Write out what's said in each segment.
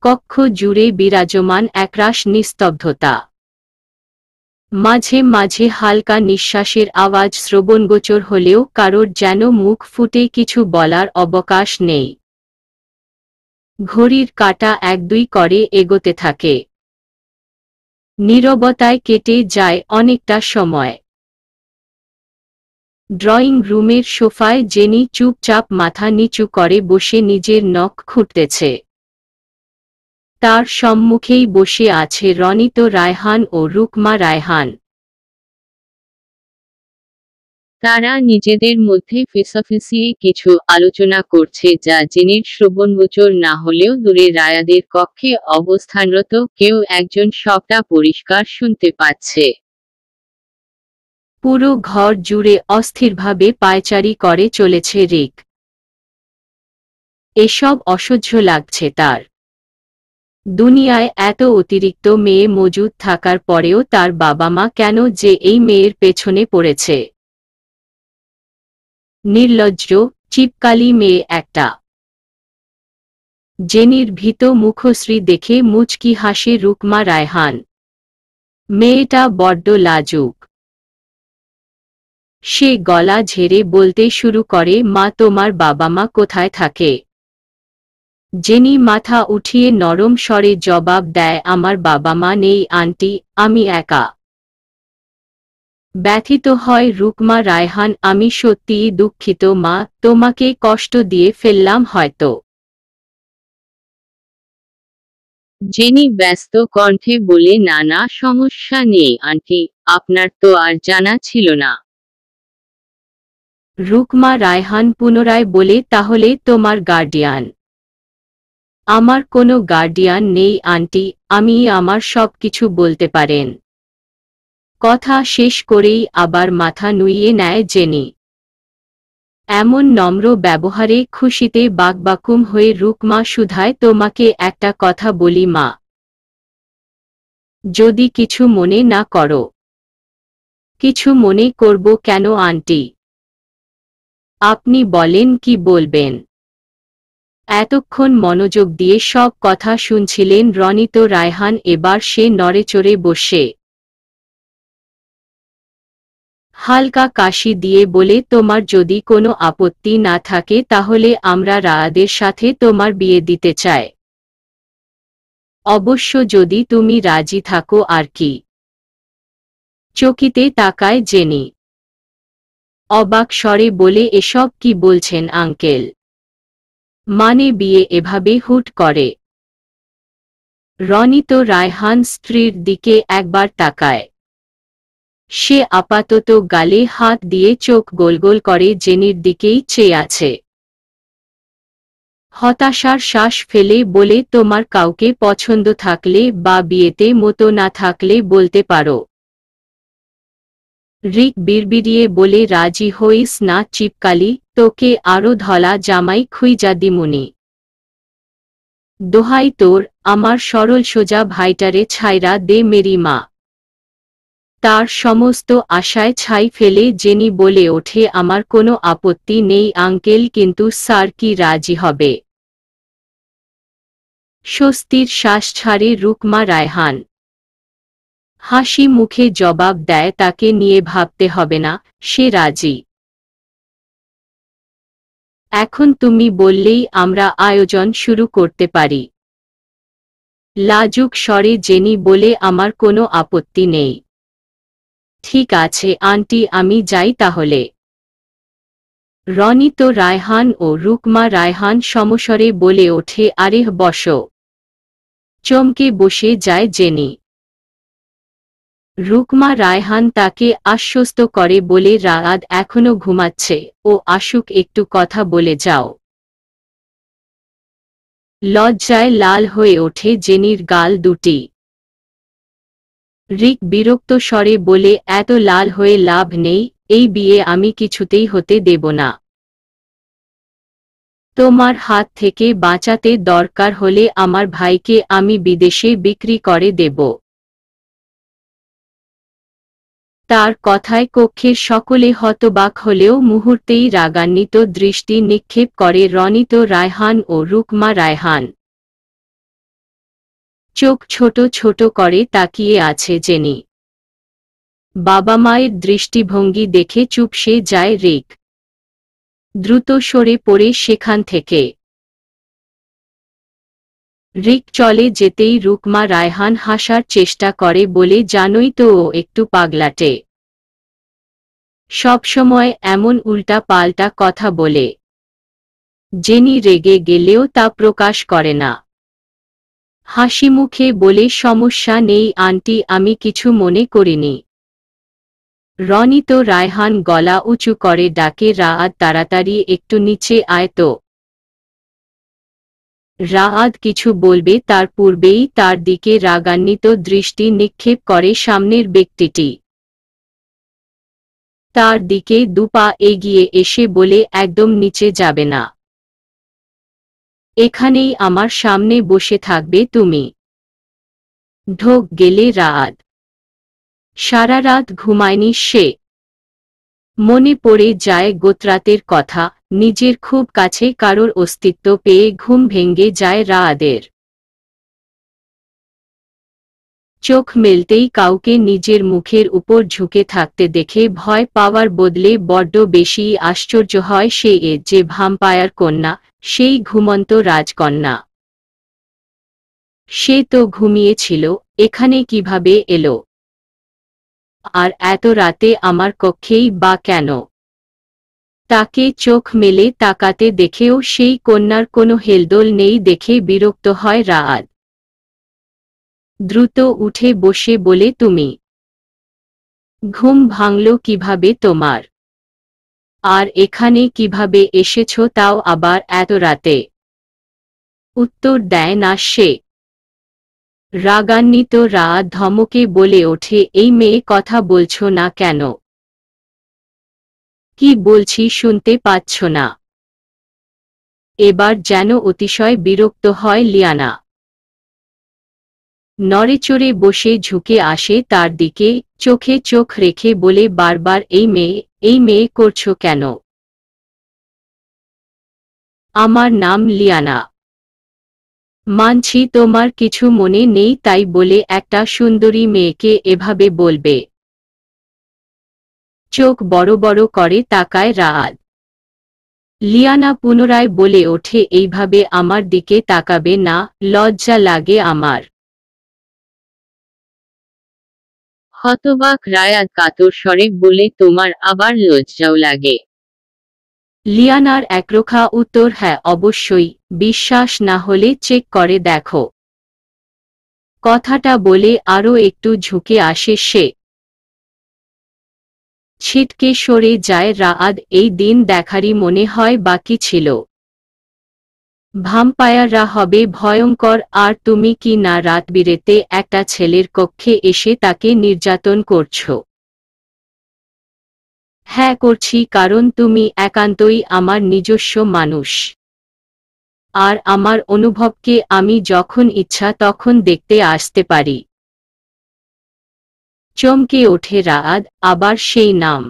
কক্ষ জুড়ে বিরাজমান একরাশ নিস্তব্ধতা। মাঝে মাঝে হালকা নিঃশ্বাসের আওয়াজ শ্রবণগোচর হলেও কারোর যেন মুখ ফুটে কিছু বলার অবকাশ নেই। ঘড়ির কাঁটা এক দুই করে এগোতে থাকে। নীরবতায় কেটে যায় অনেকটা সময়। ড্রয়িং রুমের সোফায় জেনি চুপচাপ মাথা নিচু করে বসে নিজের নখ খুঁটতেছে। তার সম্মুখেই বসে আছে রনিত রায়হান ও রুকমা রায়হান। তারা নিজেদের মধ্যে ফিসফিসিয়ে কিছু আলোচনা করছে যা জেনির শ্রবণগোচর না হলেও দূরে রায়াদের কক্ষে অবস্থানরত কেউ একজন সবটা পরিষ্কার শুনতে পাচ্ছে। পুরো ঘর জুড়ে অস্থিরভাবে পায়চারি করে চলেছে রিক। এসব অসহ্য লাগছে তার। দুনিয়ায় এত অতিরিক্ত মেয়ে মজুদ থাকার পরেও তার বাবা মা কেন যে এই মেয়ের পেছনে পড়েছে। নির্লজ্জ, চিপকালি মেয়ে একটা। জেনির ভীত মুখশ্রী দেখে মুচকি হাসে রুকমা রায়হান। মেয়েটা বড্ড লাজুক। সে গলা ঝেড়ে বলতে শুরু করে, মা তোমার বাবা মা কোথায় থাকে? জেনি মাথা উঠিয়ে নরম স্বরে জবাব দেয়, আমার বাবা মা নেই আন্টি, আমি একা। ব্যথিত হয় রুকমা রায়হান, আমি সত্যিই দুঃখিত মা, তোমাকে কষ্ট দিয়ে ফেললাম হয়তো। জেনি ব্যস্ত কণ্ঠে বলে, না না, সমস্যা নেই আন্টি, আপনার তো আর জানা ছিল না। রুকমা রায়হান পুনরায় বলে, তাহলে তোমার গার্ডিয়ান? আমার কোনো গার্ডিয়ান নেই আন্টি, আমি আমার সবকিছু বলতে পারেন। কথা শেষ করেই আবার মাথা নুইয়ে নেয় জেনি। এমন নম্র ব্যবহারে খুশিতে বাকবাকুম হয়ে রুকমা শুধায়, তোমাকে একটা কথা বলি মা, যদি কিছু মনে না করো। কিছু মনে করব কেন আন্টি? আপনি বলেন কি বলবেন। এতক্ষণ মনোযোগ দিয়ে সব কথা শুনছিলেন রনিত রায়হান, এবার সে নড়েচড়ে বসে হালকা কাশি দিয়ে বলে, তোমার যদি কোনো আপত্তি না থাকে তাহলে আমরা রায়াদের সাথে তোমার বিয়ে দিতে চাই। অবশ্য যদি তুমি রাজি থাকো আর কি। চকিতে তাকায় জেনি। অবাক স্বরে বলে, এসব কি বলছেন আঙ্কেল? মানে বিয়ে এভাবে হুট করে? রনিত রায়হান স্ত্রীর দিকে একবার তাকায়। সে আপাতত গালে হাত দিয়ে চোখ গোলগোল করে জেনির দিকেই চেয়ে আছে। হতাশার শ্বাস ফেলে বলে, তোমার কাউকে পছন্দ থাকলে বা বিয়েতে মতো না থাকলে বলতে পারো। রিক বিড়বিড়িয়ে বলে, রাজি হইস না চিপকালি, তোকে আরো ধলা জামাই খুইজা দিমুনি। দোহাই তোর, আমার সরল সোজা ভাইটারে ছাইরা দে মেরি মা। তার সমস্ত আশায় ছাই ফেলে জেনি বলে ওঠে, আমার কোনো আপত্তি নেই আঙ্কেল, কিন্তু স্যার কি রাজি হবে? স্বস্তির শ্বাস ছাড়ে রুকমা রায়হান। হাসি মুখে জবাব দেয়, তাকে নিয়ে ভাবতে হবে না, সে রাজি। এখন তুমি বললেই আমরা আয়োজন শুরু করতে পারি। লাজুক স্বরে জেনি বলে, আমার কোনো আপত্তি নেই। ঠিক আছে আন্টি, আমি যাই তাহলে। রনিত রায়হান ও রুকমা রায়হান সমস্বরে বলে ওঠে, আরে বসো। চমকে বসে যায় জেনি। রুকমা রায়হান তাকে আশ্বস্ত করে বলে, রায়াদ এখনো ঘুমাচ্ছে, ও আসুক একটু কথা বলে যাও। লজ্জায় লাল হয়ে ওঠে জেনির গাল দুটি। রিক বিরক্ত স্বরে বলে, এত লাল হয়ে লাভ নেই, এই বিয়ে আমি কিছুতেই হতে দেব না। তোমার হাত থেকে বাঁচাতে দরকার হলে আমার ভাইকে আমি বিদেশে বিক্রি করে দেব। তার কথায় কক্ষের সকলে হতবাক হলেও মুহূর্তেই রাগান্বিত দৃষ্টি নিক্ষেপ করে রনিত রায়হান ও রুকমা রায়হান। চোখ ছোট ছোট করে তাকিয়ে আছে জেনি। বাবা মায়ের দৃষ্টিভঙ্গি দেখে চুপসে যায় রিক। দ্রুত সরে পড়ে সেখান থেকে। রিক চলে যেতেই রুকমা রায়হান হাসার চেষ্টা করে বলে জানোই তো ও একটু পাগলাটে। সবসময় এমন উল্টা পাল্টা কথা বলে। জেনি রেগে গেলেও তা প্রকাশ করে না। হাসি মুখে বলে সমস্যা নেই আন্টি, আমি কিছু মনে করিনি। রনি তো রায়হান গলা উঁচু করে ডাকে রাআদ, তাড়াতাড়ি একটু নিচে আয় তো। রাআদ কিছু বলবে তার পূর্বেই তার দিকে রাগান্বিত দৃষ্টি নিক্ষেপ করে সামনের ব্যক্তিটি। তার দিকে দুপা এগিয়ে এসে বলে একদম নিচে যাবে না। এখানেই আমার সামনে বসে থাকবে তুমি। ঢোক গেলে রাআদ। সারা রাত ঘুমায়নি সে। মনে পড়ে যায় গোতরাতের কথা, নিজের খুব কাছে কারোর অস্তিত্ব পেয়ে ঘুম ভেঙে যায় রাআদের। চোখ মেলতেই কাউকে নিজের মুখের উপর ঝুঁকে থাকতে দেখে ভয় পাওয়ার বদলে বড্ড বেশি আশ্চর্য হয় সে যে ভাম্পায়ার কন্যা, সেই ঘুমন্ত রাজকন্যা। সে তো ঘুমিয়েছিল, এখানে কিভাবে এলো? আর এত রাতে আমার কক্ষেই বা কেন? তাকে চোখ মেলে তাকাতে দেখেও সেই কন্যার কোনো হেলদোল নেই দেখে বিরক্ত হয় রাআদ। দ্রুত উঠে বসে বলে তুমি। ঘুম ভাঙল কিভাবে তোমার? আর এখানে কিভাবে এসেছ তাও আবার এত রাতে? উত্তর দেয় না সে। রাগান্বিত রাআদ ধমকে বলে ওঠে, এই মেয়ে কথা বলছো না কেন? কি বলছি শুনতে পাচ্ছ না? এবার যেন অতিশয় বিরক্ত হয় লিয়ানা। নড়েচড়ে বসে ঝুঁকে আসে তার দিকে, চোখে চোখ রেখে বলে বারবার এই মেয়ে করছো কেন? আমার নাম লিয়ানা। মানছি তোমার কিছু মনে নেই, তাই বলে একটা সুন্দরী মেয়েকে এভাবে বলবে? চোখ বড় বড় করে তাকায় রাআদ। লিয়ানা পুনরায় বলে ওঠে, এইভাবে আমার দিকে তাকাবে না, লজ্জা লাগে আমার। হতবাক রায়াদ কাতর স্বরে বলে, তোমার আবার লজ্জাও লাগে? লিয়ানার একরোখা উত্তর, হ্যাঁ অবশ্যই, বিশ্বাস না হলে চেক করে দেখো। কথাটা বলে আরও একটু ঝুঁকে আসে সে। ছিটকে সরে যায় রাআদ। এই দিন দেখারই মনে হয় বাকি ছিল। ভাম্পায়াররা হবে ভয়ঙ্কর, আর তুমি কি না রাত বিরেতে একটা ছেলের কক্ষে এসে তাকে নির্যাতন করছো? হ্যাঁ করছি, কারণ তুমি একান্তই আমার নিজস্ব মানুষ। আর আমার অনুভবকে আমি যখন ইচ্ছা তখন দেখতে আসতে পারি। চমকে ওঠে রাআদ, আবার সেই নাম।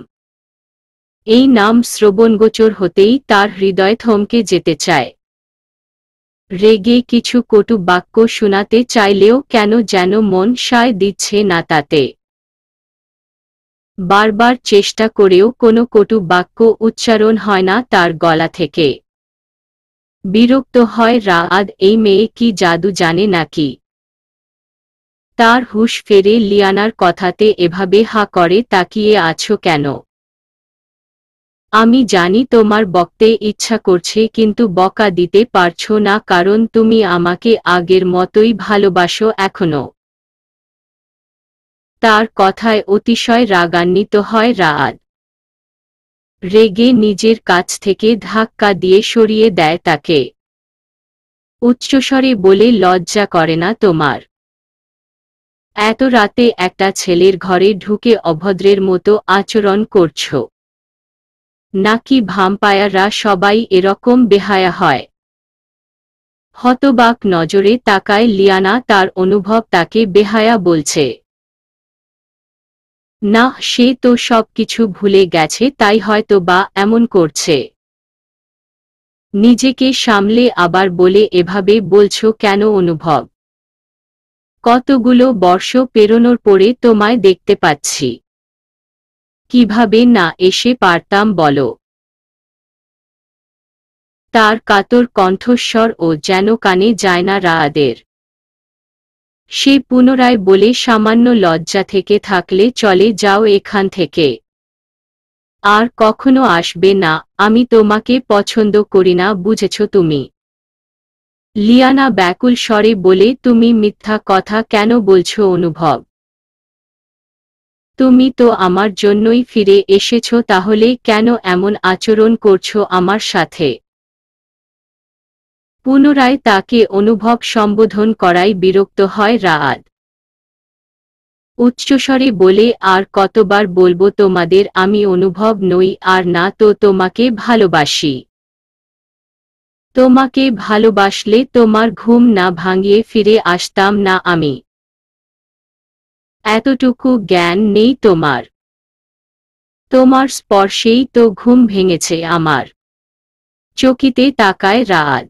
এই নাম শ্রবণগোচর হতেই তার হৃদয় থমকে যেতে চায়। রেগে কিছু কটু বাক্য শোনাতে চাইলেও কেন যেন মন সায় দিচ্ছে না তাতে। বারবার চেষ্টা করেও কোনো কটু বাক্য উচ্চারণ হয় না তার গলা থেকে। বিরক্ত হয় রাআদ, এই মেয়ে কি জাদু জানে নাকি? তার হুঁশ ফেরে লিয়ানার কথাতে এভাবে হা করে তাকিয়ে আছো কেন? আমি জানি তোমার বকতে ইচ্ছা করছে, কিন্তু বকা দিতে পারছো না কারণ তুমি আমাকে আগের মতোই ভালোবাসো এখনো। তার কথায় অতিশয় রাগান্বিত হয় রাআদ। রেগে নিজের কাছ থেকে ধাক্কা দিয়ে সরিয়ে দেয় তাকে। উচ্চস্বরে বলে, লজ্জা করে না তোমার? এত রাতে একটা ছেলের ঘরে ঢুকে অভদ্রের মতো আচরণ করছো? নাকি ভাম্পায়াররা সবাই এরকম বেহায়া হয়? হতবাক নজরে তাকায় লিয়ানা, তার অনুভব তাকে বেহায়া বলছে। না, সে তো সবকিছু ভুলে গেছে, তাই হয়তো বা এমন করছে। নিজেকে সামলে আবার বলে, এভাবে বলছো কেন অনুভব? কতগুলো বর্ষ পেরোনোর পরে তোমায় দেখতে পাচ্ছি। কিভাবে না এসে পারতাম বলো? তার কাতর কণ্ঠস্বর ও যেন কানে যায় না রাআদের। সে পুনরায় বলে, সামান্য লজ্জা থেকে থাকলে চলে যাও এখান থেকে। আর কখনো আসবে না। আমি তোমাকে পছন্দ করি না, বুঝেছ তুমি? লিয়ানা ব্যাকুল স্বরে বলে, তুমি মিথ্যা কথা কেন বলছ অনুভব? তুমি তো আমার জন্যই ফিরে এসেছ, তাহলে কেন এমন আচরণ করছো আমার সাথে? পুনরায় তাকে অনুভব সম্বোধন করায় বিরক্ত হয় রাআদ। উচ্চস্বরে বলে, আর কতবার বলবো তোমাদের আমি অনুভব নই আর না তো তোমাকে ভালোবাসি। তোমাকে ভালোবাসলে তোমার ঘুম না ভাঙিয়ে ফিরে আসতাম না আমি। এতটুকু জ্ঞান নেই তোমার? তোমার স্পর্শেই তো ঘুম ভেঙেছে আমার। চকিতে তাকায় রাআদ।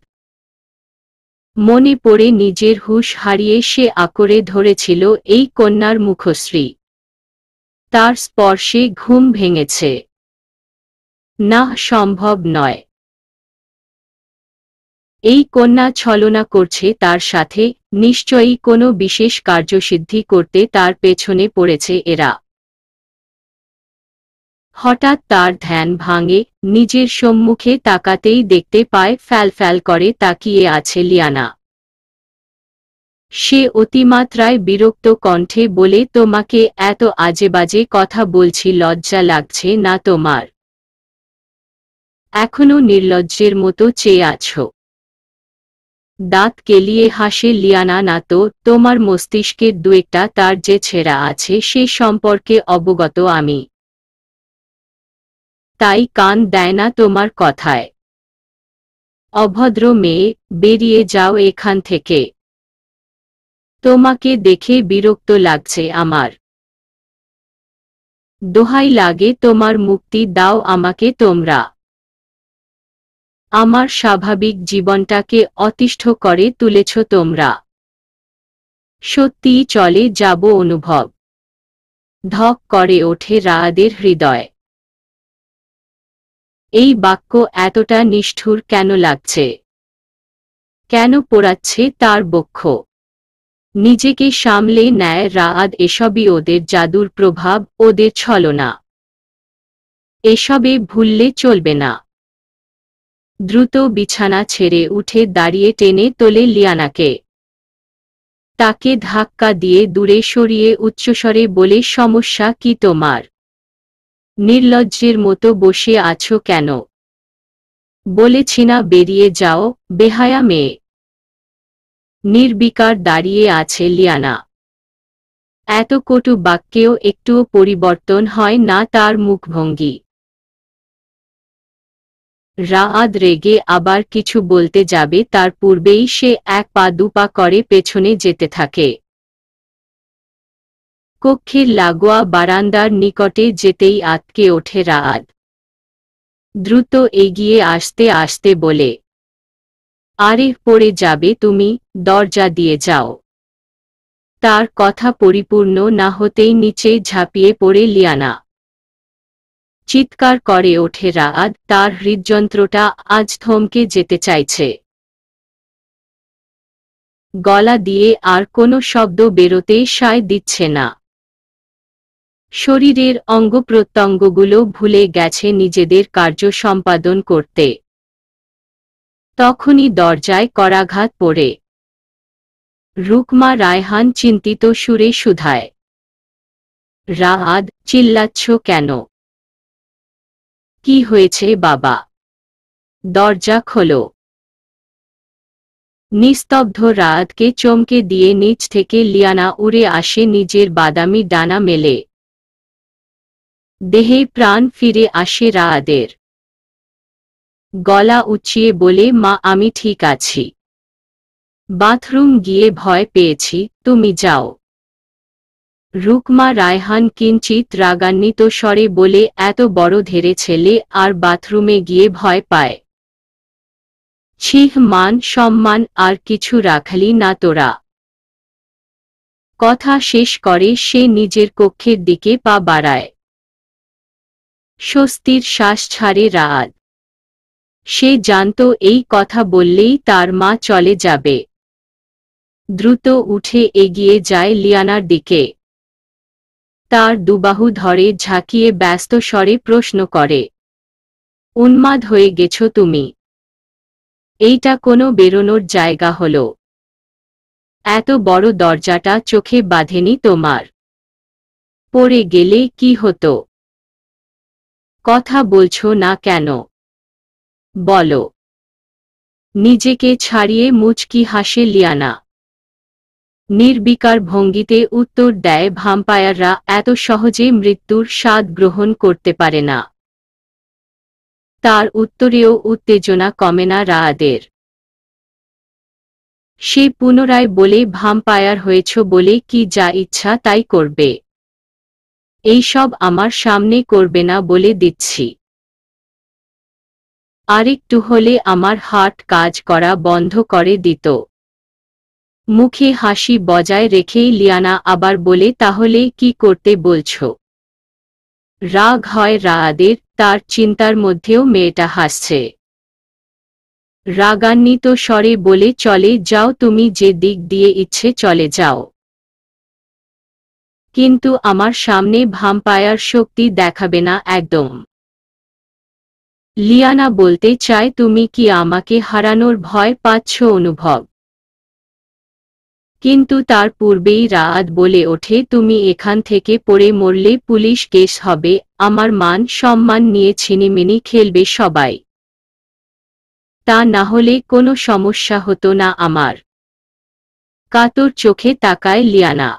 মনে পড়ে নিজের হুঁশ হারিয়ে সে আঁকড়ে ধরেছিল এই কন্যার মুখশ্রী। তার স্পর্শে ঘুম ভেঙেছে। না, সম্ভব নয়। এই কন্যা ছলনা করছে তার সাথে, নিশ্চয়ই কোনো বিশেষ কার্যসিদ্ধি করতে তার পেছনে পড়েছে এরা। হঠাৎ তার ধ্যান ভাঙে, নিজের সম্মুখে তাকাতেই দেখতে পায় ফ্যালফ্যাল করে তাকিয়ে আছে লিয়ানা। সে অতিমাত্রায় বিরক্ত কণ্ঠে বলে, তোমাকে এত আজেবাজে কথা বলছি, লজ্জা লাগছে না তোমার? এখনো নির্লজ্জের মতো চেয়ে আছো? দাঁত কেলিয়ে হাসে লিয়ানা, না তো। তোমার মস্তিষ্কের দুয়েকটা তার যে ছেঁড়া আছে সে সম্পর্কে অবগত আমি। তাই কান দেয় না তোমার কথায়। অভদ্র মেয়ে, বেরিয়ে যাও এখান থেকে। তোমাকে দেখে বিরক্ত লাগছে আমার। দোহাই লাগে তোমার, মুক্তি দাও আমাকে তোমরা। আমার স্বাভাবিক জীবনটাকে অতিষ্ঠ করে তুলেছ তোমরা। সত্যিই চলে যাব অনুভব। ধক করে ওঠে রাআদের হৃদয়। এই বাক্য এতটা নিষ্ঠুর কেন লাগছে? কেন পোড়াচ্ছে তার বক্ষ? নিজেকে সামলে নেয় রাআদ। এসবই ওদের জাদুর প্রভাব, ওদের ছলনা। এসবে ভুললে চলবে না। দ্রুত বিছানা ছেড়ে উঠে দাঁড়িয়ে টেনে তোলে লিয়ানাকে। তাকে ধাক্কা দিয়ে দূরে সরিয়ে উচ্চস্বরে বলে, সমস্যা কি তোমার? নির্লজ্জের মতো বসে আছো কেন? বলেছি না বেরিয়ে যাও, বেহায়া মেয়ে। নির্বিকার দাঁড়িয়ে আছে লিয়ানা। এত কটু বাক্যেও একটুও পরিবর্তন হয় না তার মুখভঙ্গি। রাআদ রেগে আবার কিছু বলতে যাবে, তার পূর্বেই সে এক পা দুপা করে পেছনে যেতে থাকে। কক্ষের লাগোয়া বারান্দার নিকটে যেতেই আঁতকে ওঠে রাআদ। দ্রুত এগিয়ে আসতে আসতে বলে, আরে পড়ে যাবে তুমি, দরজা দিয়ে যাও। তার কথা পরিপূর্ণ না হতেই নিচে ঝাঁপিয়ে পড়ে লিয়ানা। চিৎকার করে ওঠে রাআদ, তার হৃদযন্ত্রটা আজ থমকে যেতে চাইছে। গলা দিয়ে আর কোনো শব্দ বেরোতে সায় দিচ্ছে না। শরীরের অঙ্গপ্রত্যঙ্গগুলো ভুলে গেছে নিজেদের কার্য সম্পাদন করতে। তখনই দরজায় করাঘাত পড়ে। রুকমা রায়হান চিন্তিত সুরে শুধায়, রাআদ, চিল্লাচ্ছ কেন? কি হয়েছে বাবা? দরজা খোলো। নিস্তব্ধ রাআদকে চমকে দিয়ে নিচ থেকে লিয়ানা উড়ে আসে নিজের বাদামি ডানা মেলে। দেহে প্রাণ ফিরে আসে রাআদের। গলা উঁচিয়ে বলে, মা আমি ঠিক আছি। বাথরুম গিয়ে ভয় পেয়েছি, তুমি যাও। রুকমা রায়হান কিঞ্চিত রাগান্বিত স্বরে বলে, এত বড় ধেড়ে ছেলে আর বাথরুমে গিয়ে ভয় পায়? ছিহ, মান সম্মান আর কিছু রাখলি না তোরা? কথা শেষ করে সে নিজের কক্ষের দিকে পা বাড়ায়। স্বস্তির শ্বাস ছাড়ে রাত। সে জানত এই কথা বললেই তার মা চলে যাবে। দ্রুত উঠে এগিয়ে যায় লিয়ানার দিকে। তার দুবাহু ধরে ঝাঁকিয়ে ব্যস্ত স্বরে প্রশ্ন করে, উন্মাদ হয়ে গেছো তুমি? এইটা কোনো বেরোনোর জায়গা হলো? এত বড় দরজাটা চোখে বাঁধেনি তোমার? পড়ে গেলে কি হতো? কথা বলছো না কেন? বলো। নিজেকে ছাড়িয়ে মুচকি হাসে লিয়ানা। নির্বিকার ভঙ্গিতে উত্তর দেয়, ভ্যাম্পায়াররা এত সহজে মৃত্যুর স্বাদ গ্রহণ করতে পারে না। তার উত্তরেও উত্তেজনা কমে না রাদের। সে পুনরায় বলে, ভ্যাম্পায়ার হয়েছ বলে কি যা ইচ্ছা তাই করবে? এইসব আমার সামনে করবে না বলে দিচ্ছি। আরেকটু হলে আমার হার্ট কাজ করা বন্ধ করে দিত। মুখে হাসি বজায় রেখেই লিয়ানা আবার বলে, তাহলে কি করতে বলছো? রাগ হয় রাদের, তার চিন্তার মধ্যেও মেয়েটা হাসছে। রাগান্বিত স্বরে বলে, চলে যাও, তুমি যে দিক দিয়ে ইচ্ছে চলে যাও। কিন্তু আমার সামনে ভ্যাম্পায়ার শক্তি দেখাবে না একদম। লিয়ানা বলতে চায়, তুমি কি আমাকে হারানোর ভয় পাচ্ছ অনুভব? কিন্তু তার পূর্বেই রাত বলে ওঠে, তুমি এখান থেকে পড়ে মরলে পুলিশ কেস হবে, আমার মান সম্মান নিয়ে ছিনিমিনি খেলবে সবাই। তা না হলে কোনো সমস্যা হতো না আমার। কাতর চোখে তাকায় লিয়ানা।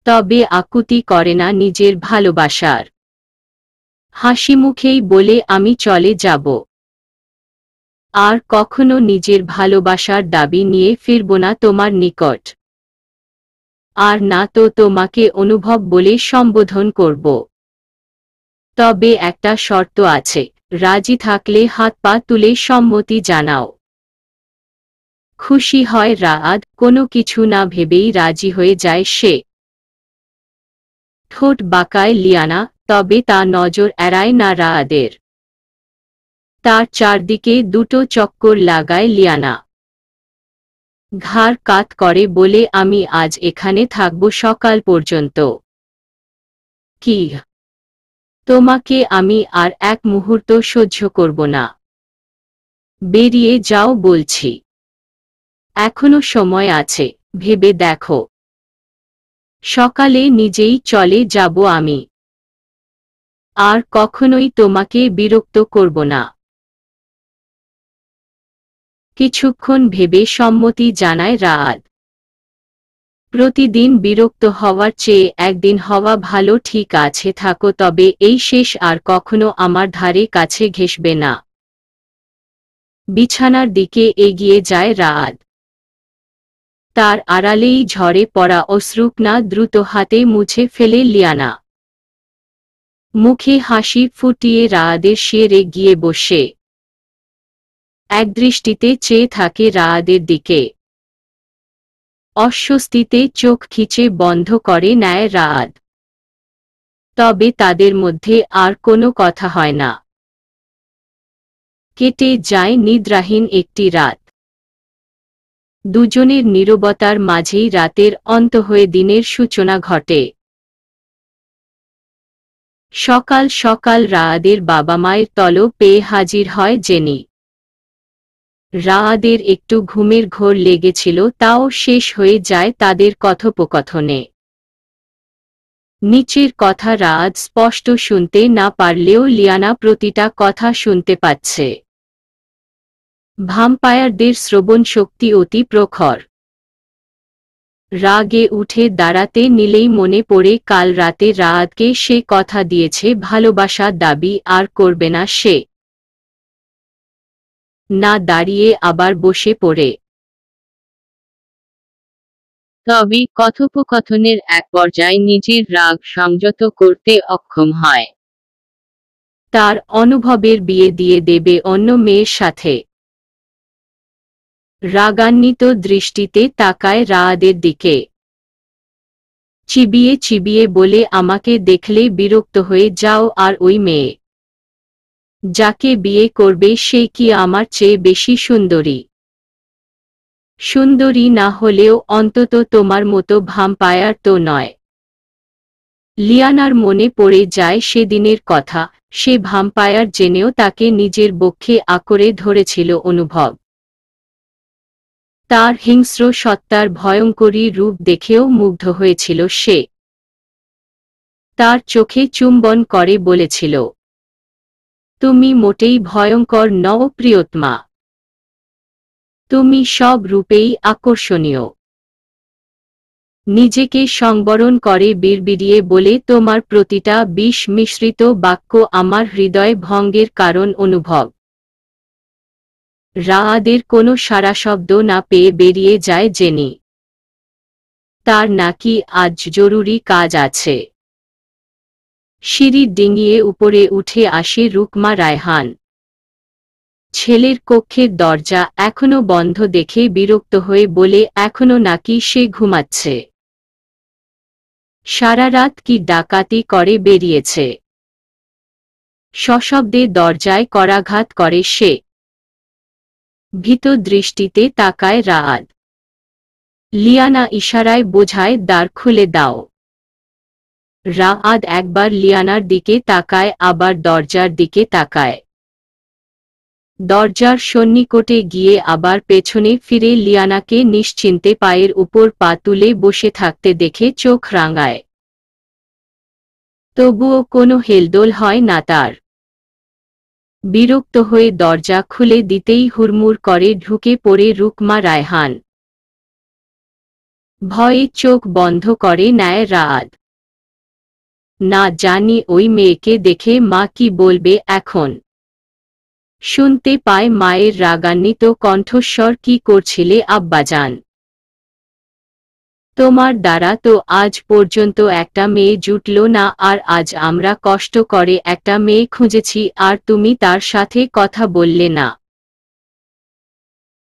তবে আকুতি করে না নিজের ভালোবাসার। হাসি মুখেই বলে, আমি চলে যাব। আর কখনো নিজের ভালোবাসার দাবি নিয়ে ফিরব না তোমার নিকট। আর না তো তোমাকে অনুভব বলে সম্বোধন করব। তবে একটা শর্ত আছে, রাজি থাকলে হাত পা তুলে সম্মতি জানাও। খুশি হয় রাত, কোনো কিছু না ভেবেই রাজি হয়ে যায় সে। ঠোঁট বাঁকায় লিয়ানা, তবে তা নজর এড়ায় না রাদের। তার চারদিকে দুটো চক্কর লাগায় লিয়ানা। ঘাড় কাত করে বলে, আমি আজ এখানে থাকব সকাল পর্যন্ত। কি? তোমাকে আমি আর এক মুহূর্ত সহ্য করব না। বেরিয়ে যাও বলছি। এখনো সময় আছে, ভেবে দেখো। সকালে নিজেই চলে যাব আমি। আর কখনোই তোমাকে বিরক্ত করব না। কিছুক্ষণ ভেবে সম্মতি জানায় রাত। প্রতিদিন বিরক্ত হওয়ার চেয়ে একদিন হওয়া ভালো। ঠিক আছে, থাকো, তবে এই শেষ, আর কখনো আমার ধারে কাছে ঘেঁষবে না। বিছানার দিকে এগিয়ে যায় রাত। তার আড়ালেই ঝরে পড়া অশ্রুকণা দ্রুত হাতে মুছে ফেলে লিয়ানা। মুখে হাসি ফুটিয়ে রাদের শিরে গিয়ে বসে। একদৃষ্টিতে চেয়ে থাকে রাদের দিকে। অস্বস্তিতে চোখ খিচে বন্ধ করে নেয় রাত। তবে তাদের মধ্যে আর কোনো কথা হয় না। কেটে যায় নিদ্রাহীন একটি রাত। দুজনের নীরবতার মাঝেই রাতের অন্ত হয়ে দিনের সূচনা ঘটে। সকাল সকাল রাদের বাবা মায়ের তলব পেয়ে হাজির হয় জেনি। রাদের একটু ঘুমের ঘোর লেগেছিল, তাও শেষ হয়ে যায় তাদের কথোপকথনে। নিচের কথা রাত স্পষ্ট শুনতে না পারলেও লিয়ানা প্রতিটা কথা শুনতে পাচ্ছে। ভ্যাম্পায়ারদের শ্রবণ শক্তি অতি প্রখর। রাগে উঠে দাঁড়াতে নিলেই মনে পড়ে কাল রাতে রাতকে সে কথা দিয়েছে ভালোবাসা দাবি আর করবে না সে। না দাঁড়িয়ে আবার বসে পড়ে। তবে কথোপকথনের এক পর্যায়ে নিজের রাগ সংযত করতে অক্ষম হয়। তার অনুভবের বিয়ে দিয়ে দেবে অন্য মেয়ের সাথে। রাগান্বিত দৃষ্টিতে তাকায় রাদের দিকে। চিবিয়ে চিবিয়ে বলে আমাকে দেখলে বিরক্ত হয়ে যাও আর ওই মেয়ে যাকে বিয়ে করবে সে কি আমার চেয়ে বেশি সুন্দরী সুন্দরী না হলেও অন্তত তোমার মতো ভাম্পায়ার তো নয় লিয়ানার মনে পড়ে যায় সেদিনের কথা সে ভাম্পায়ার জেনেও তাকে নিজের বক্ষে আঁকড়ে ধরেছিল অনুভব তার হিংস্র সত্তার ভয়ঙ্করী রূপ দেখেও মুগ্ধ হয়েছিল সে তার চোখে চুম্বন করে বলেছিল তুমি মোটেই ভয়ঙ্কর নও প্রিয়তমা তুমি সব রূপেই আকর্ষণীয় নিজেকে সংবরণ করে বিড়বিড়িয়ে বলে তোমার প্রতিটা বিষ মিশ্রিত বাক্য আমার হৃদয় ভঙ্গের কারণ অনুভব রাআদের কোনো সারা শব্দ না পেয়ে বেরিয়ে যায় জেনি তার নাকি আজ জরুরি কাজ আছে সিঁড়ি ডিঙিয়ে উপরে উঠে আসে রুকমা রায়হান ছেলের কক্ষের দরজা এখনো বন্ধ দেখে বিরক্ত হয়ে বলে এখনো নাকি সে ঘুমাচ্ছে সারা রাত কি ডাকাতি করে বেরিয়েছে সশব্দে দরজায় করাঘাত করে সে ভীত দৃষ্টিতে তাকায় রাআদ লিয়ানা ইশারায় বোঝায় দ্বার খুলে দাও রাআদ একবার লিয়ানার দিকে তাকায় আবার দরজার দিকে তাকায় দরজার সন্নিকটে গিয়ে আবার পেছনে ফিরে লিয়ানাকে নিশ্চিন্তে পায়ের উপর পা তুলে বসে থাকতে দেখে চোখ রাঙায় তবুও কোনো হেলদোল হয় না তার বিরক্ত হয়ে দরজা খুলে দিতেই হুড়মুড় করে ঢুকে পড়ে রুকমা রায়হান ভয়ে চোখ বন্ধ করে নেয় রাআদ না জানি ওই মেয়েকে দেখে মা কি বলবে এখন শুনতে পায় মায়ের রাগান্বিত কণ্ঠস্বর কি করছিলে আব্বাজান তোমার দ্বারা তো আজ পর্যন্ত একটা মেয়ে জুটল না আর আজ আমরা কষ্ট করে একটা মেয়ে খুঁজেছি আর তুমি তার সাথে কথা বললে না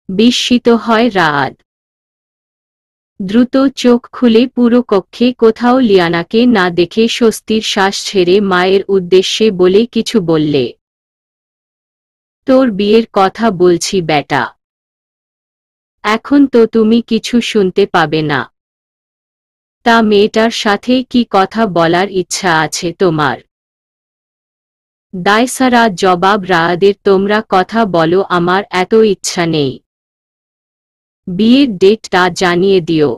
বিস্মিত হয় রাআদ দ্রুত চোখ খুলে পুরো কক্ষে কোথাও লিয়ানাকে না দেখে স্বস্তির শ্বাস ছেড়ে মায়ের উদ্দেশ্যে বলে কিছু বললে তোর বিয়ের কথা বলছি বেটা এখন তো তুমি কিছু শুনতে পাবে না তা মেয়েটার সাথে কি কথা বলার ইচ্ছা আছে তোমার দায়সারা জবাব রাআদের তোমরা কথা বলো আমার এত ইচ্ছা নেই বিয়ের ডেটটা জানিয়ে দিও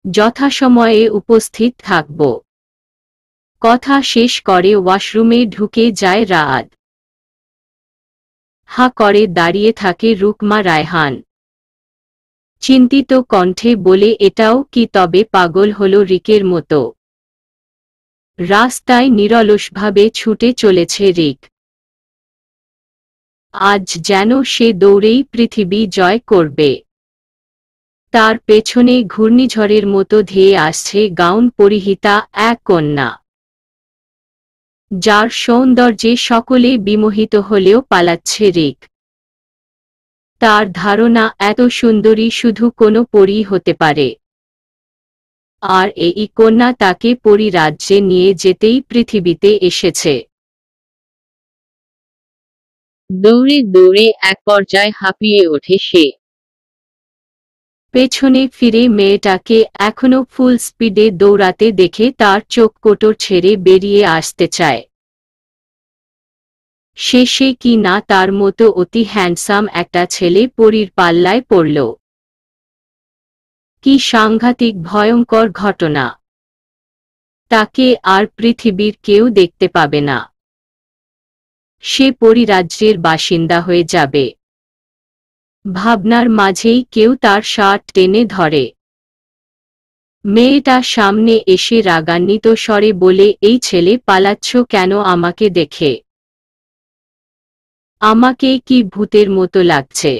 যথাসময়ে উপস্থিত থাকব কথা শেষ করে ওয়াশরুমে ঢুকে যায় রাআদ হা করে দাঁড়িয়ে থাকে রুকমা রায়হান চিন্তিত কণ্ঠে বলে এটাও কি তবে পাগল হল রিকের মতো রাস্তায় নিরলসভাবে ছুটে চলেছে রিক আজ যেন সে দৌড়েই পৃথিবী জয় করবে তার পেছনে ঘূর্ণিঝড়ের মতো ধেয়ে আসছে গাউন পরিহিতা এক কন্যা যার সৌন্দর্যে সকলে বিমোহিত হলেও পালাচ্ছে রিক তার ধারণা এত সুন্দরী শুধু কোনো পরী হতে পারে আর এই কন্যা তাকে পরী রাজ্যে নিয়ে যেতেই পৃথিবীতে এসেছে দৌড়ে দৌড়ে এক পর্যায়ে হাঁপিয়ে ওঠে সে পেছনে ফিরে মেয়েটাকে এখনো ফুল স্পিডে দৌড়াতে দেখে তার চোখ কোটর ছেড়ে বেরিয়ে আসতে চায় শেষে কি না তার মতো অতি হ্যান্ডসাম একটা ছেলে পরীর পাল্লায় পড়ল কি সাংঘাতিক ভয়ঙ্কর ঘটনা তাকে আর পৃথিবীর কেউ দেখতে পাবে না সে পরিরাজ্যের বাসিন্দা হয়ে যাবে ভাবনার মাঝেই কেউ তার শার্ট টেনে ধরে মেয়েটা সামনে এসে রাগান্বিত স্বরে বলে এই ছেলে পালাচ্ছ কেন আমাকে দেখে আমাকে কি ভূতের মতো লাগছে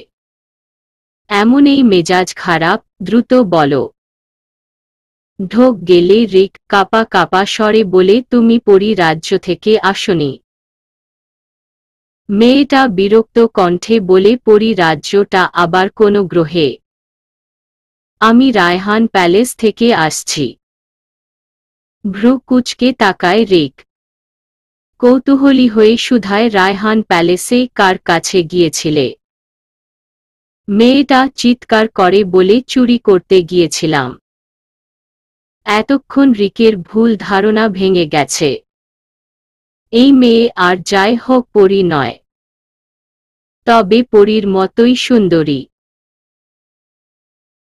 এমনই মেজাজ খারাপ দ্রুত বলো ঢোক গেলে রিক কাপা কাপা স্বরে বলে তুমি পরী রাজ্য থেকে আসনি মেয়েটা বিরক্ত কণ্ঠে বলে পরী রাজ্যটা আবার কোনো গ্রহে আমি রায়হান প্যালেস থেকে আসছি ভ্রু কুঁচকে তাকায় রিক। কৌতূহলী হয়ে শুধায়, রায়হান প্যালেসে কার কাছে গিয়েছিলে? মেয়েটা চিৎকার করে বলে, চুরি করতে গিয়েছিলাম। এতক্ষণ রিকের ভুল ধারণা ভেঙে গেছে। এই মেয়ে আর যাই হোক পরী নয়, তবে পরীর মতোই সুন্দরী।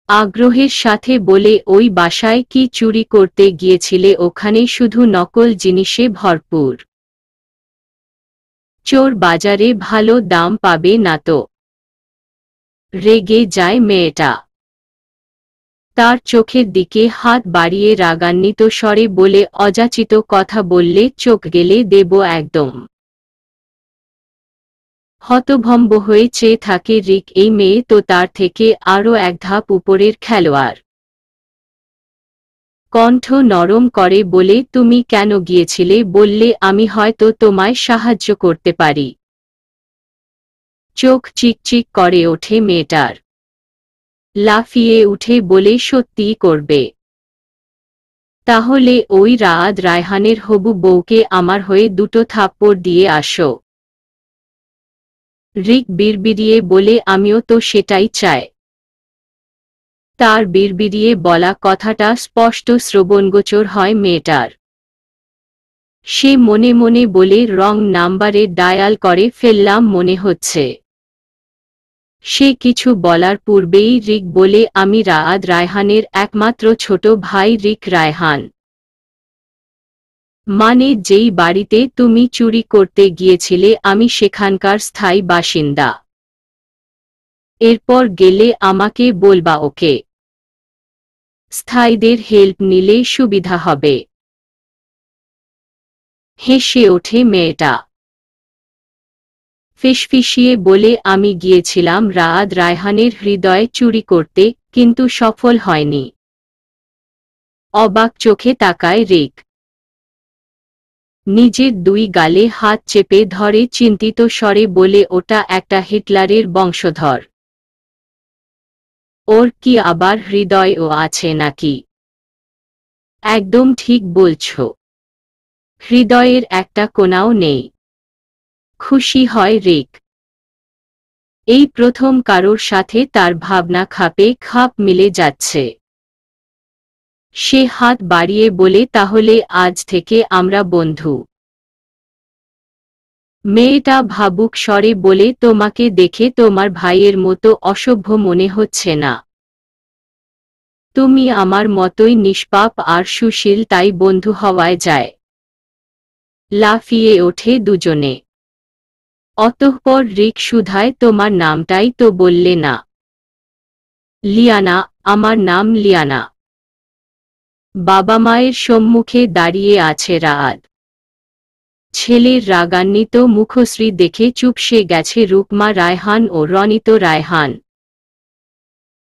আগ্রহের সাথে বলে, ওই বাসায় কি চুরি করতে গিয়েছিলে? ওখানে শুধু নকল জিনিসে ভরপুর। চোর বাজারে ভালো দাম পাবে না তো? রেগে যায় মেয়েটা। তার চোখের দিকে হাত বাড়িয়ে রাগান্বিত স্বরে বলে, অযাচিত কথা বললে চোখ গেলে দেব একদম। হতভম্ব হয়ে চেয়ে থাকে রিক। এই মেয়ে তো তার থেকে আরও এক ধাপ উপরের খেলোয়াড়। কণ্ঠ নরম করে বলে, তুমি কেন গিয়েছিলে? বললে আমি হয়তো তোমায় সাহায্য করতে পারি। চোখ চিকচিক করে ওঠে মেয়েটার। লাফিয়ে উঠে বলে, সত্যিই করবে? তাহলে ওই রাত রায়হানের হবু বউকে আমার হয়ে দুটো থাপ্পড় দিয়ে আসো। রিক বিড়বিড়িয়ে বলে, আমিও তো সেটাই চাই। তার বিড়বিড়িয়ে বলা কথাটা স্পষ্ট শ্রবণগোচর হয় মেয়েটার। সে মনে মনে বলে, রং নাম্বারে ডায়াল করে ফেললাম মনে হচ্ছে। সে কিছু বলার পূর্বেই রিক বলে, আমি রায়াদ রায়হানের একমাত্র ছোট ভাই রিক রায়হান। মানে যেই বাড়িতে তুমি চুরি করতে গিয়েছিলে আমি সেখানকার স্থায়ী বাসিন্দা। এরপর গেলে আমাকে বলবা, ওকে? স্থায়ীদের হেল্প নিলে সুবিধা হবে। হেসে ওঠে মেয়েটা। ফিসফিসিয়ে বলে, আমি গিয়েছিলাম রায়াদ রায়হানের হৃদয় চুরি করতে, কিন্তু সফল হয়নি। অবাক চোখে তাকায় রিক। নিজের দুই গালে হাত চেপে ধরে চিন্তিত স্বরে বলে, ওটা একটা হিটলারের বংশধর। ওর কি আবার হৃদয়ও আছে নাকি? একদম ঠিক বলছ। হৃদয়ের একটা কোণাও নেই। খুশি হয় রিক। এই প্রথম কারোর সাথে তার ভাবনা খাপে খাপ মিলে যাচ্ছে। সে হাত বাড়িয়ে বলে, তাহলে আজ থেকে আমরা বন্ধু। মেয়েটা ভাবুক স্বরে বলে, তোমাকে দেখে তোমার ভাইয়ের মতো অসভ্য মনে হচ্ছে না। তুমি আমার মতোই নিষ্পাপ আর সুশীল, তাই বন্ধু হওয়ায় যায়। লাফিয়ে ওঠে দুজনে। অতঃপর রিক শুধায়, তোমার নামটাই তো বললে না? লিয়ানা। আমার নাম লিয়ানা। বাবা মায়ের সম্মুখে দাঁড়িয়ে আছে রায়াদ। ছেলের রাগান্বিত মুখশ্রী দেখে চুপসে গেছে রুকমা রায়হান ও রনিত রায়হান।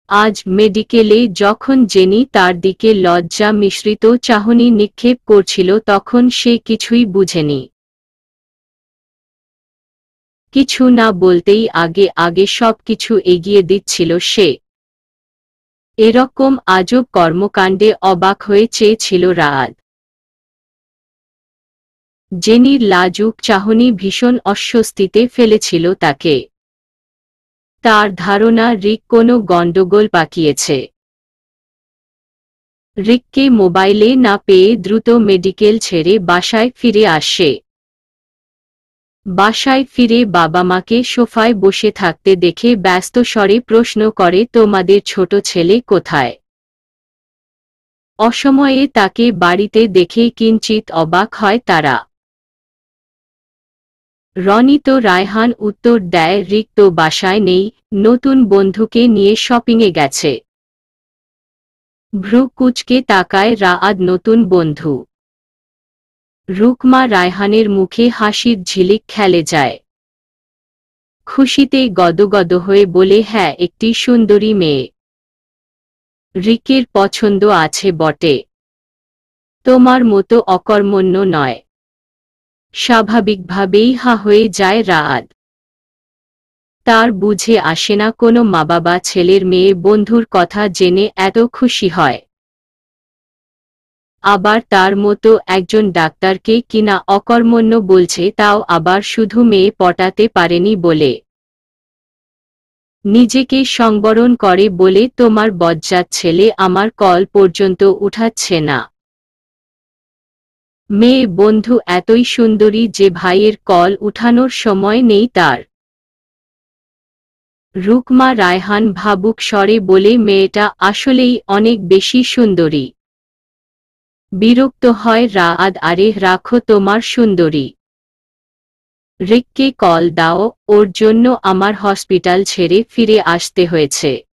আজ মেডিকেলে যখন জেনি তার দিকে লজ্জা মিশ্রিত চাহনি নিক্ষেপ করছিল তখন সে কিছুই বুঝেনি। কিছু না বলতেই আগে আগে সবকিছু এগিয়ে দিচ্ছিল সে। এরকম আজব কর্মকাণ্ডে অবাক হয়ে চেয়েছিল রায়াদ। জেনির লাজুক চাহনি ভীষণ অস্বস্তিতে ফেলেছিল তাকে। তার ধারণা রিক কোনো গণ্ডগোল পাকিয়েছে। রিককে মোবাইলে না পেয়ে দ্রুত মেডিকেল ছেড়ে বাসায় ফিরে আসে। বাসায় ফিরে বাবা মাকে সোফায় বসে থাকতে দেখে ব্যস্ত স্বরে প্রশ্ন করে, তোমাদের ছোট ছেলে কোথায়? অসময়ে তাকে বাড়িতে দেখে কিঞ্চিত অবাক হয় তারা। রনিত রায়হান উত্তর দেয়, রিক তো বাসায় নেই, নতুন বন্ধুকে নিয়ে শপিংয়ে গেছে। ভ্রু কুঁচকে তাকায় রায়াদ, নতুন বন্ধু? রুকমা রায়হানের মুখে হাসির ঝিলিক খেলে যায়। খুশিতে গদগদ হয়ে বলে, হ্যাঁ, একটি সুন্দরী মেয়ে। রিকের পছন্দ আছে বটে। তোমার মতো অকর্মণ্য নয়। স্বাভাবিকভাবেই হা হয়ে যায় রায়াদ। তার বুঝে আসে না কোনো মা বাবা ছেলের মেয়ে বন্ধুর কথা জেনে এত খুশি হয়। আবার তার মতো একজন ডাক্তারকে কিনা অকর্মণ্য বলছে, তাও আবার শুধু মেয়ে পটাতে পারেনি বলে। নিজেকে সংবরণ করে বলে তোমার বজ্জাত ছেলে আমার কল পর্যন্ত উঠাচ্ছে না। মেয়ে বন্ধু এতই সুন্দরী যে ভাইয়ের কল উঠানোর সময় নেই তার। রুকমা রায়হান ভাবুক স্বরে বলে, মেয়েটা আসলেই অনেক বেশি সুন্দরী। বিরক্ত হয় রাআদ। আরে রাখো তোমার সুন্দরী। রিককে কল দাও, ওর জন্য আমার হসপিটাল ছেড়ে ফিরে আসতে হয়েছে।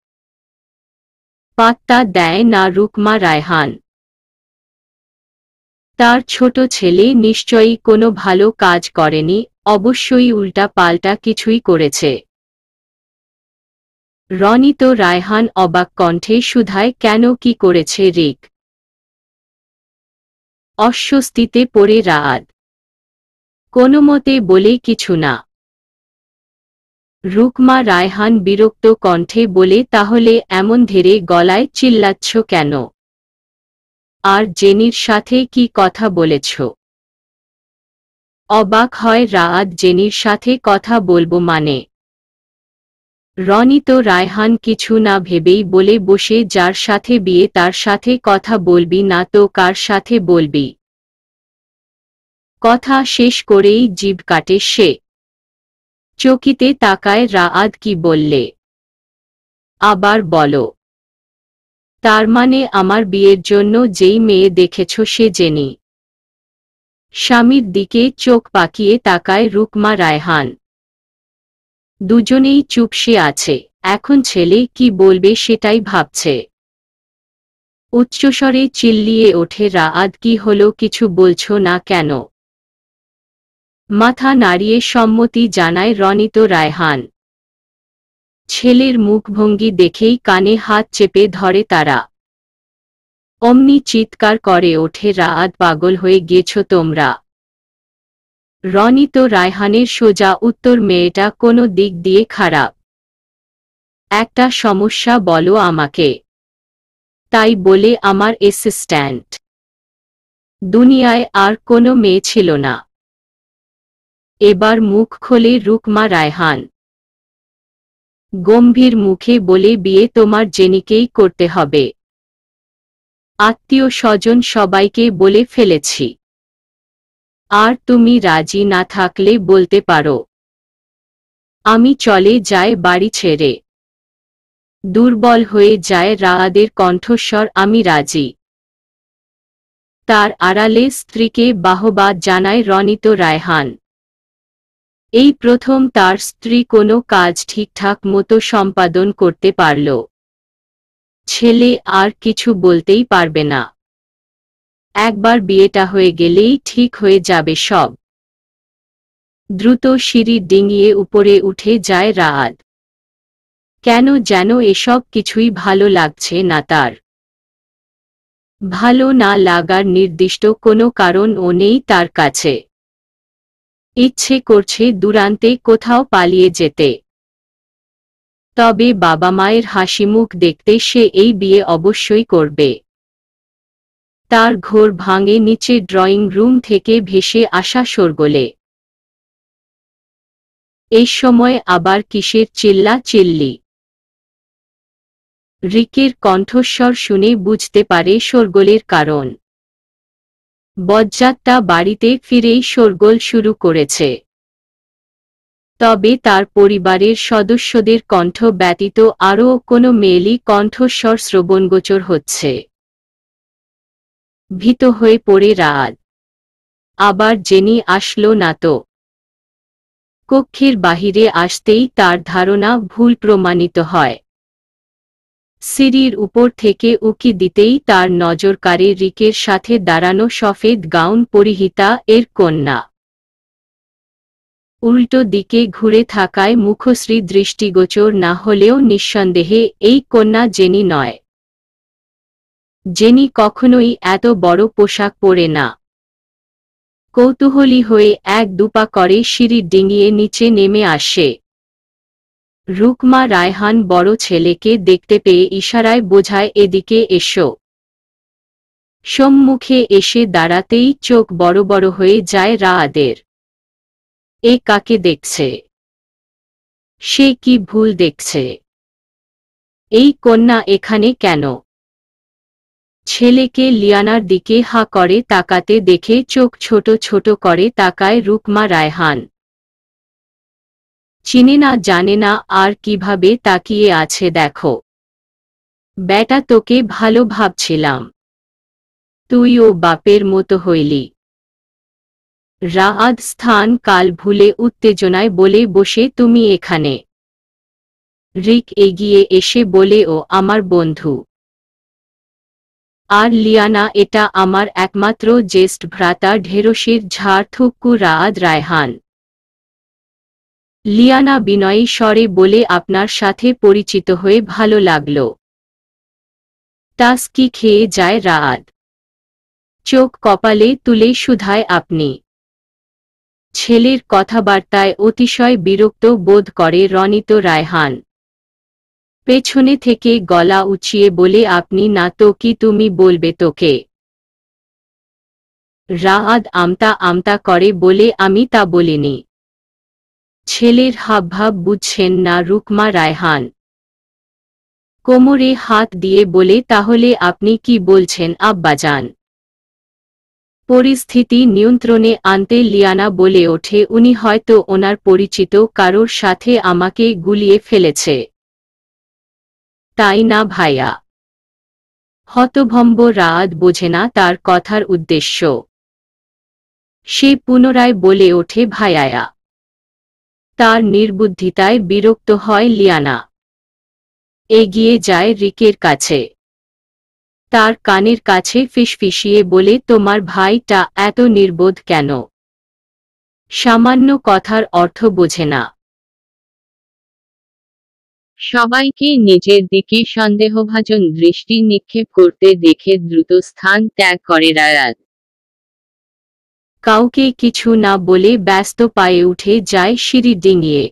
পাত্তা দেয় না রুকমা রায়হান। তার ছোট ছেলে নিশ্চয়ই কোনো ভালো কাজ করেনি, অবশ্যই উল্টা পাল্টা কিছুই করেছে। রনিত রায়হান অবাক কণ্ঠে শুধায়, কেন, কি করেছে রিক? অস্বস্তিতে পড়ে রাআদ। কোনোমতে বলে কিছু না। রুকমা রায়হান বিরক্ত কণ্ঠে বলে, তাহলে এমন ধীরে গলায় চিল্লাচ্ছ কেন? আর জেনির সাথে কি কথা বলেছ? অবাক হয় রাআদ। জেনির সাথে কথা বলবো মানে? রনিত রায়হান কিছু না ভেবেই বলে বসে, যার সাথে বিয়ে তার সাথে কথা বলবি না তো কার সাথে বলবি? কথা শেষ করেই জিভ কাটে সে। চকিতে তাকায় রাআদ। কি বললে? আবার বলো। তার মানে আমার বিয়ের জন্য যেই মেয়ে দেখেছ সে জেনি? স্বামীর দিকে চোখ পাকিয়ে তাকায় রুকমা রায়হান। দুজনেই চুপসে আছে, এখন ছেলে কি বলবে সেটাই ভাবছে। উচ্চস্বরে চিল্লিয়ে ওঠে রাআদ, কি হলো, কিছু বলছো না কেন? মাথা নাড়িয়ে সম্মতি জানায় রনিত রায়হান। ছেলের মুখভঙ্গি দেখেই কানে হাত চেপে ধরে তারা। অমনি চিৎকার করে ওঠে রাআদ, পাগল হয়ে গেছো তোমরা? রনিত রায়হানের সোজা উত্তর, মেয়েটা কোনো দিক দিয়ে খারাপ? একটা সমস্যা বলো আমাকে। তাই বলে আমার অ্যাসিস্ট্যান্ট? দুনিয়ায় আর কোনো মেয়ে ছিল না? এবার মুখ খোলে রুকমা রায়হান। গম্ভীর মুখে বলে, বিয়ে তোমার জেনিকেই করতে হবে। আত্মীয় স্বজন সবাইকে বলে ফেলেছি। আর তুমি রাজি না থাকলে বলতে পারো। আমি চলে যাই বাড়ি ছেড়ে। দুর্বল হয়ে যায় রাআদের কণ্ঠস্বর। আমি রাজি। তার আড়ালে স্ত্রীকে বাহবা জানায় রনিত রায়হান। এই প্রথম তার স্ত্রী কোনো কাজ ঠিকঠাক মতো সম্পাদন করতে পারল। ছেলে আর কিছু বলতেই পারবে না। একবার বিয়েটা হয়ে গেলেই ঠিক হয়ে যাবে সব। দ্রুত সিঁড়ি ডিঙিয়ে উপরে উঠে যায় রাআদ। কেন যেন এসব কিছুই ভালো লাগছে না তার। ভালো না লাগার নির্দিষ্ট কোনো কারণও নেই তার কাছে। ইচ্ছে করছে দূরান্তে কোথাও পালিয়ে যেতে। তবে বাবা মায়ের হাসিমুখ দেখতে সে এই বিয়ে অবশ্যই করবে। তার ঘোর ভাঙে নিচে ড্রয়িং রুম থেকে ভেসে আসা শোরগোলে। এই সময় আবার কিসের চিল্লা চিল্লি? রিকের কণ্ঠস্বর শুনে বুঝতে পারে শোরগোলের কারণ। বজ্জাতটা বাড়িতে ফিরেই শোরগোল শুরু করেছে। তবে তার পরিবারের সদস্যদের কণ্ঠ ব্যতীত আরও কোনো মেয়েলি কণ্ঠস্বর শ্রবণগোচর হচ্ছে। ভীত হয়ে পড়ে রাআদ। আবার জেনি আসলো না তো? কক্ষের বাহিরে আসতেই তার ধারণা ভুল প্রমাণিত হয়। সিঁড়ির উপর থেকে উকি দিতেই তার নজর কাড়ে রিকের সাথে দাঁড়ানো সফেদ গাউন পরিহিতা এর কন্যা। উল্টো দিকে ঘুরে থাকায় মুখশ্রী দৃষ্টিগোচর না হলেও নিঃসন্দেহে এই কন্যা জেনি নয়। জেনি কখনোই এত বড় পোশাক পরে না। কৌতূহলী হয়ে এক দুপা করে সিঁড়ি ডিঙিয়ে নিচে নেমে আসে। রুকমা রায়হান বড় ছেলেকে দেখতে পেয়ে ইশারায় বোঝায়, এদিকে এসো। সম্মুখে এসে দাঁড়াতেই চোখ বড় বড় হয়ে যায় রাআদের। এ কাকে দেখছে? সে কি ভুল দেখছে? এই কন্যা এখানে কেন? ছেলেকে লিয়ানার দিকে হা করে তাকাতে দেখে চোখ ছোট ছোট করে তাকায় রুকমা রায়হান। চিনে না জানে না আর কিভাবে তাকিয়ে আছে দেখো। বেটা তোকে ভালো ভাবছিলাম, তুইও বাপের মতো হইলি। রাআদ স্থান কাল ভুলে উত্তেজনায় বলে বসে তুমি এখানে। রিক এগিয়ে এসে বলে ও আমার বন্ধু। আর লিয়ানা এটা আমার একমাত্র জ্যেষ্ঠ ভ্রাতা ঢেরসের ঝাড়থুক্কু রাআদ রায়হান। লিয়ানা বিনয়ী স্বরে বলে আপনার সাথে পরিচিত হয়ে ভালো লাগলো। টাস্কি খেয়ে যায় রাআদ। চোখ কপালে তুলে শুধায় আপনি। ছেলের কথাবার্তায় অতিশয় বিরক্ত বোধ করে রনিত রায়হান। পেছনে থেকে গলা উঁচিয়ে বলে আপনি না তো কি তুমি বলবে তোকে? রাআদ আমতা আমতা করে বলে আমি তা বলিনি। ছেলের হাবভাব বুঝছেন না রুকমা রায়হান। কোমরে হাত দিয়ে বলে তাহলে আপনি কি বলছেন আব্বাজান? পরিস্থিতি নিয়ন্ত্রণে আনতে লিয়ানা বলে ওঠে উনি হয়তো ওনার পরিচিত কারোর সাথে আমাকে গুলিয়ে ফেলেছে, তাই না ভাইয়া? হতভম্ব রাআদ বোঝে না তার কথার উদ্দেশ্য। সে পুনরায় বলে ওঠে ভাইয়া। তার নির্বুদ্ধিতায় বিরক্ত হয় লিয়ানা। এগিয়ে যায় রিকের কাছে। তার কানের কাছে ফিসফিসিয়ে বলে তোমার ভাইটা এত নির্বোধ কেন? সামান্য কথার অর্থ বোঝে না। সবাইকে নিজের দিকে সন্দেহভাজন দৃষ্টি নিক্ষেপ করতে দেখে দ্রুত স্থান ত্যাগ করে রায়াত। কাউকে কিছু না বলে ব্যস্ত পায়ে উঠে যায় সিঁড়ি ডিঙিয়ে।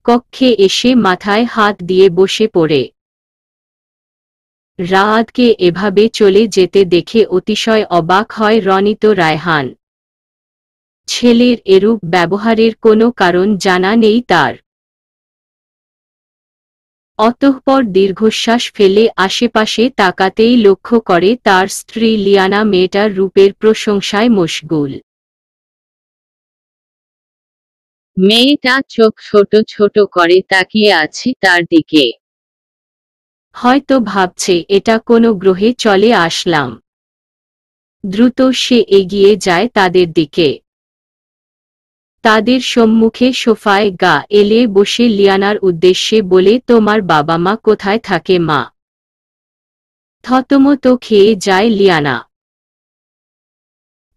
কক্ষে এসে মাথায় হাত দিয়ে বসে পড়ে। রাআদকে এভাবে চলে যেতে দেখে অতিশয় অবাক হয় রনিত রায়হান। ছেলের এরূপ ব্যবহারের কোনো কারণ জানা নেই তার। অতঃপর দীর্ঘশ্বাস ফেলে আশেপাশে তাকাতেই লক্ষ্য করে তার স্ত্রী লিয়ানা মেয়েটার রূপের প্রশংসায় মশগুল। মেয়েটা চোখ ছোট ছোট করে তাকিয়ে আছে তার দিকে। হয়তো ভাবছে এটা কোনো গ্রহে চলে আসলাম। দ্রুত সে এগিয়ে যায় তাদের দিকে। তাদের সম্মুখে সোফায় গা এলিয়ে বসে লিয়ানার উদ্দেশ্যে বলে তোমার বাবা মা কোথায় থাকে মা? থতমত খেয়ে যায় লিয়ানা।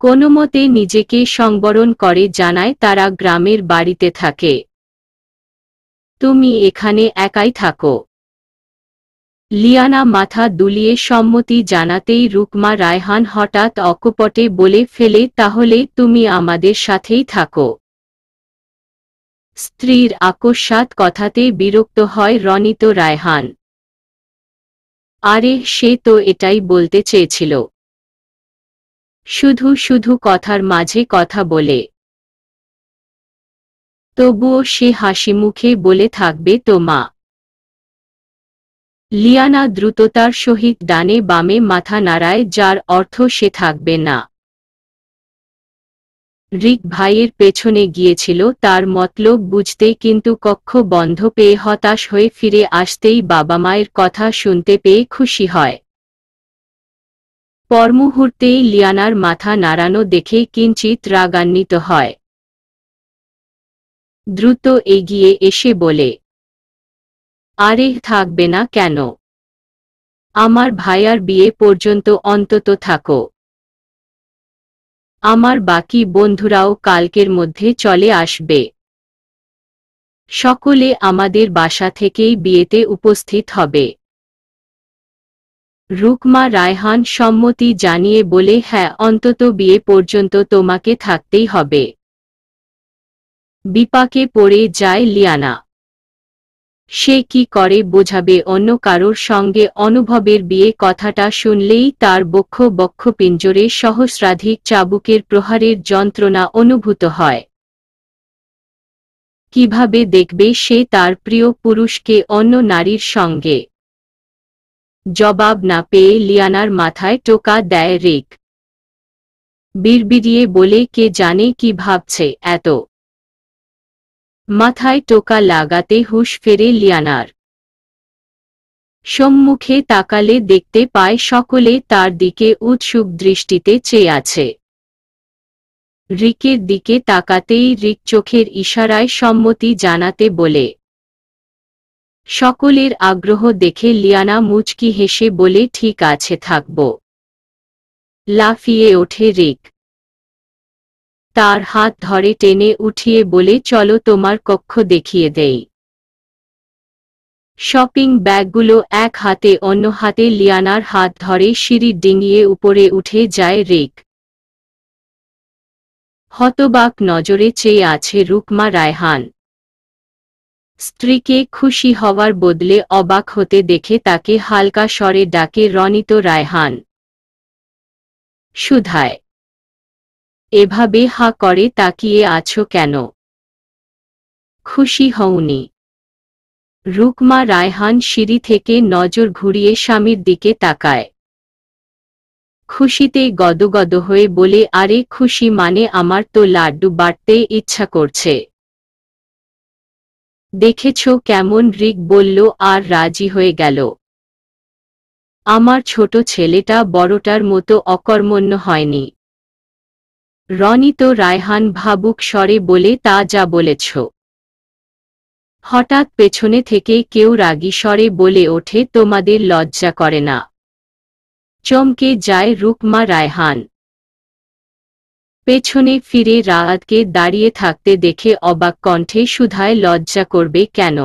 কোনোমতে নিজেকে সংবরণ করে জানায় তারা গ্রামের বাড়িতে থাকে। তুমি এখানে একাই থাকো। লিয়ানা মাথা দুলিয়ে সম্মতি জানাতেই রুকমা রায়হান হঠাৎ অকপটে বলে ফেলে তাহলে তুমি আমাদের সাথেই থাকো। স্ত্রীর আকস্মাৎ কথাতে বিরক্ত হয় রনিত রায়হান। আরে সে তো এটাই বলতে চেয়েছিল। শুধু শুধু কথার মাঝে কথা বলে। তবুও সে হাসি মুখে বলে থাকবে তো মা। লিয়ানা দ্রুততার সহিত ডানে বামে মাথা নাড়ায় যার অর্থ সে থাকবে না। রিক ভাইয়ের পেছনে গিয়েছিল তার মতলব বুঝতে কিন্তু কক্ষ বন্ধ পেয়ে হতাশ হয়ে ফিরে আসতেই বাবা মায়ের কথা শুনতে পেয়ে খুশি হয়। পরমুহূর্তেই লিয়ানার মাথা নাড়ানো দেখে কিঞ্চিত রাগান্বিত হয়। দ্রুত এগিয়ে এসে বলে আরে থাকবে না কেন? আমার ভাইয়ার বিয়ে পর্যন্ত অন্তত থাকো। আমার বাকি বন্ধুরাও কালকের মধ্যে চলে আসবে। সকলে আমাদের বাসা থেকেই বিয়েতে উপস্থিত হবে। রুকমা রায়হান সম্মতি জানিয়ে বলে হ্যাঁ অন্তত বিয়ে পর্যন্ত তোমাকে থাকতেই হবে। বিপাকে পড়ে যায় লিয়ানা। সে কি করে বোঝাবে অন্য কারোর সঙ্গে অনুভবের বিয়ে? কথাটা শুনলেই তার বক্ষ বক্ষ পিঞ্জরে সহস্রাধিক চাবুকের প্রহারের যন্ত্রণা অনুভূত হয়। কিভাবে দেখবে সে তার প্রিয় পুরুষকে অন্য নারীর সঙ্গে? জবাব না পেয়ে লিয়ানার মাথায় টোকা দেয় রিক। বিড়বিড়িয়ে বলে, কে জানে কি ভাবছে এত। মাথায় টোকা লাগাতে হুঁশ ফেরে লিয়ানার। সম্মুখে তাকালে দেখতে পায় সকলে তার দিকে উৎসুক দৃষ্টিতে চেয়ে আছে। রিকের দিকে তাকাতেই রিক চোখের ইশারায় সম্মতি জানাতে বলে। সকলের আগ্রহ দেখে লিয়ানা মুচকি হেসে বলে, ঠিক আছে, থাকব। লাফিয়ে ওঠে রিক। তার হাত ধরে টেনে উঠিয়ে বলে, চলো তোমার কক্ষ দেখিয়ে দেই। শপিং ব্যাগগুলো এক হাতে অন্য হাতে লিয়ানার হাত ধরে সিঁড়ি ডিঙিয়ে উপরে উঠে যায় রিক। হতবাক নজরে চেয়ে আছে রুকমা রায়হান। স্ত্রীকে খুশি হওয়ার বদলে অবাক হতে দেখে তাকে হালকা স্বরে ডাকে, রনিত রায়হান। সুধায়। এভাবে হা করে তাকিয়ে আছো কেন? খুশি হওনি? রুকমা রায়হান সিঁড়ি থেকে নজর ঘুরিয়ে স্বামীর দিকে তাকায়। খুশিতে গদগদ হয়ে বলে, আরে খুশি মানে আমার তো লাড্ডু বাটতে ইচ্ছা করছে। দেখেছ কেমন? রিক বলল আর রাজি হয়ে গেল। আমার ছোট ছেলেটা বড়টার মতো অকর্মণ্য হয়নি। রনিত রায়হান ভাবুক স্বরে বলে, তা যা বলেছ। হঠাৎ পেছনে থেকে কেউ রাগী স্বরে বলে ওঠে, তোমাদের লজ্জা করে না? চমকে যায় রুকমা রায়হান। পেছনে ফিরে রাআদকে দাঁড়িয়ে থাকতে দেখে অবাক কণ্ঠে সুধায়, লজ্জা করবে কেন?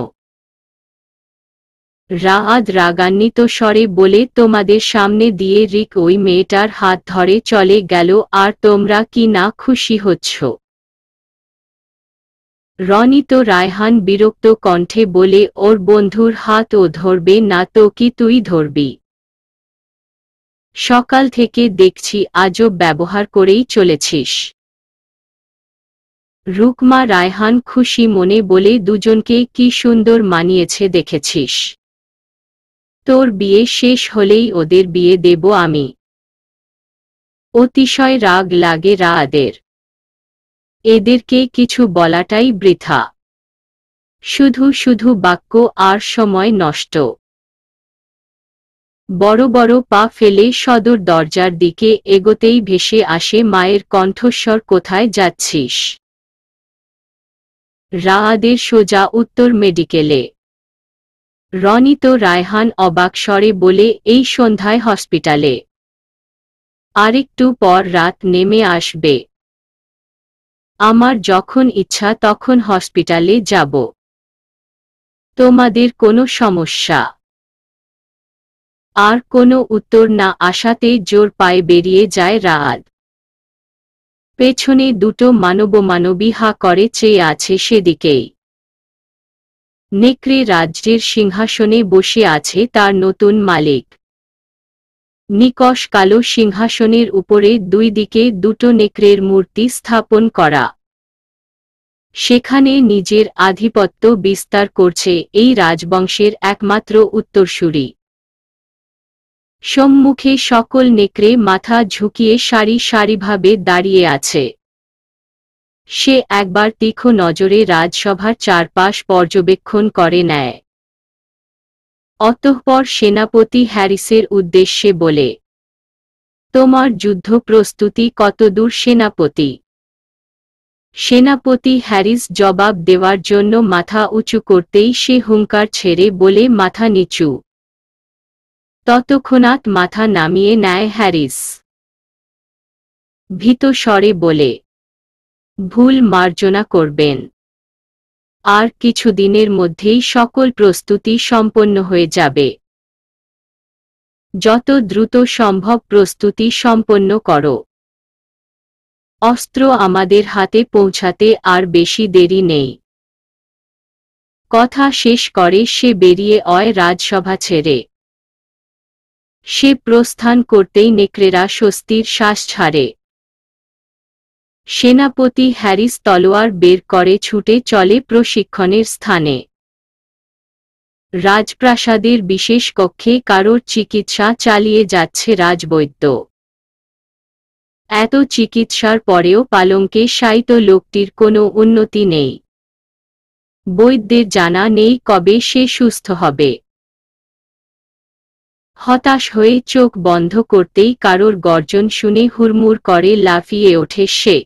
রাআদ রাগান্বিত স্বরে বলে, তোমাদের সামনে দিয়ে রিক ওই মেয়েটার হাত ধরে চলে গেল আর তোমরা কি না খুশি হচ্ছ? রনিত রায়হান বিরক্ত কণ্ঠে বলে, ওর বন্ধুর হাত ও ধরবে না তো কি তুই ধরবি? সকাল থেকে দেখছি আজব ব্যবহার করেই চলেছিস। রুকমা রায়হান খুশি মনে বলে, দুজনকে কি সুন্দর মানিয়েছে দেখেছিস? তোর বিয়ে শেষ হলেই ওদের বিয়ে দেব আমি। অতিশয় রাগ লাগে রাআদের। এদেরকে কিছু বলাটাই বৃথা। শুধু শুধু বাক্য আর সময় নষ্ট। বড় বড় পা ফেলে সদর দরজার দিকে এগোতেই ভেসে আসে মায়ের কণ্ঠস্বর, কোথায় যাচ্ছিস? রাআদের সোজা উত্তর, মেডিকেলে। রনিত রায়হান অবাক স্বরে বলে, এই সন্ধ্যায় হসপিটালে? আরেকটু পর রাত নেমে আসবে। আমার যখন ইচ্ছা তখন হসপিটালে যাব। তোমাদের কোনো সমস্যা? আর কোনো উত্তর না আসাতে জোর পায়ে বেরিয়ে যায় রাআদ। পেছনে দুটো মানবী হা করে চেয়ে আছে সেদিকেই। নেকড়ে রাজ্যের সিংহাসনে বসে আছে তার নতুন মালিক। নিকষ কালো সিংহাসনের উপরে দুই দিকে দুটো নেকড়ের মূর্তি স্থাপন করা। সেখানে নিজের আধিপত্য বিস্তার করছে এই রাজবংশের একমাত্র উত্তরসূরি। সম্মুখে সকল নেকড়ে মাথা ঝুঁকিয়ে সারি সারিভাবে দাঁড়িয়ে আছে। সে একবার তীক্ষ্ণ নজরে রাজসভার চারপাশ পর্যবেক্ষণ করে নেয়। অতঃপর সেনাপতি হ্যারিসের উদ্দেশ্যে বলে, তোমার যুদ্ধ প্রস্তুতি কতদূর সেনাপতি? সেনাপতি হ্যারিস জবাব দেওয়ার জন্য মাথা উঁচু করতেই সে হুঙ্কার ছেড়ে বলে, মাথা নিচু। ততক্ষণাৎ মাথা নামিয়ে নেয় হ্যারিস। ভীত স্বরে বলে, ভুল মার্জনা করবেন। আর কিছুদিনের মধ্যেই সকল প্রস্তুতি সম্পন্ন হয়ে যাবে। যত দ্রুত সম্ভব প্রস্তুতি সম্পন্ন করো। অস্ত্র আমাদের হাতে পৌঁছাতে আর বেশি দেরি নেই। কথা শেষ করে সে বেরিয়ে অয় রাজসভা ছেড়ে। সে প্রস্থান করতেই নেকড়েরা স্বস্তির শ্বাস ছাড়ে। সেনাপতি হ্যারিস তলোয়ার বের করে ছুটে চলে প্রশিক্ষণের স্থানে। রাজপ্রাসাদের বিশেষ কক্ষে কারোর চিকিৎসা চালিয়ে যাচ্ছে রাজবৈদ্য। এত চিকিৎসার পরেও পালঙ্কে শায়িত লোকটির কোনো উন্নতি নেই। বৈদ্যের জানা নেই কবে সে সুস্থ হবে। হতাশ হয়ে চোখ বন্ধ করতেই কারোর গর্জন শুনে হুড়মুড় করে লাফিয়ে ওঠে সে।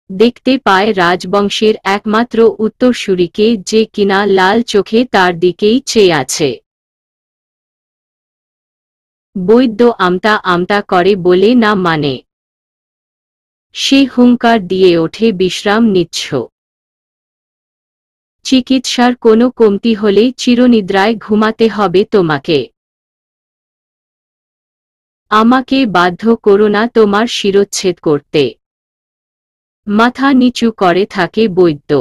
দেখতে পায় রাজবংশের একমাত্র উত্তরসূরিকে, যে কিনা লাল চোখে তার দিকেই চেয়ে আছে। বৈদ্য আমতা আমতা করে বলে না মানে। সে হুঙ্কার দিয়ে ওঠে, বিশ্রাম নিচ্ছ? চিকিৎসার কোনো কমতি হলে চিরনিদ্রায় ঘুমাতে হবে তোমাকে। আমাকে বাধ্য করো না তোমার শিরচ্ছেদ করতে। মাথা নিচু করে থাকে বৈদ্য।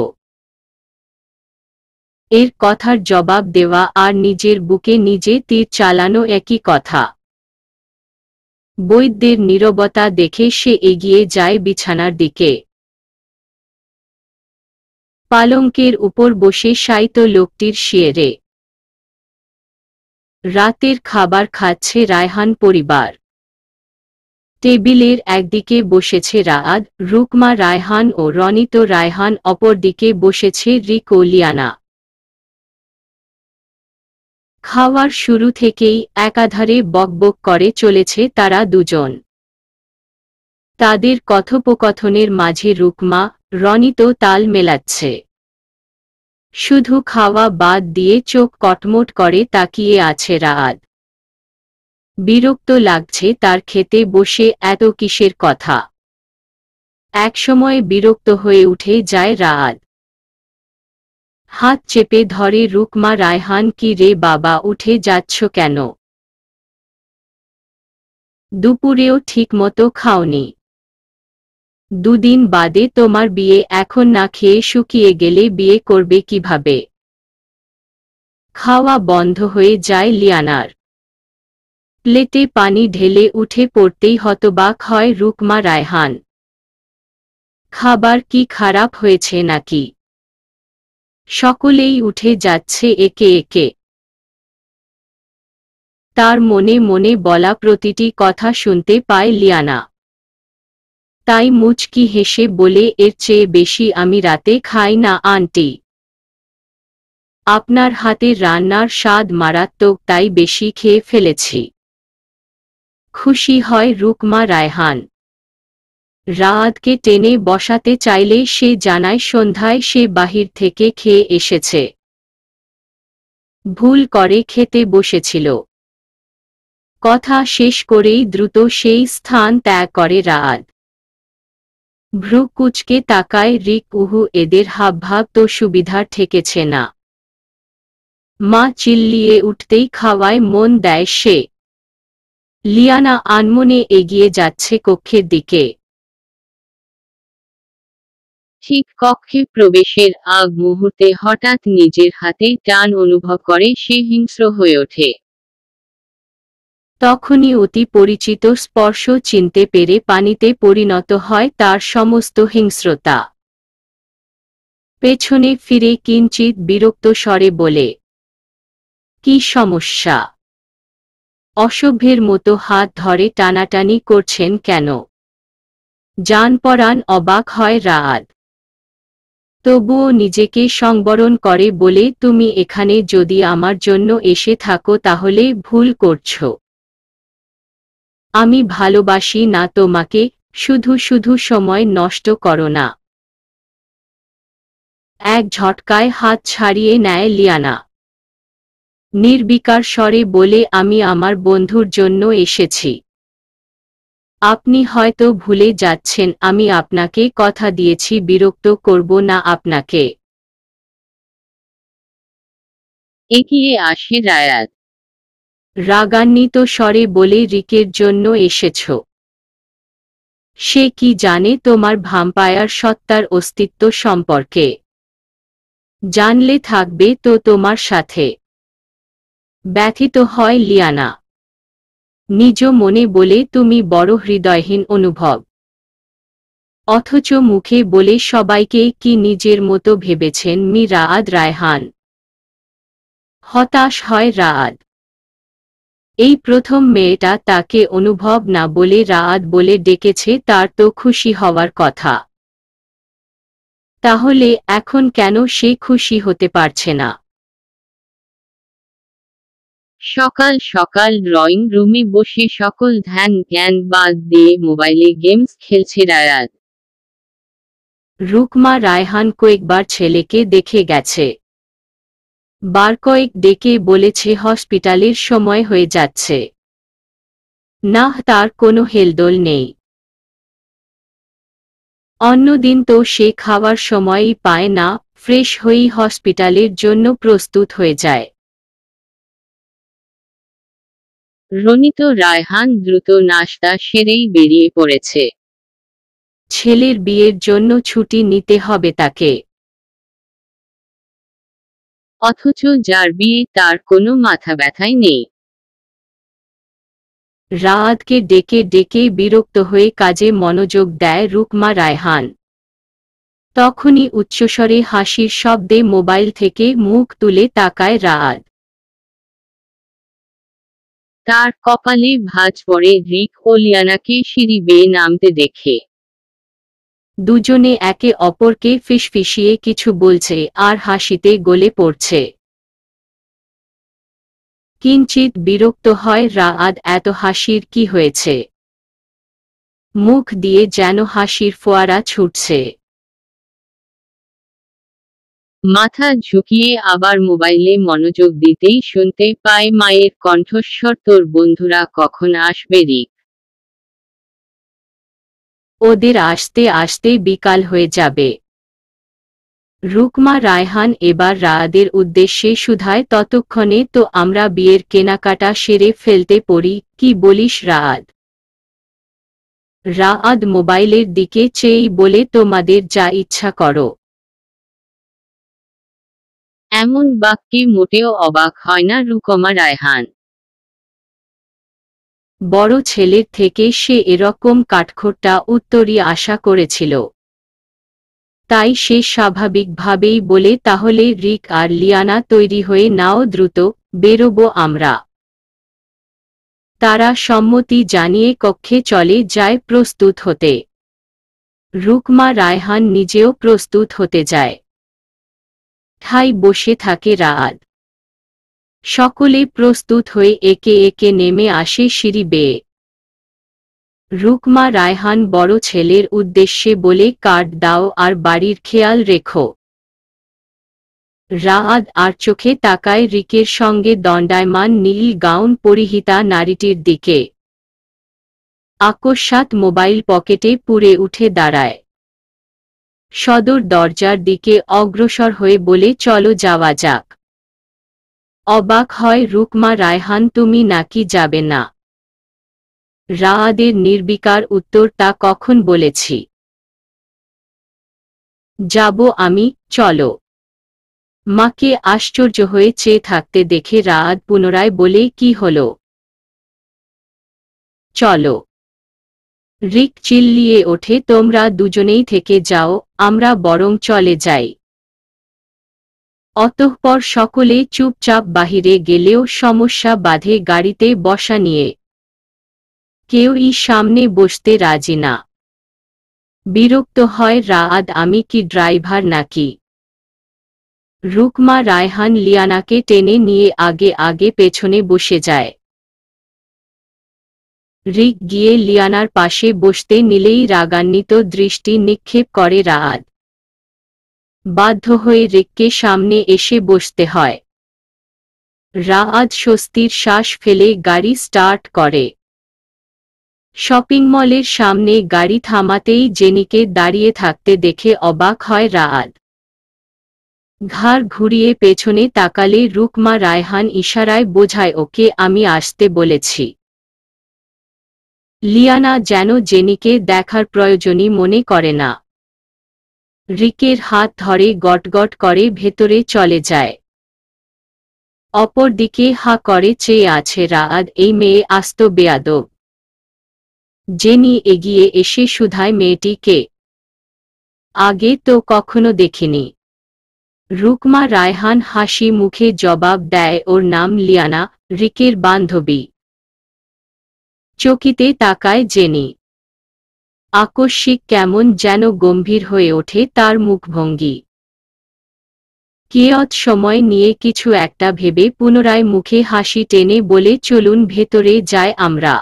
এর কথার জবাব দেওয়া আর নিজের বুকে নিজে তীর চালানো একই কথা। বৈদ্যের নীরবতা দেখে সে এগিয়ে যায় বিছানার দিকে। পালঙ্কের উপর বসে শায়িত লোকটির শিয়রে। রাতের খাবার খাচ্ছে রায়হান পরিবার। টেবিলের একদিকে বসেছে রাআদ, রুকমা রায়হান ও রনিত রায়হান, অপরদিকে বসেছে রিক ও লিয়ানা। খাওয়ার শুরু থেকেই একাধারে বকবক করে চলেছে তারা দুজন। তাদের কথোপকথনের মাঝে রুকমা, রনিত তাল মেলাচ্ছে। শুধু খাওয়া বাদ দিয়ে চোখ কটমট করে তাকিয়ে আছে রাআদ। বিরক্ত লাগছে তার খেতে বসে এত কিসের কথা। একসময় বিরক্ত হয়ে উঠে যায় রাআদ। হাত চেপে ধরে রুকমা। রায়হান, কি রে বাবা, উঠে যাচ্ছ কেন? দুপুরেও ঠিকমতো খাওনি। দুদিন বাদে তোমার বিয়ে, এখন না খেয়ে শুকিয়ে গেলে বিয়ে করবে কিভাবে? খাওয়া বন্ধ হয়ে যায় লিয়ানার। প্লেটে পানি ঢেলে উঠে পড়তেই হতবাক হয় রুকমা। রায়হান, খাবার কি খারাপ হয়েছে নাকি? সকলেই উঠে যাচ্ছে একে একে। তার মনে মনে বলা প্রতিটি কথা শুনতে পায় লিয়ানা। তাই মুচকি হেসে বলে, এর চেয়ে বেশি আমি রাতে খাই না আন্টি। আপনার হাতের রান্নার স্বাদ মারাত্মক, তাই বেশি খেয়ে ফেলেছি। খুশি হয় রুকমা। রায়হান রাআদকে টেনে বসাতে চাইলে সে জানায় সন্ধ্যায় সে বাহির থেকে খেয়ে এসেছে। ভুল করে খেতে বসেছিল। কথা শেষ করেই দ্রুত সেই স্থান ত্যাগ করে রাআদ। ভ্রু কুঁচকে তাকায় রিক। উহু, এদের হাবভাব তো সুবিধার ঠেকেছে না। মা চিল্লিয়ে উঠতেই খাওয়ায় মন দেয় সে। লিয়ানা আনমনে এগিয়ে যাচ্ছে কক্ষের দিকে। ঠিক কক্ষে প্রবেশের আগ মুহূর্তে হঠাৎ নিজের হাতে টান অনুভব করে সে। হিংস্র হয়ে ওঠে। তখনই অতি পরিচিত স্পর্শ চিনতে পেরে পানিতে পরিণত হয় তার সমস্ত হিংস্রতা। পেছনে ফিরে কিঞ্চিত বিরক্ত স্বরে বলে, কি সমস্যা? অসভ্যের মতো হাত ধরে টানাটানি করছেন কেন? জানপরাণ অবাক হয় রাআদ। তবুও নিজেকে সংবরণ করে বলে, তুমি এখানে যদি আমার জন্য এসে থাকো তাহলে ভুল করছো। আমি ভালোবাসি না তোমাকে, শুধু শুধু সময় নষ্ট করো না। এক ঝটকায় হাত ছাড়িয়ে নেয় লিয়ানা। নির্বিকার স্বরে বলে, আমি আমার বন্ধুর জন্য এসেছি। আপনি হয়তো ভুলে যাচ্ছেন আমি আপনাকে কথা দিয়েছি বিরক্ত করব না আপনাকে। এগিয়ে আসে রায়াত। রাগান্বিত স্বরে বলে, রিকের জন্য এসেছ? সে কি জানে তোমার ভ্যাম্পায়ার সত্তার অস্তিত্ব সম্পর্কে? জানলে থাকবে তো তোমার সাথে। ব্যথিত হয় লিয়ানা। নিজ মনে বলে তুমি বড় হৃদয়হীন অনুভব। অথচ মুখে বলে সবাইকে কি নিজের মতো ভেবেছেন রাআদ রায়হান। হতাশ হয় রাআদ। এই প্রথম মেয়েটা তাকে অনুভব না বলে রাআদ বলে ডেকেছে, তার তো খুশি হওয়ার কথা। তাহলে এখন কেন সে খুশি হতে পারছে না? সকাল সকাল ড্রয়িং রুমে বসে সকল ধ্যান জ্ঞান বাদ দিয়ে মোবাইলে গেমস খেলছে রায়াত। রুকমা রায়হান কয়েকবার ছেলেকে দেখে গেছে। বার কয়েক ডেকে বলেছে হসপিটালের সময় হয়ে যাচ্ছে। না, তার কোনো হেলদোল নেই। অন্যদিন তো সে খাওয়ার সময়ই পায় না, ফ্রেশ হয়েই হসপিটালের জন্য প্রস্তুত হয়ে যায়। রনিত রায়হান দ্রুত নাশতা সেরেই বেরিয়ে পড়েছে। ছেলের বিয়ের জন্য ছুটি নিতে হবে তাকে। অথচ যার বিয়ে তার কোনো মাথা ব্যথাই নেই। রাআদকে ডেকে ডেকে বিরক্ত হয়ে কাজে মনোযোগ দেয় রুকমা রায়হান। তখনই উচ্চস্বরে হাসির শব্দে মোবাইল থেকে মুখ তুলে তাকায় রাআদ। তার কপালে ভাঁজ পড়ে রিক ও লিয়ানাকে সিঁড়ি বেয়ে নামতে দেখে। দুজনে একে অপরকে ফিসফিসিয়ে কিছু বলছে আর হাসিতে গলে পড়ছে। কিঞ্চিত বিরক্ত হয় রাআদ, এত হাসির কি হয়েছে? মুখ দিয়ে যেন হাসির ফোয়ারা ছুটছে। মাথা ঝুঁকিয়ে আবার মোবাইলে মনোযোগ দিতেই শুনতে পায় মায়ের কণ্ঠস্বর, তোর বন্ধুরা কখন আসবে রিক? ওদের আসতে আসতে বিকাল হয়ে যাবে। রুকমা রায়হান এবার রাআদের উদ্দেশ্যে শুধায়, ততক্ষণে তো আমরা বিয়ের কেনাকাটা সেরে ফেলতে পড়ি, কি বলিস রাআদ? রাআদ মোবাইলের দিকে চেয়েই বলে, তোমাদের যা ইচ্ছা করো। এমন বাক্যে মোটেও অবাক হয় না রুকমা রায়হান। বড় ছেলের থেকে সে এরকম কাঠখোট্টা উত্তরই আশা করেছিল। তাই সে স্বাভাবিকভাবেই বলে, তাহলে রিক আর লিয়ানা তৈরি হয়ে নাও, দ্রুত বেরোবো আমরা। তারা সম্মতি জানিয়ে কক্ষে চলে যায় প্রস্তুত হতে। রুকমা রায়হান নিজেও প্রস্তুত হতে যায়। ঠাই বসে থাকে রাআদ। সকলে প্রস্তুত হয়ে একে একে নেমে আসে সিঁড়ি বেয়ে। রুকমা রায়হান বড় ছেলের উদ্দেশ্যে বলে, কার্ড দাও আর বাড়ির খেয়াল রেখো। রাআদ আর চোখে তাকায় রিকের সঙ্গে দণ্ডায়মান নীল গাউন পরিহিতা নারীটির দিকে। আকস্মাৎ মোবাইল পকেটে পুরে উঠে দাঁড়ায়। সদর দরজার দিকে অগ্রসর হয়ে বলে, চলো যাওয়া যাক। অবাক হয় রুকমা রায়হান, তুমি নাকি যাবে না? রাআদের নির্বিকার উত্তর, তা কখন বলেছি? যাব আমি, চলো। মাকে আশ্চর্য হয়ে চেয়ে থাকতে দেখে রাআদ পুনরায় বলে, কি হলো? চলো। রিক চিল্লিয়ে ওঠে, তোমরা দুজনেই থেকে যাও, আমরা বরং চলে যাই। অতঃপর সকলে চুপচাপ বাহিরে গেলেও সমস্যা বাধে গাড়িতে বসা নিয়ে। কেউই সামনে বসতে রাজি না। বিরক্ত হয় রাআদ, আমি কি ড্রাইভার নাকি? রুকমা রায়হান লিয়ানাকে টেনে নিয়ে আগে আগে পেছনে বসে যায়। রিক গিয়ে লিয়ানার পাশে বসতে নিলেই রাগান্বিত দৃষ্টি নিক্ষেপ করে রাআদ। বাধ্য হয়ে রিককে সামনে এসে বসতে হয়। রাআদ স্বস্তির শ্বাস ফেলে গাড়ি স্টার্ট করে। শপিং মলের সামনে গাড়ি থামাতেই জেনিকে দাঁড়িয়ে থাকতে দেখে অবাক হয় রাআদ। ঘাড় ঘুরিয়ে পেছনে তাকালে রুকমা রায়হান ইশারায় বোঝায়, ওকে আমি আসতে বলেছি। লিয়ানা যেন জেনিকে দেখার প্রয়োজনই মনে করে না। রিকের হাত ধরে গটগট করে ভেতরে চলে যায়। অপরদিকে হা করে চেয়ে আছে রাআদ। এই মেয়ে আস্ত বেয়াদব। জেনি এগিয়ে এসে শুধায়, মেয়েটিকে আগে তো কখনো দেখিনি। রুকমা রায়হান হাসি মুখে জবাব দেয়, ওর নাম লিয়ানা, রিকের বান্ধবী। চকিতে তাকায় জেনি। আকস্মিক কেমন যেন গম্ভীর হয়ে ওঠে তার মুখভঙ্গি। কিয়ৎ সময় নিয়ে কিছু একটা ভেবে পুনরায় মুখে হাসি টেনে বলে, চলুন ভেতরে যাই আমরা।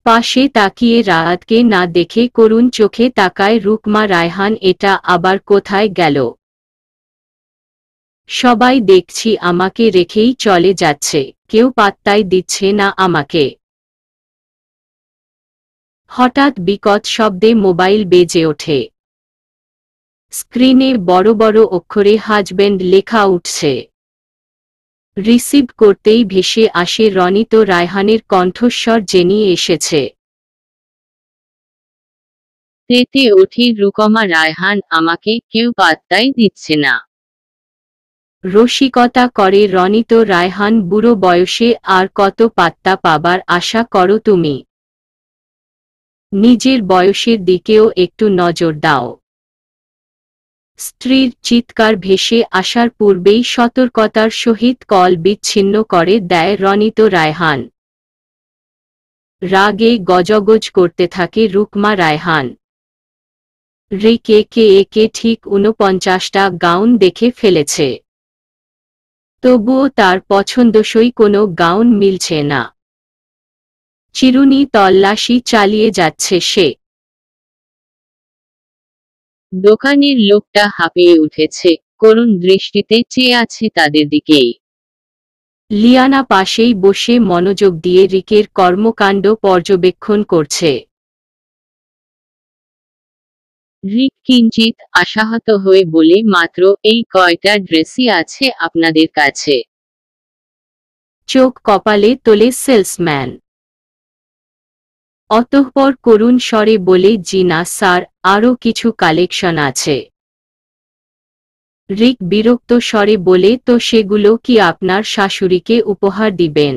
পাশে তাকিয়ে রাআদকে না দেখে করুণ চোখে তাকায় রুকমা রায়হান। এটা আবার কোথায় গেল? সবাই দেখছি আমাকে রেখেই চলে যাচ্ছে, কেউ পাত্তাই দিচ্ছে না আমাকে। হঠাৎ বিকট শব্দে মোবাইল বেজে ওঠে। স্ক্রিনে বড় বড় অক্ষরে হাজবেন্ড লেখা উঠছে। রিসিভ করতেই ভেসে আসে রনিত রায়হানের কণ্ঠস্বর, জেনি এসেছে। তেতে ওঠে রুকমা রায়হান, আমাকে কেউ পাত্তাই দিচ্ছে না। রসিকতা করে রনিত রায়হান, বুড়ো বয়সে আর কত পাত্তা পাবার আশা করো তুমি? নিজের বয়সের দিকেও একটু নজর দাও। স্ত্রীর চিৎকার ভেসে আসার পূর্বেই সতর্কতার সহিত কল বিচ্ছিন্ন করে দেয় রনিত রায়হান। রাগে গজগজ করতে থাকে রুকমা রায়হান। রিক একে ঠিক ৪৯টা গাউন দেখে ফেলেছে। তবুও তার পছন্দসই কোনো গাউন মিলছে না। চিরুনি তল্লাশি চালিয়ে যাচ্ছে সে। দোকানের লোকটা হাঁপিয়ে উঠেছে, করুণ দৃষ্টিতে চেয়ে আছে তাদের দিকেই। লিয়ানা পাশেই বসে মনোযোগ দিয়ে রিকের কর্মকাণ্ড পর্যবেক্ষণ করছে। রিক কিঞ্চিত আশাহত হয়ে বলে, মাত্র এই কয়টা ড্রেসই আছে আপনাদের কাছে? চোখ কপালে তোলে সেলসম্যান। অতঃপর করুণ স্বরে বলে, জি না স্যার, আরও কিছু কালেকশন আছে। রিক বিরক্ত স্বরে বলে, তো সেগুলো কি আপনার শাশুড়িকে উপহার দিবেন?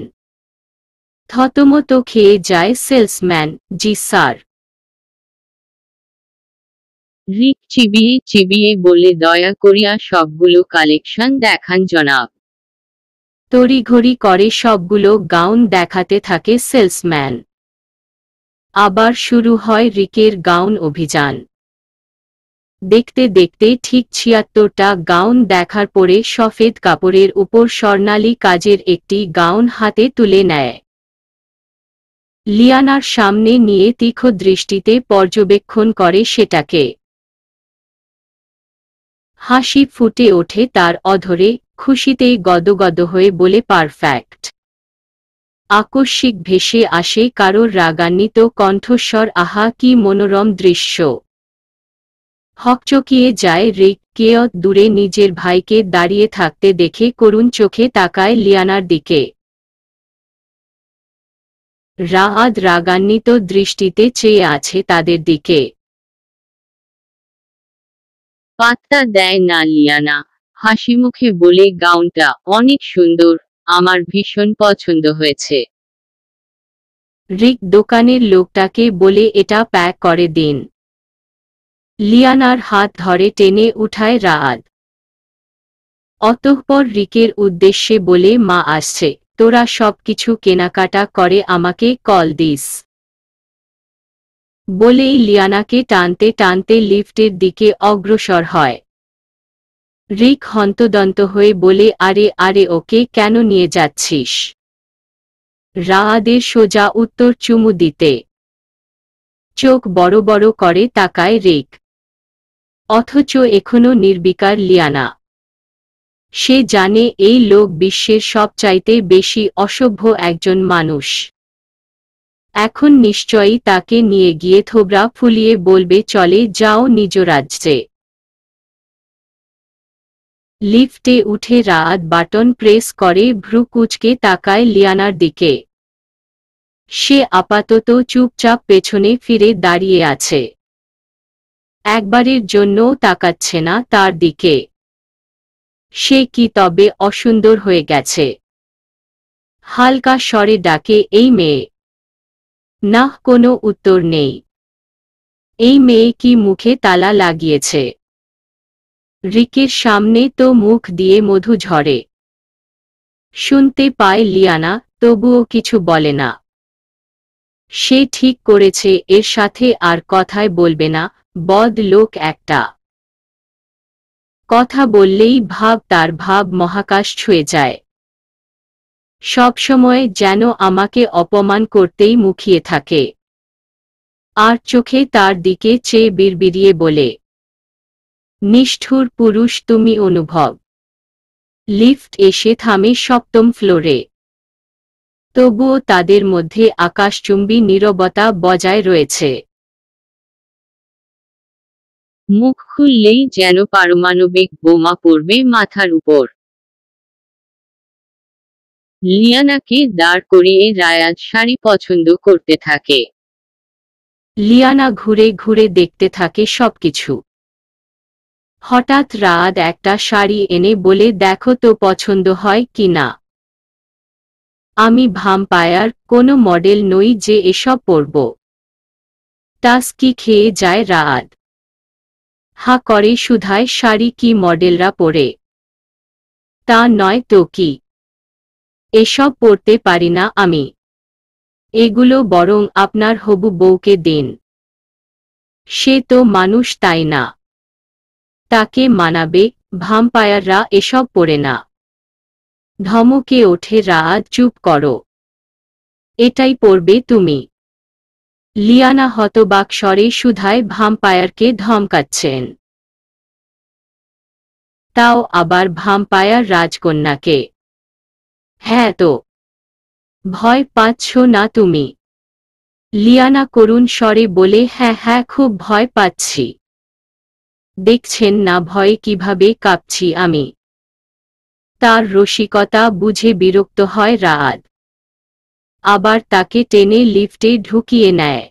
থতমত খেয়ে যায় সেলসম্যান। জি স্যার। রিক চিবিয়ে চিবিয়ে বলে, দয়া করিয়া সবগুলো কালেকশন দেখান জনাব। তড়িঘড়ি করে সবগুলো গাউন দেখাতে থাকে সেলসম্যান। আবার শুরু হয় রিকের গাউন অভিযান। দেখতে দেখতে ঠিক ৭৬টা গাউন দেখার পরে সফেদ কাপড়ের উপর স্বর্ণালী কাজের একটি গাউন হাতে তুলে নেয়। লিয়ানার সামনে নিয়ে তীক্ষ্ণ দৃষ্টিতে পর্যবেক্ষণ করে সেটাকে। হাসি ফুটে ওঠে তার অধরে, খুশিতেই গদগদ হয়ে বলে, পারফেক্ট। আকস্মিক ভেসে আসে কারোর রাগান্বিত কণ্ঠস্বর, আহা কি মনোরম দৃশ্য। হকচকিয়ে যায় রিক। কিয়ৎ দূরে নিজের ভাইকে দাঁড়িয়ে থাকতে দেখে করুণ চোখে তাকায় লিয়ানার দিকে। রাআদ রাগান্বিত দৃষ্টিতে চেয়ে আছে তাদের দিকে। পাত্তা দেয় না লিয়ানা, হাসিমুখে বলে, গাউনটা অনেক সুন্দর, আমার ভীষণ পছন্দ হয়েছে। রিক দোকানের লোকটাকে বলে, এটা প্যাক করে দিন। লিয়ানার হাত ধরে টেনে উঠায় রাআদ। অতঃপর রিকের উদ্দেশ্যে বলে, মা আসছে, তোরা সবকিছু কেনাকাটা করে আমাকে কল দিস। বলেই লিয়ানাকে টানতে টানতে লিফটের দিকে অগ্রসর হয়। রিক হন্তদন্ত হয়ে বলে, আরে আরে, ওকে কেন নিয়ে যাচ্ছিস? রাআদের সোজা উত্তর চুমু দিতে। চোখ বড় বড় করে তাকায় রিক। অথচ এখনো নির্বিকার লিয়ানা। সে জানে এই লোক বিশ্বের সবচাইতে বেশি অসভ্য একজন মানুষ। এখন নিশ্চয়ই তাকে নিয়ে গিয়ে থোবরা ফুলিয়ে বলবে, চলে যাও নিজ রাজ্যে। লিফটে উঠে রাআদ বাটন প্রেস করে ভ্রু কুঁচকে তাকায় লিয়ানার দিকে। সে আপাতত চুপচাপ পেছনে ফিরে দাঁড়িয়ে আছে। একবারের জন্যও তাকাচ্ছে না তার দিকে। সে কি তবে অসুন্দর হয়ে গেছে? হালকা স্বরে ডাকে এই মেয়ে। না, কোনো উত্তর নেই। এই মেয়ে কি মুখে তালা লাগিয়েছে? রিকের সামনে তো মুখ দিয়ে মধু ঝরে। শুনতে পায় লিয়ানা, তবুও কিছু বলে না। সে ঠিক করেছে এর সাথে আর কথাই বলবে না, বদ লোক একটা। কথা বললেই তার ভাব মহাকাশ ছুঁয়ে যায়। সবসময় যেন আমাকে অপমান করতেই মুখিয়ে থাকে। আর চোখে তার দিকে চেয়ে বিড়বিড়িয়ে বলে, নিষ্ঠুর পুরুষ তুমি অনুভব। লিফট এসে থামে 7ম ফ্লোরে। তবুও তাদের মধ্যে আকাশচুম্বী নীরবতা বজায় রয়েছে। মুখ খুললেই যেন পারমাণবিক বোমা পড়বে মাথার উপর। লিয়ানাকে দাঁড় করিয়ে রায়াত শাড়ি পছন্দ করতে থাকে। লিয়ানা ঘুরে ঘুরে দেখতে থাকে সবকিছু। হঠাৎ রাত একটা শাড়ি এনে বলে, দেখো তো পছন্দ হয় কি না। আমি ভাম্পায়ার, কোনো মডেল নই যে এসব পরব। টাস্কি খেয়ে যায় রাত। হা করে শুধায়, শাড়ি কি মডেলরা পরে? তা নয় তো কি। এসব পরতে পারি না আমি। এগুলো বরং আপনার হবু বউকে দিন। সে তো মানুষ, তাই না? তাকে মানাবে। ভাম্পায়াররা এসব পরে না। ধমকে ওঠে রাত, চুপ করো। এটাই পরবে তুমি। লিয়ানা হতবাক স্বরে শুধায়, ভাম্পায়ারকে ধমকাচ্ছেন? তাও আবার ভাম্পায়ার রাজকন্যাকে? হ্যাঁ তো। ভয় পাচ্ছ না তুমি? লিয়ানা করুণ স্বরে বলে, হ্যাঁ হ্যাঁ, খুব ভয় পাচ্ছি। দেখছেন না ভয়ে কিভাবে কাঁপছি আমি। তার রসিকতা বুঝে বিরক্ত হয় রাত। আবার তাকে টেনে লিফটে ঢুকিয়ে নেয়।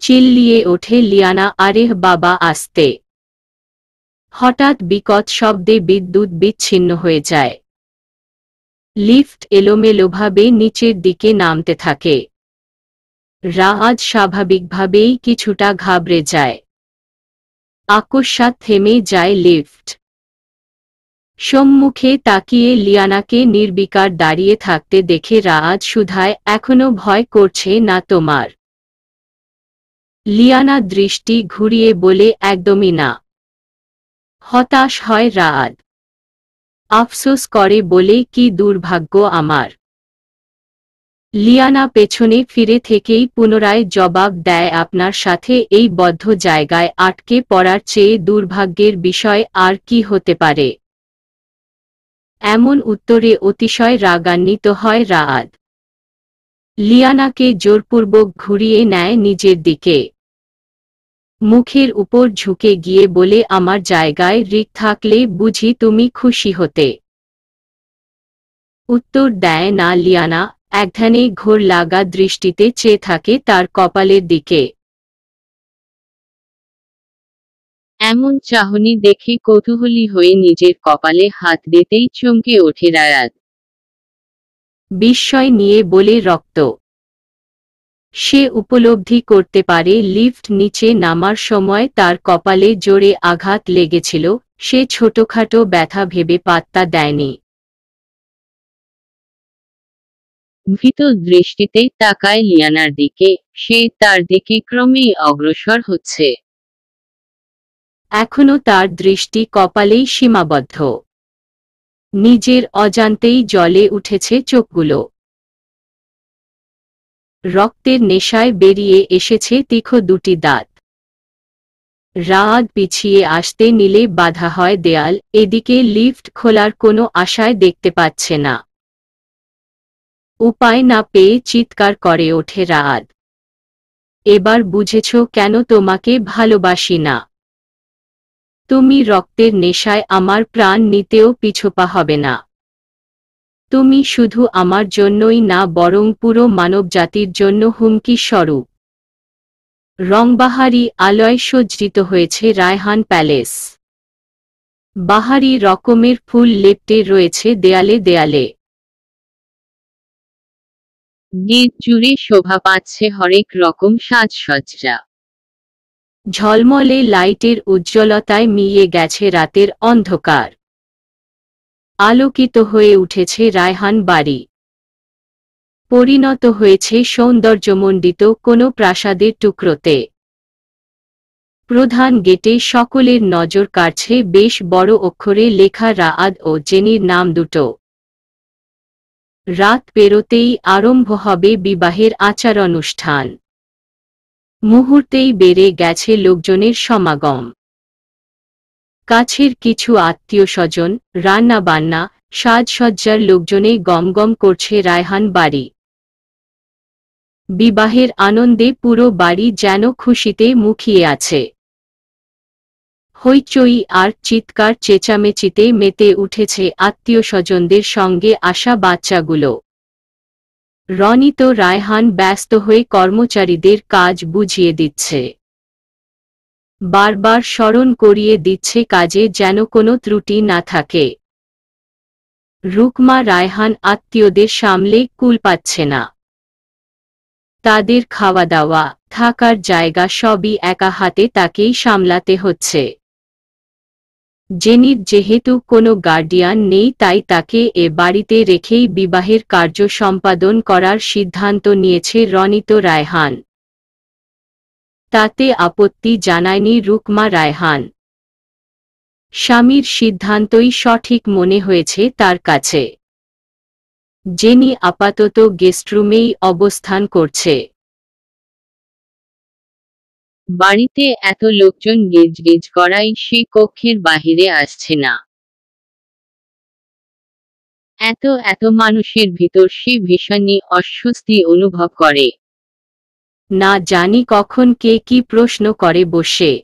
চিল্লিয়ে ওঠে লিয়ানা, আরে বাবা আস্তে। হঠাৎ বিকট শব্দে বিদ্যুৎ বিচ্ছিন্ন হয়ে যায়। লিফট এলোমেলোভাবে নিচের দিকে নামতে থাকে। রাত স্বাভাবিকভাবেই কিছুটা ঘাবড়ে যায়। আকস্মাৎ থেমে যায় লিফট। সম্মুখে তাকিয়ে লিয়ানাকে নির্বিকার দাঁড়িয়ে থাকতে দেখে রাত শুধায়, এখনো ভয় করছে না তোমার? লিয়ানা দৃষ্টি ঘুরিয়ে বলে, একদমই না। হতাশ হয় রাত। আফসোস করে বলে, কি দুর্ভাগ্য আমার। লিয়ানা পেছনে ফিরে থেকেই পুনরায় জবাব দেয়, আপনার সাথে এই বদ্ধ জায়গায় আটকে পড়ার চেয়ে দুর্ভাগ্যের বিষয় আর কি হতে পারে? এমন উত্তরে অতিশয় রাগান্বিত হয় রাত। লিয়ানাকে জোরপূর্বক ঘুরিয়ে নেয় নিজের দিকে। মুখের উপর ঝুঁকে গিয়ে বলে, আমার জায়গায় রিক থাকলে বুঝি তুমি খুশি হতে? উত্তর দেয় না লিয়ানা, একধানে ঘোর লাগা দৃষ্টিতে চেয়ে থাকে তার কপালের দিকে। এমন চাহনি দেখে কৌতূহলী হয়ে নিজের কপালে হাত দিতেই চমকে ওঠে রায়াত। বিস্ময় নিয়ে বলে, রক্ত? সে উপলব্ধি করতে পারে লিফট নিচে নামার সময় তার কপালে জোরে আঘাত লেগেছিল। সে ছোটখাটো ব্যথা ভেবে পাত্তা দেয়নি। ভীত দৃষ্টিতে তাকায় লিয়ানার দিকে। সে তার দিকে ক্রমেই অগ্রসর হচ্ছে। এখনো তার দৃষ্টি কপালেই সীমাবদ্ধ। নিজের অজান্তেই জ্বলে উঠেছে চোখগুলো। রক্তের নেশায় বেরিয়ে এসেছে তীক্ষ্ণ দুটি দাঁত। রাত পিছিয়ে আসতে নিলে বাধা হয় দেয়াল। এদিকে লিফট খোলার কোনো আশায় দেখতে পাচ্ছে না। উপায় না পেয়ে চিৎকার করে ওঠে রাত, এবার বুঝেছ কেন তোমাকে ভালোবাসি না? তুমি রক্তের নেশায় আমার প্রাণ নিতেও পিছপা হবে না। তুমি শুধু আমার জন্যই না, বরং পুরো মানবজাতির জন্য হুমকি স্বরূপ। রংবাহারি আলোয় সজ্জিত হয়েছে রায়হান প্যালেস। বাহারি রকমের ফুল লেপ্টে রয়েছে দেয়ালে দেয়ালে। গেট জুড়ে শোভা পাচ্ছে হরেক রকম সাজসজ্জা। ঝলমলে লাইটের উজ্জ্বলতায় মিলিয়ে গেছে রাতের অন্ধকার। আলোকিত হয়ে উঠেছে রায়হান বাড়ি। পরিণত হয়েছে সৌন্দর্যমণ্ডিত কোনো প্রাসাদের টুকরোতে। প্রধান গেটে সকলের নজর কাড়ছে বেশ বড় অক্ষরে লেখা রাআদ ও জেনির নাম দুটো। রাত পেরোতেই আরম্ভ হবে বিবাহের আচার-অনুষ্ঠান। মুহূর্তেই বেড়ে গেছে লোকজনের সমাগম। কাছের কিছু আত্মীয়-স্বজন, রান্না-বান্না, সাজসজ্জার লোকজনে গমগম করছে রায়হান বাড়ি। বিবাহের আনন্দে পুরো বাড়ি যেন খুশিতে মুখিয়ে আছে। হইচই আর চিৎকার চেঁচামেচিতে মেতে উঠেছে আত্মীয়-স্বজনদের সঙ্গে আসা বাচ্চাগুলো। রনিত রায়হান ব্যস্ত হয়ে কর্মচারীদের কাজ বুঝিয়ে দিচ্ছে। বারবার স্মরণ করিয়ে দিচ্ছে কাজে যেন কোনো ত্রুটি না থাকে। রুকমা রায়হান আত্মীয়দের সামলে কুল পাচ্ছে না। তাদের খাওয়া দাওয়া, থাকার জায়গা সবই একা হাতে তাকেই সামলাতে হচ্ছে। জেনির যেহেতু কোনো গার্ডিয়ান নেই তাই তাকে এ বাড়িতে রেখেই বিবাহের কার্য সম্পাদন করার সিদ্ধান্ত নিয়েছে রনিত রায়হান। তাতে আপত্তি জানায়নি রুকমা রায়হান। স্বামীর সিদ্ধান্তই সঠিক মনে হয়েছে তার কাছে। জেনি আপাতত গেস্টরুমেই অবস্থান করছে। বাড়িতে এত লোকজন গেজগেজ করায় সে কক্ষের বাহিরে আসছে না। এত মানুষের ভিতর সে ভীষণই অস্বস্তি অনুভব করে। না জানি কখন কে কি প্রশ্ন করে বসে।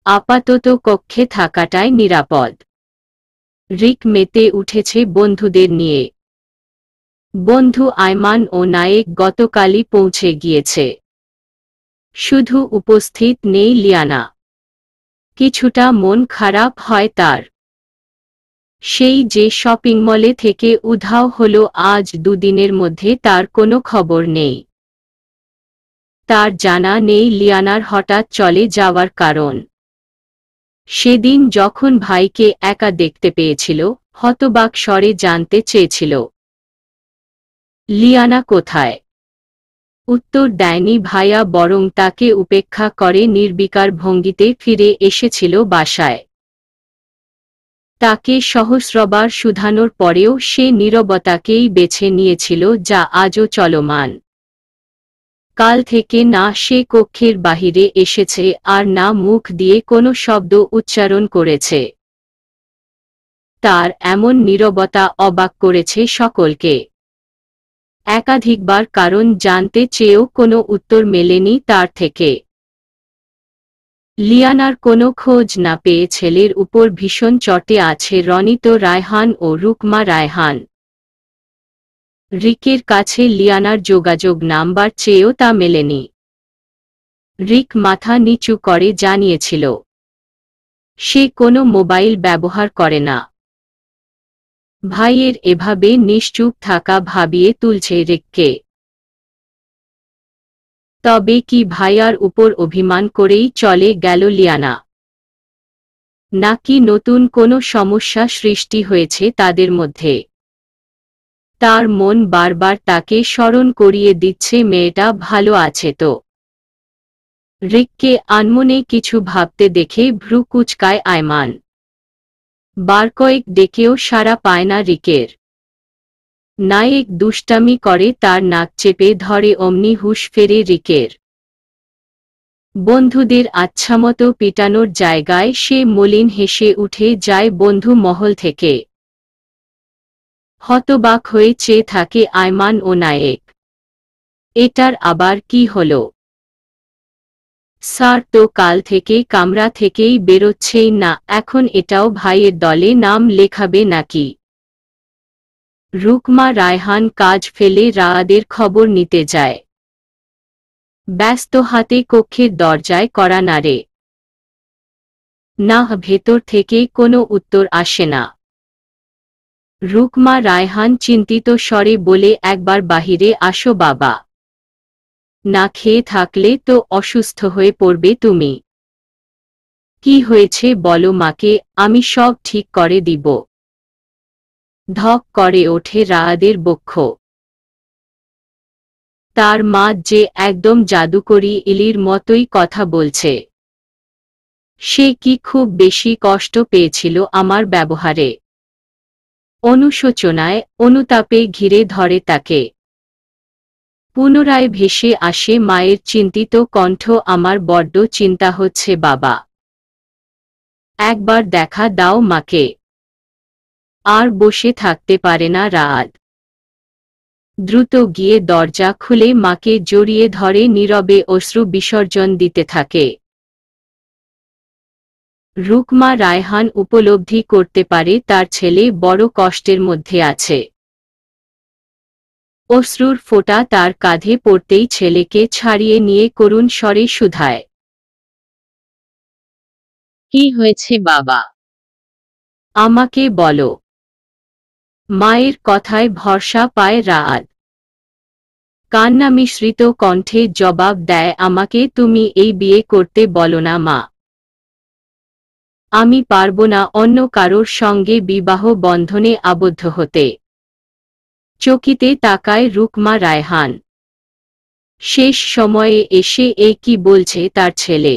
আপাতত কক্ষে থাকাটাই নিরাপদ। রিক মেতে উঠেছে বন্ধুদের নিয়ে। বন্ধু আয়মান ও নায়েক গতকালই পৌঁছে গিয়েছে। শুধু উপস্থিত নেই লিয়ানা। কিছুটা মন খারাপ হয় তার। সেই যে শপিং মলে থেকে উধাও হলো আজ দুদিনের মধ্যে তার কোনো খবর নেই। তার জানা নেই লিয়ানার হঠাৎ চলে যাওয়ার কারণ। সেদিন যখন ভাইকে একা দেখতে পেয়েছিল, হতবাক স্বরে জানতে চেয়েছিল, লিয়ানা কোথায়? উত্তর দেয়নি ভাইয়া, বরং তাকে উপেক্ষা করে নির্বিকার ভঙ্গিতে ফিরে এসেছিল বাসায়। তাকে সহস্রবার শুধানোর পরেও সে নীরবতাকেই বেছে নিয়েছিল, যা আজও চলমান। কাল থেকে না সে কক্ষের বাহিরে এসেছে আর না মুখ দিয়ে কোনো শব্দ উচ্চারণ করেছে। তার এমন নীরবতা অবাক করেছে সকলকে। একাধিকবার কারণ জানতে চেয়েও কোনো উত্তর মেলেনি তার থেকে। লিয়ানার কোনো খোঁজ না পেয়ে ছেলের উপর ভীষণ চটে আছে রনিত রায়হান ও রুকমা রায়হান। রিকের কাছে লিয়ানার যোগাযোগ নাম্বার চেয়েও তা মেলেনি। রিক মাথা নিচু করে জানিয়েছিল, সে কোনো মোবাইল ব্যবহার করে না। ভাইয়ের এভাবে নিশ্চুপ থাকা ভাবিয়ে তুলছে রিককে। তবে কি ভাইয়ার উপর অভিমান করেই চলে গেল লিয়ানা? নাকি নতুন কোনো সমস্যা সৃষ্টি হয়েছে তাদের মধ্যে? তার মন বারবার তাকে স্মরণ করিয়ে দিচ্ছে মেয়েটা ভালো আছে তো। রিককে আনমনে কিছু ভাবতে দেখে ভ্রু কুঁচকায় আয়মান। বার কয়েক ডেকেও সাড়া পায় না রিকের। নায়েক দুষ্টামি করে তার নাক চেপে ধরে, অমনি হুঁশ ফেরে রিকের। বন্ধুদের আচ্ছামতো পিটানোর জায়গায় সে মলিন হেসে উঠে যায় বন্ধু মহল থেকে। হতবাক হয়ে চেয়ে থাকে আয়মান ও নায়েক। এটার আবার কি হলো? স্যার তো কাল থেকে কামরা থেকেই বেরোচ্ছেই না, এখন এটাও ভাইয়ের দলে নাম লেখাবে নাকি? রুকমা রায়হান কাজ ফেলে রাআদের খবর নিতে যায়। ব্যস্ত হাতে কক্ষের দরজায় কড়া নাড়ে। না, ভেতর থেকে কোনো উত্তর আসে না। রুকমা রায়হান চিন্তিত স্বরে বলে, একবার বাহিরে আসো বাবা। না খেয়ে থাকলে তো অসুস্থ হয়ে পড়বে তুমি। কি হয়েছে বলো মাকে, আমি সব ঠিক করে দিব। ধক করে ওঠে রায়াদের বক্ষ। তার মা যে একদম জাদুকরি ইলির মতোই কথা বলছে। সে কি খুব বেশি কষ্ট পেয়েছিল আমার ব্যবহারে? অনুশোচনায়, অনুতাপে ঘিরে ধরে তাকে। পুনরায় ভেসে আসে মায়ের চিন্তিত কণ্ঠ, আমার বড্ড চিন্তা হচ্ছে বাবা। একবার দেখা দাও মাকে। আর বসে থাকতে পারে না রাত। দ্রুত গিয়ে দরজা খুলে মাকে জড়িয়ে ধরে নীরবে অশ্রু বিসর্জন দিতে থাকে। রুকমা রায়হান উপলব্ধি করতে পারে তার ছেলে বড় কষ্টের মধ্যে আছে। অশ্রুর ফোঁটা তার কাঁধে পড়তেই ছেলেকে ছাড়িয়ে নিয়ে করুণ স্বরে শুধায়, কি হয়েছে বাবা? আমাকে বলো। মায়ের কথায় ভরসা পায় রাত। কান্না মিশ্রিত কণ্ঠে জবাব দেয়, আমাকে তুমি এই বিয়ে করতে বলো না মা। আমি পারব না অন্য কারোর সঙ্গে বিবাহ বন্ধনে আবদ্ধ হতে। চকিতে তাকায় রুকমা রায়হান। শেষ সময়ে এসে এ কি বলছে তার ছেলে?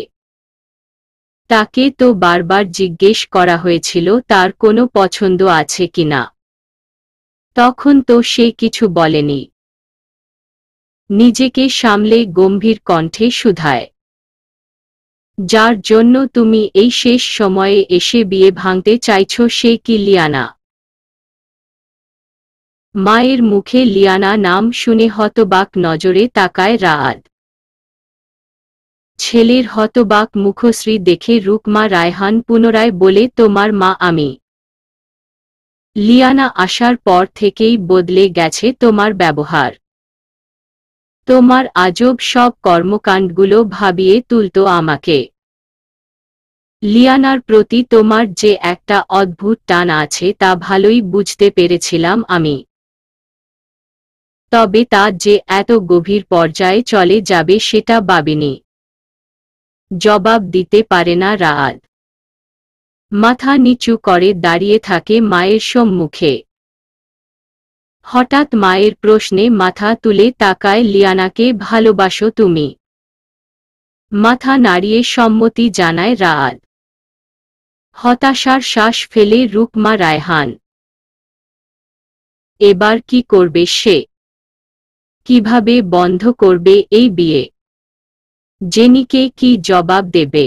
তাকে তো বারবার জিজ্ঞেস করা হয়েছিল তার কোনো পছন্দ আছে কিনা। তখন তো সে কিছু বলেনি। নিজেকে সামলে গম্ভীর কণ্ঠে শুধায়, যার জন্য তুমি এই শেষ সময়ে এসে বিয়ে ভাঙতে চাইছ সে কি লিয়ানা? মায়ের মুখে লিয়ানা নাম শুনে হতবাক নজরে তাকায় রাত। ছেলের হতবাক মুখশ্রী দেখে রুকমা রায়হান পুনরায় বলে, তোমার মা আমি। লিয়ানা আসার পর থেকেই বদলে গেছে তোমার ব্যবহার। তোমার আজব সব কর্মকাণ্ডগুলো ভাবিয়ে তুলতো আমাকে। লিয়ানার প্রতি তোমার যে একটা অদ্ভুত টান আছে তা ভালোই বুঝতে পেরেছিলাম আমি। তবে তা যে এত গভীর পর্যায়ে চলে যাবে সেটা ভাবিনি। জবাব দিতে পারে না রাত। মাথা নিচু করে দাঁড়িয়ে থাকে মায়ের সম্মুখে। হঠাৎ মায়ের প্রশ্নে মাথা তুলে তাকায় লিয়ানাকে ভালোবাসো তুমি? মাথা নাড়িয়ে সম্মতি জানায় রাত। হতাশার শ্বাস ফেলে রুকমা রায়হান। এবার কি করবে সে? কিভাবে বন্ধ করবে এই বিয়ে? জেনিকে কি জবাব দেবে?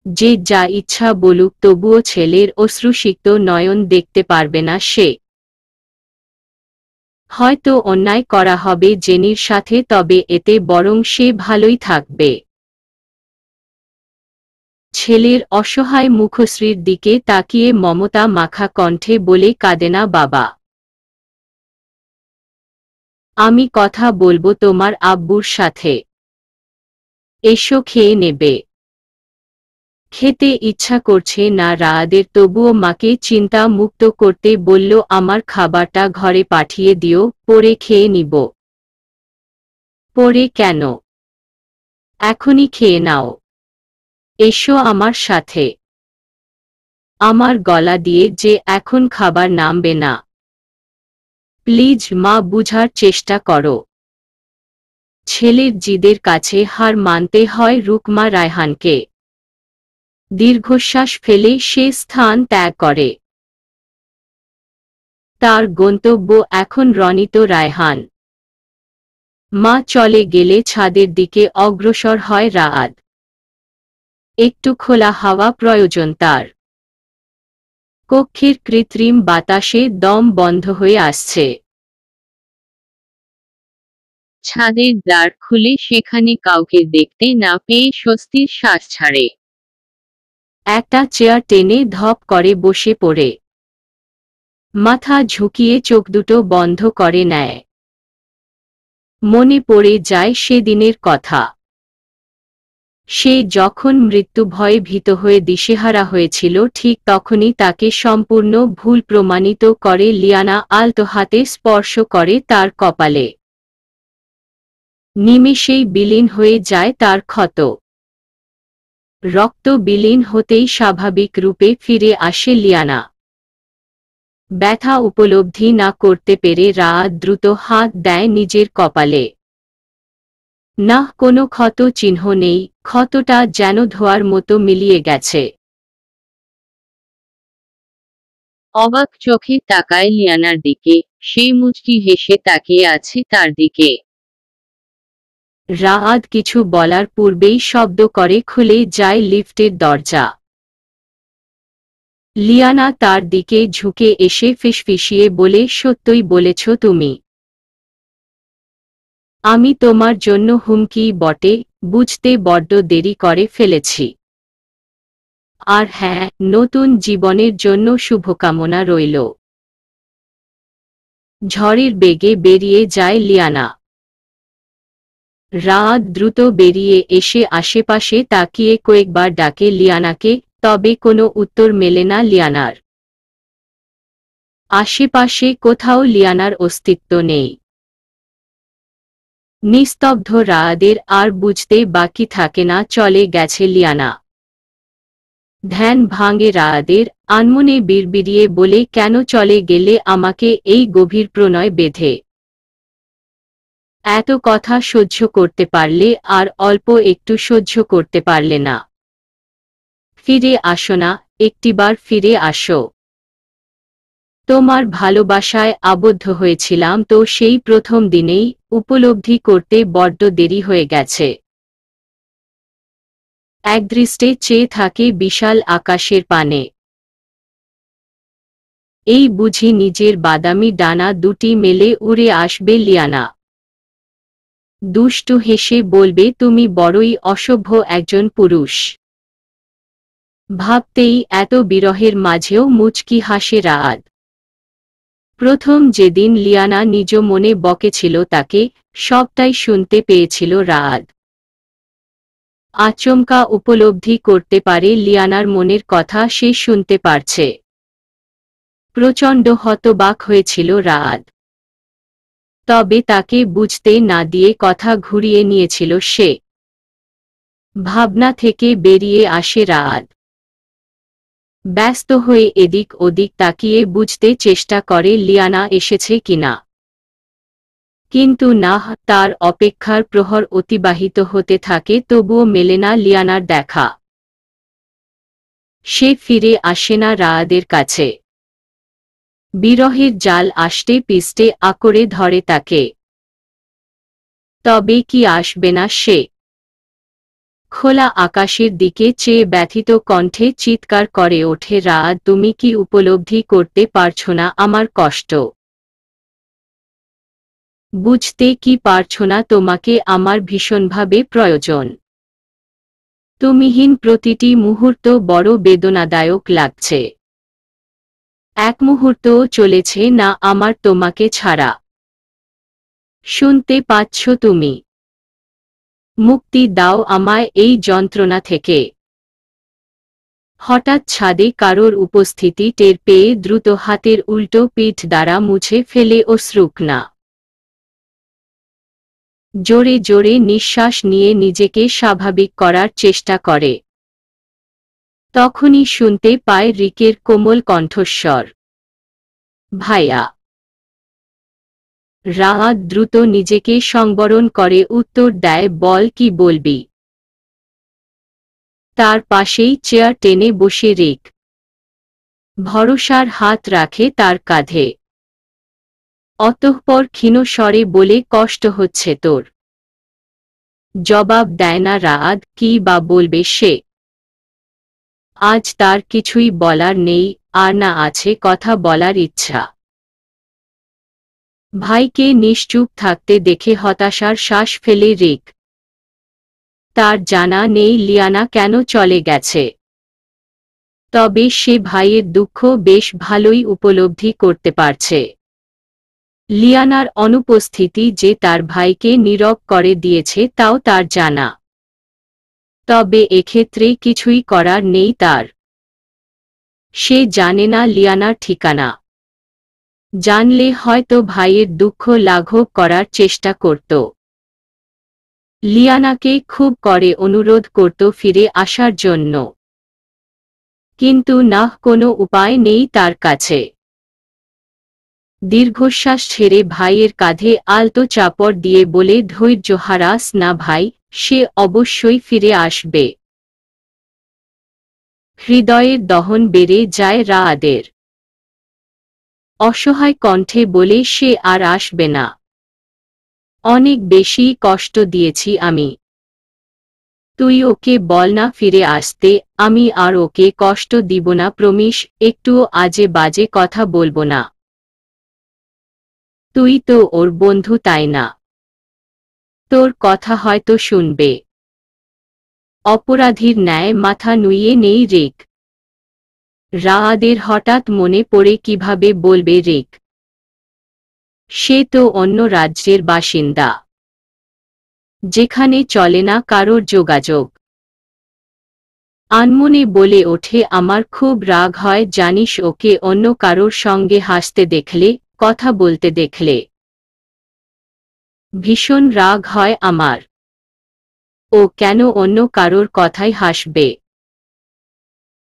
যে যা ইচ্ছা বলুক তবুও ছেলের অশ্রুসিক্ত নয়ন দেখতে পারবে না সে। হয়তো অন্যায় করা হবে জেনির সাথে, তবে এতে বরং সে ভালোই থাকবে। ছেলের অসহায় মুখশ্রীর দিকে তাকিয়ে মমতা মাখা কণ্ঠে বলে, কাঁদে না বাবা। আমি কথা বলবো তোমার আব্বুর সাথে। এসো খেয়ে নেবে। খেতে ইচ্ছা করছে না রায়াদের, তবুও মাকে চিন্তা মুক্ত করতে বলল, আমার খাবারটা ঘরে পাঠিয়ে দিও, পরে খেয়ে নিব। পরে কেন? এখনই খেয়ে নাও। এসো আমার সাথে। আমার গলা দিয়ে যে এখন খাবার নামবে না। প্লিজ মা, বুঝার চেষ্টা করো। ছেলের জিদের কাছে হার মানতে হয় রুকমা রায়হানকে। দীর্ঘশ্বাস ফেলে সে স্থান ত্যাগ করে। তার গন্তব্য এখন রনিত রায়হান। মা চলে গেলে ছাদের দিকে অগ্রসর হয় রাত। একটু খোলা হাওয়া প্রয়োজন তার। কক্ষের কৃত্রিম বাতাসে দম বন্ধ হয়ে আসছে। ছাদের দ্বার খুলে সেখানে কাউকে দেখতে না পেয়ে স্বস্তির শ্বাস ছাড়ে। একটা চেয়ার টেনে ধপ করে বসে পড়ে। মাথা ঝুঁকিয়ে চোখ দুটো বন্ধ করে নেয়। মনে পড়ে যায় সেদিনের কথা। সে যখন মৃত্যু ভয়ে ভীত হয়ে দিশেহারা হয়েছিল, ঠিক তখনই তাকে সম্পূর্ণ ভুল প্রমাণিত করে লিয়ানা আলতো হাতে স্পর্শ করে তার কপালে। নিমেষেই বিলীন হয়ে যায় তার ক্ষত। রক্ত বিলীন হতেই স্বাভাবিক রূপে ফিরে আসে লিয়ানা। ব্যথা উপলব্ধি না করতে পেরে রাত দ্রুত হাত দেয় নিজের কপালে। না, কোনো ক্ষত চিহ্ন নেই, ক্ষতটা যেন ধোঁয়ার মতো মিলিয়ে গেছে। অবাক চোখে তাকায় লিয়ানার দিকে, সে মুচকি হেসে তাকিয়ে আছে তার দিকে। রাত কিছু বলার পূর্বেই শব্দ করে খুলে যায় লিফটের দরজা। লিয়ানা তার দিকে ঝুঁকে এসে ফিসফিসিয়ে বলে, সত্যই বলেছ তুমি? আমি তোমার জন্য হুমকি বটে, বুঝতে বড্ড দেরি করে ফেলেছি। আর হ্যাঁ, নতুন জীবনের জন্য শুভকামনা রইল। ঝড়ের বেগে বেরিয়ে যায় লিয়ানা। রাত দ্রুত বেরিয়ে এসে আশেপাশে তাকিয়ে কয়েকবার ডাকে লিয়ানাকে, তবে কোনো উত্তর মেলে না লিয়ানার। আশেপাশে কোথাও লিয়ানার অস্তিত্ব নেই। নিস্তব্ধ রাদের আর বুঝতে বাকি থাকে না চলে গেছে লিয়ানা। ধ্যান ভাঙে রাদের, আনমনে বিড়বিড়িয়ে বলে, কেন চলে গেলে আমাকে এই গভীর প্রণয় বেঁধে? এত কথা সহ্য করতে পারলে আর অল্প একটু সহ্য করতে পারলে না? ফিরে আসো না, একটিবার ফিরে আসো। তোমার ভালোবাসায় আবদ্ধ হয়েছিলাম তো সেই প্রথম দিনেই, উপলব্ধি করতে বড্ড দেরি হয়ে গেছে। একদৃষ্টে চেয়ে থাকে বিশাল আকাশের পানে। এই বুঝি নিজের বাদামি ডানা দুটি মেলে উড়ে আসবে লিয়ানা। দুষ্টু হেসে বলবে, তুমি বড়ই অসভ্য একজন পুরুষ। ভাবতেই এত বিরহের মাঝেও মুচকি হাসে রাত। প্রথম যেদিন লিয়ানা নিজ মনে বকেছিল তাকে, সবটাই শুনতে পেয়েছিল রাত। আচমকা উপলব্ধি করতে পারে লিয়ানার মনের কথা সে শুনতে পারছে। প্রচণ্ড হতবাক হয়েছিল রাত। তবে তাকে বুঝতে না দিয়ে কথা ঘুরিয়ে নিয়েছিল সে। ভাবনা থেকে বেরিয়ে আসে রাত। ব্যস্ত হয়ে এদিক ওদিক তাকিয়ে বুঝতে চেষ্টা করে লিয়ানা এসেছে কিনা। কিন্তু না, তার অপেক্ষার প্রহর অতিবাহিত হতে থাকে, তবুও মেলে না লিয়ানার দেখা। সে ফিরে আসে না রাদের কাছে। বিরহের জাল আষ্টে পিষ্টে আকড়ে ধরে তাকে। তবে কি আসবে না সে? খোলা আকাশের দিকে চেয়ে ব্যথিত কণ্ঠে চিৎকার করে ওঠে রাত, তুমি কি উপলব্ধি করতে পারছো না আমার কষ্ট? বুঝতে কি পারছো না তোমাকে আমার ভীষণভাবে প্রয়োজন? তুমিহীন প্রতিটি মুহূর্ত বড় বেদনাদায়ক লাগছে। এক মুহূর্তও চলেছে না আমার তোমাকে ছাড়া। শুনতে পাচ্ছ তুমি? মুক্তি দাও আমায় এই যন্ত্রণা থেকে। হঠাৎ ছাদে কারোর উপস্থিতি টের পেয়ে দ্রুত হাতের উল্টো পিঠ দ্বারা মুছে ফেলে অশ্রুকণা। জোরে জোরে নিঃশ্বাস নিয়ে নিজেকে স্বাভাবিক করার চেষ্টা করে। তখনই শুনতে পায় রিকের কোমল কণ্ঠস্বর, ভাইয়া। রাত দ্রুত নিজেকে সংবরণ করে উত্তর দেয়, বল কি বলবি। তার পাশেই চেয়ার টেনে বসে রিক। ভরসার হাত রাখে তার কাঁধে। অতঃপর ক্ষীণ স্বরে বলে, কষ্ট হচ্ছে তোর? জবাব দেয় না রাত, কি বা বলবে সে। আজ তার কিছুই বলার নেই, আর না আছে কথা বলার ইচ্ছা। ভাইকে নিশ্চুপ থাকতে দেখে হতাশার শ্বাস ফেলে রিক। তার জানা নেই লিয়ানা কেন চলে গেছে। তবে সে ভাইয়ের দুঃখ বেশ ভালোই উপলব্ধি করতে পারছে। লিয়ানার অনুপস্থিতি যে তার ভাইকে নীরব করে দিয়েছে তাও তার জানা। তবে এক্ষেত্রে কিছুই করার নেই তার। সে জানে না লিয়ানার ঠিকানা। জানলে হয়তো ভাইয়ের দুঃখ লাঘব করার চেষ্টা করত। লিয়ানাকে খুব করে অনুরোধ করত ফিরে আসার জন্য, কিন্তু না, কোনো উপায় নেই তার কাছে। দীর্ঘশ্বাস ছেড়ে ভাইয়ের কাঁধে আলতো চাপড় দিয়ে বলে, ধৈর্য হারাস না ভাই, সে অবশ্যই ফিরে আসবে। হৃদয়ের দহন বেড়ে যায় রাআদের। অসহায় কণ্ঠে বলে, সে আর আসবে না। অনেক বেশি কষ্ট দিয়েছি আমি। তুই ওকে বল না ফিরে আসতে, আমি আর ওকে কষ্ট দিব না প্রমিস, একটুও আজে বাজে কথা বলবো না। তুই তো ওর বন্ধু তাই না? তোর কথা হয়তো শুনবে। অপরাধীর ন্যায় মাথা নুইয়ে নেই রিক। রাআদের হঠাৎ মনে পড়ে কিভাবে বলবে রিক। সে তো অন্য রাজ্যের বাসিন্দা, যেখানে চলে না কারোর যোগাযোগ। আনমনে বলে ওঠে, আমার খুব রাগ হয় জানিস ওকে অন্য কারোর সঙ্গে হাসতে দেখলে, কথা বলতে দেখলে। ভীষণ রাগ হয় আমার। ও কেন অন্য কারোর কথায় হাসবে?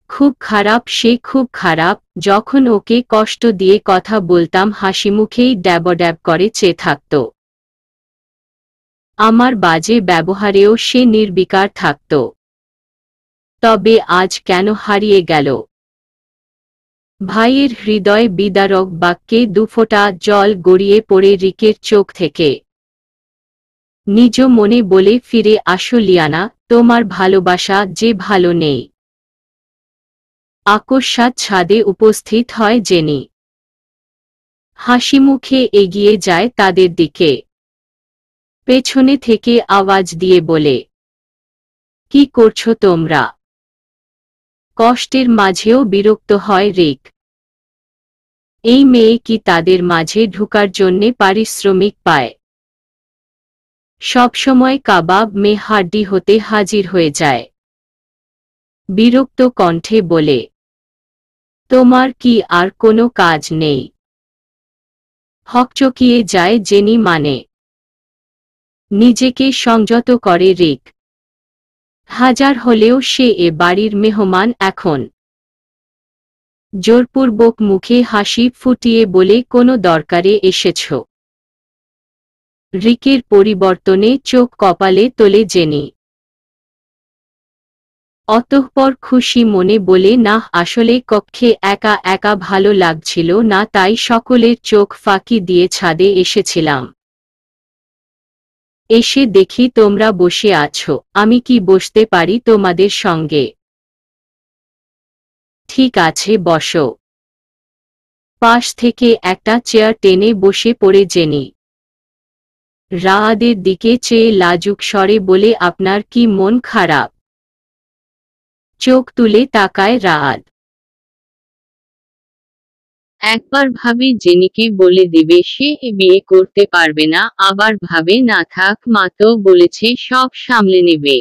খুব খারাপ, সে খুব খারাপ। যখন ওকে কষ্ট দিয়ে কথা বলতাম হাসিমুখেই ড্যাবড্যাব করে চেয়ে থাকত। আমার বাজে ব্যবহারেও সে নির্বিকার থাকত। তবে আজ কেন হারিয়ে গেল? ভাইয়ের হৃদয় বিদারক বাক্যে দুফোঁটা জল গড়িয়ে পড়ে রিকের চোখ থেকে। নিজ মনে বলে, ফিরে আসো লিয়ানা, তোমার ভালোবাসা যে ভালো নেই। আকস্মাৎ ছাদে উপস্থিত হয় জেনি। হাসিমুখে এগিয়ে যায় তাদের দিকে। পেছনে থেকে আওয়াজ দিয়ে বলে, কি করছো তোমরা? কষ্টের মাঝেও বিরক্ত হয় রিক। এই মেয়ে কি তাদের মাঝে ঢুকার জন্যে পারিশ্রমিক পায়? সবসময় কাবাব মে হাড্ডি হতে হাজির হয়ে যায়। বিরক্ত কণ্ঠে বলে, তোমার কি আর কোনো কাজ নেই? হকচকিয়ে যায় জেনি। মানে? নিজেকে সংযত করে রিক। হাজার হলেও সে এ বাড়ির মেহমান এখন। জোরপূর্বক মুখে হাসি ফুটিয়ে বলে, কোনো দরকারে এসেছ? রিকের পরিবর্তনে চোখ কপালে তোলে জেনি। অতঃপর খুশি মনে বলে, না, আসলে কক্ষে একা একা ভালো লাগছিল না, তাই সকলের চোখ ফাঁকি দিয়ে ছাদে এসেছিলাম। এসে দেখি তোমরা বসে আছো, আমি কি বসতে পারি তোমাদের সঙ্গে? ঠিক আছে বসো। পাশ থেকে একটা চেয়ার টেনে বসে পড়ে জেনি। রাআদের দিকে চেয়ে লাজুক স্বরে বলে, আপনার কি মন খারাপ? চোখ তুলে তাকায় রাআদ। একবার ভাবে জেনিকে বলে দেবে সে বিয়ে করতে পারবে না, আবার ভাবে না থাক, মা তো বলেছে সব সামলে নেবে।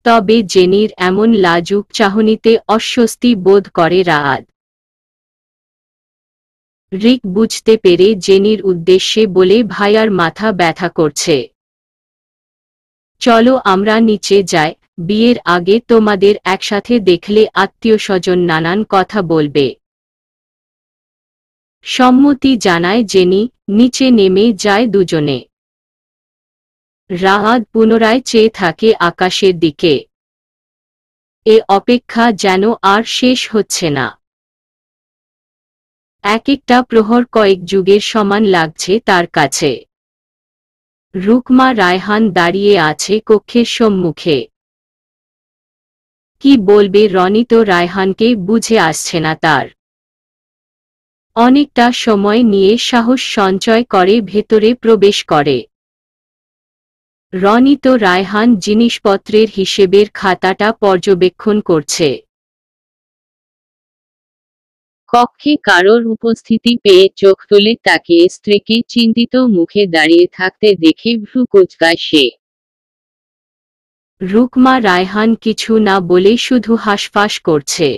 তবে জেনির এমন লাজুক চাহনিতে অস্বস্তি বোধ করে রাআদ। রিক বুঝতে পেরে জেনির উদ্দেশ্যে বলে, ভাইয়ার মাথা ব্যথা করছে। চলো আমরা নিচে যাই, বিয়ের আগে তোমাদের একসাথে দেখলে আত্মীয়স্বজন নানান কথা বলবে। সম্মতি জানায় জেনি। নিচে নেমে যায় দুজনে। রাআদ পুনরায় চেয়ে থাকে আকাশের দিকে। এ অপেক্ষা যেন আর শেষ হচ্ছে না। এক একটা প্রহর কয়েক যুগের সমান লাগছে তার কাছে। রুকমা রায়হান দাঁড়িয়ে আছে কক্ষের সম্মুখে। কি বলবে রনি তো রায়হানকে বুঝে আসছে না তার। অনেকটা সময় নিয়ে সাহস সঞ্চয় করে ভেতরে প্রবেশ করে। রনি তো রায়হান জিনিসপত্রের হিসেবের খাতাটা পর্যবেক্ষণ করছে। কক্ষে কারোর উপস্থিতি পেয়ে চোখ তুলে তাকিয়ে স্ত্রীকে চিন্তিত মুখে দাঁড়িয়ে থাকতে দেখে ভ্রু কুঁচকায় সে। রুকমা রায়হান কিছু না বলে শুধু হাসফাস করছে।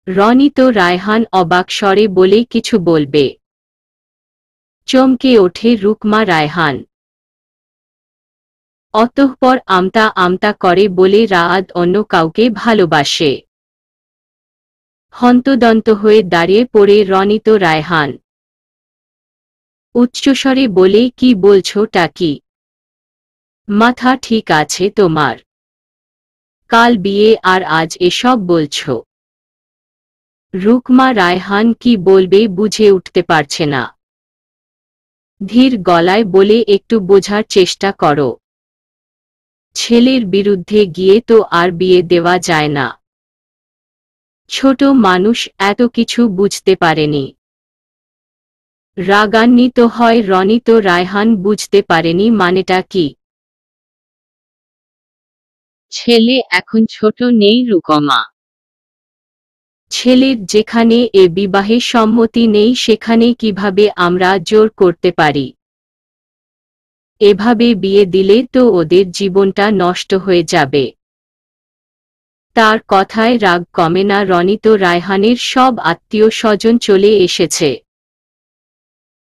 রনিত রায়হান অবাক স্বরে বলে কিছু বলবে। চমকে ওঠে রুকমা রায়হান। অতঃপর আমতা আমতা করে বলে রাআদ অন্য কাউকে ভালোবাসে। হন্তদন্ত হয়ে দাঁড়িয়ে পড়ে রনিত রায়হান। উচ্চস্বরে বলে কি বলছোটা কি? মাথা ঠিক আছে তোমার? কাল বিয়ে আর আজ এসব বলছো? রুকমা রায়হান কি বলবে বুঝে উঠতে পারছে না। ধীর গলায় বলে একটু বোঝার চেষ্টা করো। ছেলের বিরুদ্ধে গিয়ে তো আর বিয়ে দেওয়া যায় না। ছোট মানুষ এত কিছু বুঝতে পারেনি। রাগান্বিত হয় রনিত রায়হান বুঝতে পারেনি মানেটা কি। ছেলে এখন ছোট নেই রুকমা। ছেলের যেখানে এ বিবাহে সম্মতি নেই সেখানে কিভাবে আমরা জোর করতে পারি? এভাবে বিয়ে দিলে তো ওদের জীবনটা নষ্ট হয়ে যাবে। তার কথায় রাগ কমে না রনিত রায়হানের সব আত্মীয় স্বজন চলে এসেছে।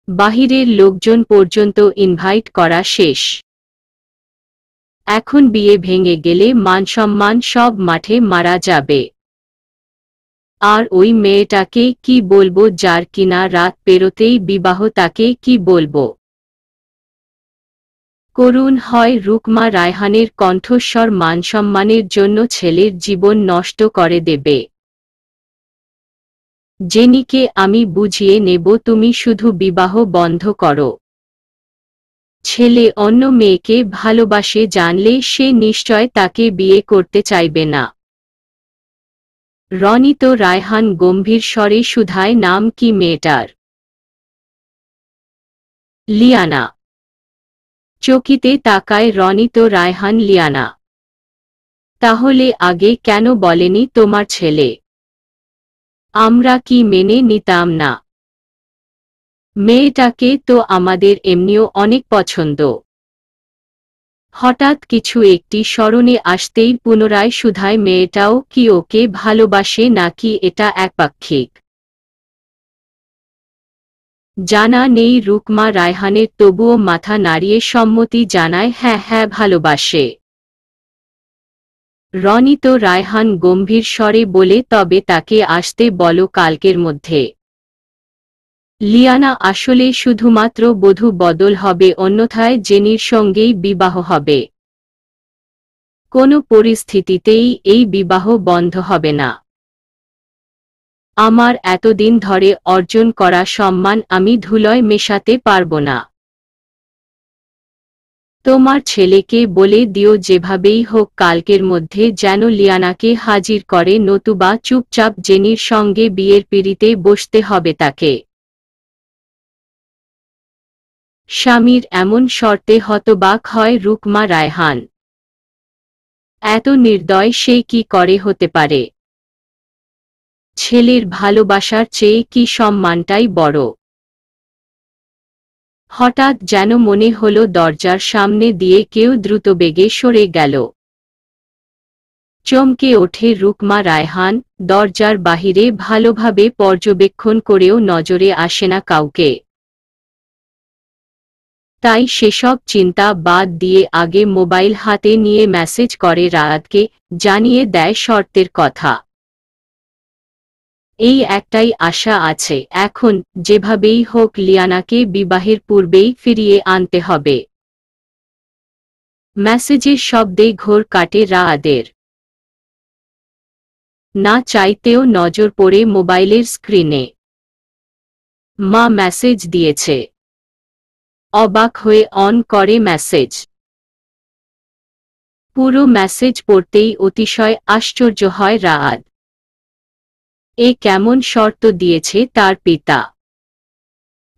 বাহিরের লোকজন পর্যন্ত ইনভাইট করা শেষ। এখন বিয়ে ভেঙে গেলে মানসম্মান সব মাঠে মারা যাবে। আর ওই মেয়েটাকে কি বলবো যার কিনা রাত পেরোতেই বিবাহ, তাকে কি বলবো? করুণ হয় রুকমা রায়হানের কণ্ঠস্বর মানসম্মানের জন্য ছেলের জীবন নষ্ট করে দেবে। জেনিকে আমি বুঝিয়ে নেব, তুমি শুধু বিবাহ বন্ধ করো। ছেলে অন্য মেয়েকে ভালোবাসে জানলে সে নিশ্চয় তাকে বিয়ে করতে চাইবে না। রনিত রায়হান গম্ভীর স্বরে শুধায়, নাম কি মেয়েটার? লিয়ানা। চকিতে তাকায় রনিত রায়হান। লিয়ানা? তাহলে আগে কেন বলেনি তোমার ছেলে? আমরা কি মেনে নিতাম না? মেয়েটাকে তো আমাদের এমনিও অনেক পছন্দ। হঠাৎ কিছু একটি স্মরণে আসতেই পুনরায় শুধায়, মেয়েটাও কি ওকে ভালোবাসে নাকি এটা একপাক্ষিক? জানা নেই রুকমা রায়হানের, তবুও মাথা নাড়িয়ে সম্মতি জানায়, হ্যাঁ হ্যাঁ ভালোবাসে। রনিত রায়হান গম্ভীর স্বরে বলে, তবে তাকে আসতে বলো কালকের মধ্যে। লিয়ানা আসলে শুধুমাত্র বধূ বদল হবে, অন্যথায় জেনির সঙ্গেই বিবাহ হবে। কোনো পরিস্থিতিতেই এই বিবাহ বন্ধ হবে না। আমার এতদিন ধরে অর্জন করা সম্মান আমি ধুলোয় মেশাতে পারব না। তোমার ছেলেকে বলে দিও যেভাবেই হোক কালকের মধ্যে যেন লিয়ানাকে হাজির করে, নতুবা চুপচাপ জেনির সঙ্গে বিয়ের পিঁড়িতে বসতে হবে তাকে। স্বামীর এমন শর্তে হতবাক হয় রুকমা রায়হান। এত নির্দয় সে কি করে হতে পারে? ছেলের ভালোবাসার চেয়ে কি সম্মানটাই বড়? হঠাৎ যেন মনে হলো দরজার সামনে দিয়ে কেউ দ্রুতবেগে সরে গেল। চমকে ওঠে রুকমা রায়হান। দরজার বাহিরে ভালোভাবে পর্যবেক্ষণ করেও নজরে আসে না কাউকে। তাই সেসব চিন্তা বাদ দিয়ে আগে মোবাইল হাতে নিয়ে মেসেজ করে রাআদকে, জানিয়ে দেয় শর্তের কথা। এই একটাই আশা আছে এখন, যেভাবেই হোক লিয়ানাকে বিবাহের পূর্বেই ফিরিয়ে আনতে হবে। মেসেজের শব্দে ঘোর কাটে রাআদের। না চাইতেও নজর পড়ে মোবাইলের স্ক্রিনে। মা মেসেজ দিয়েছে। অবাক হয়ে অন করে মেসেজ। পুরো মেসেজ পড়তেই অতিশয় আশ্চর্য হয় রাআদ। এ কেমন শর্ত দিয়েছে তার পিতা?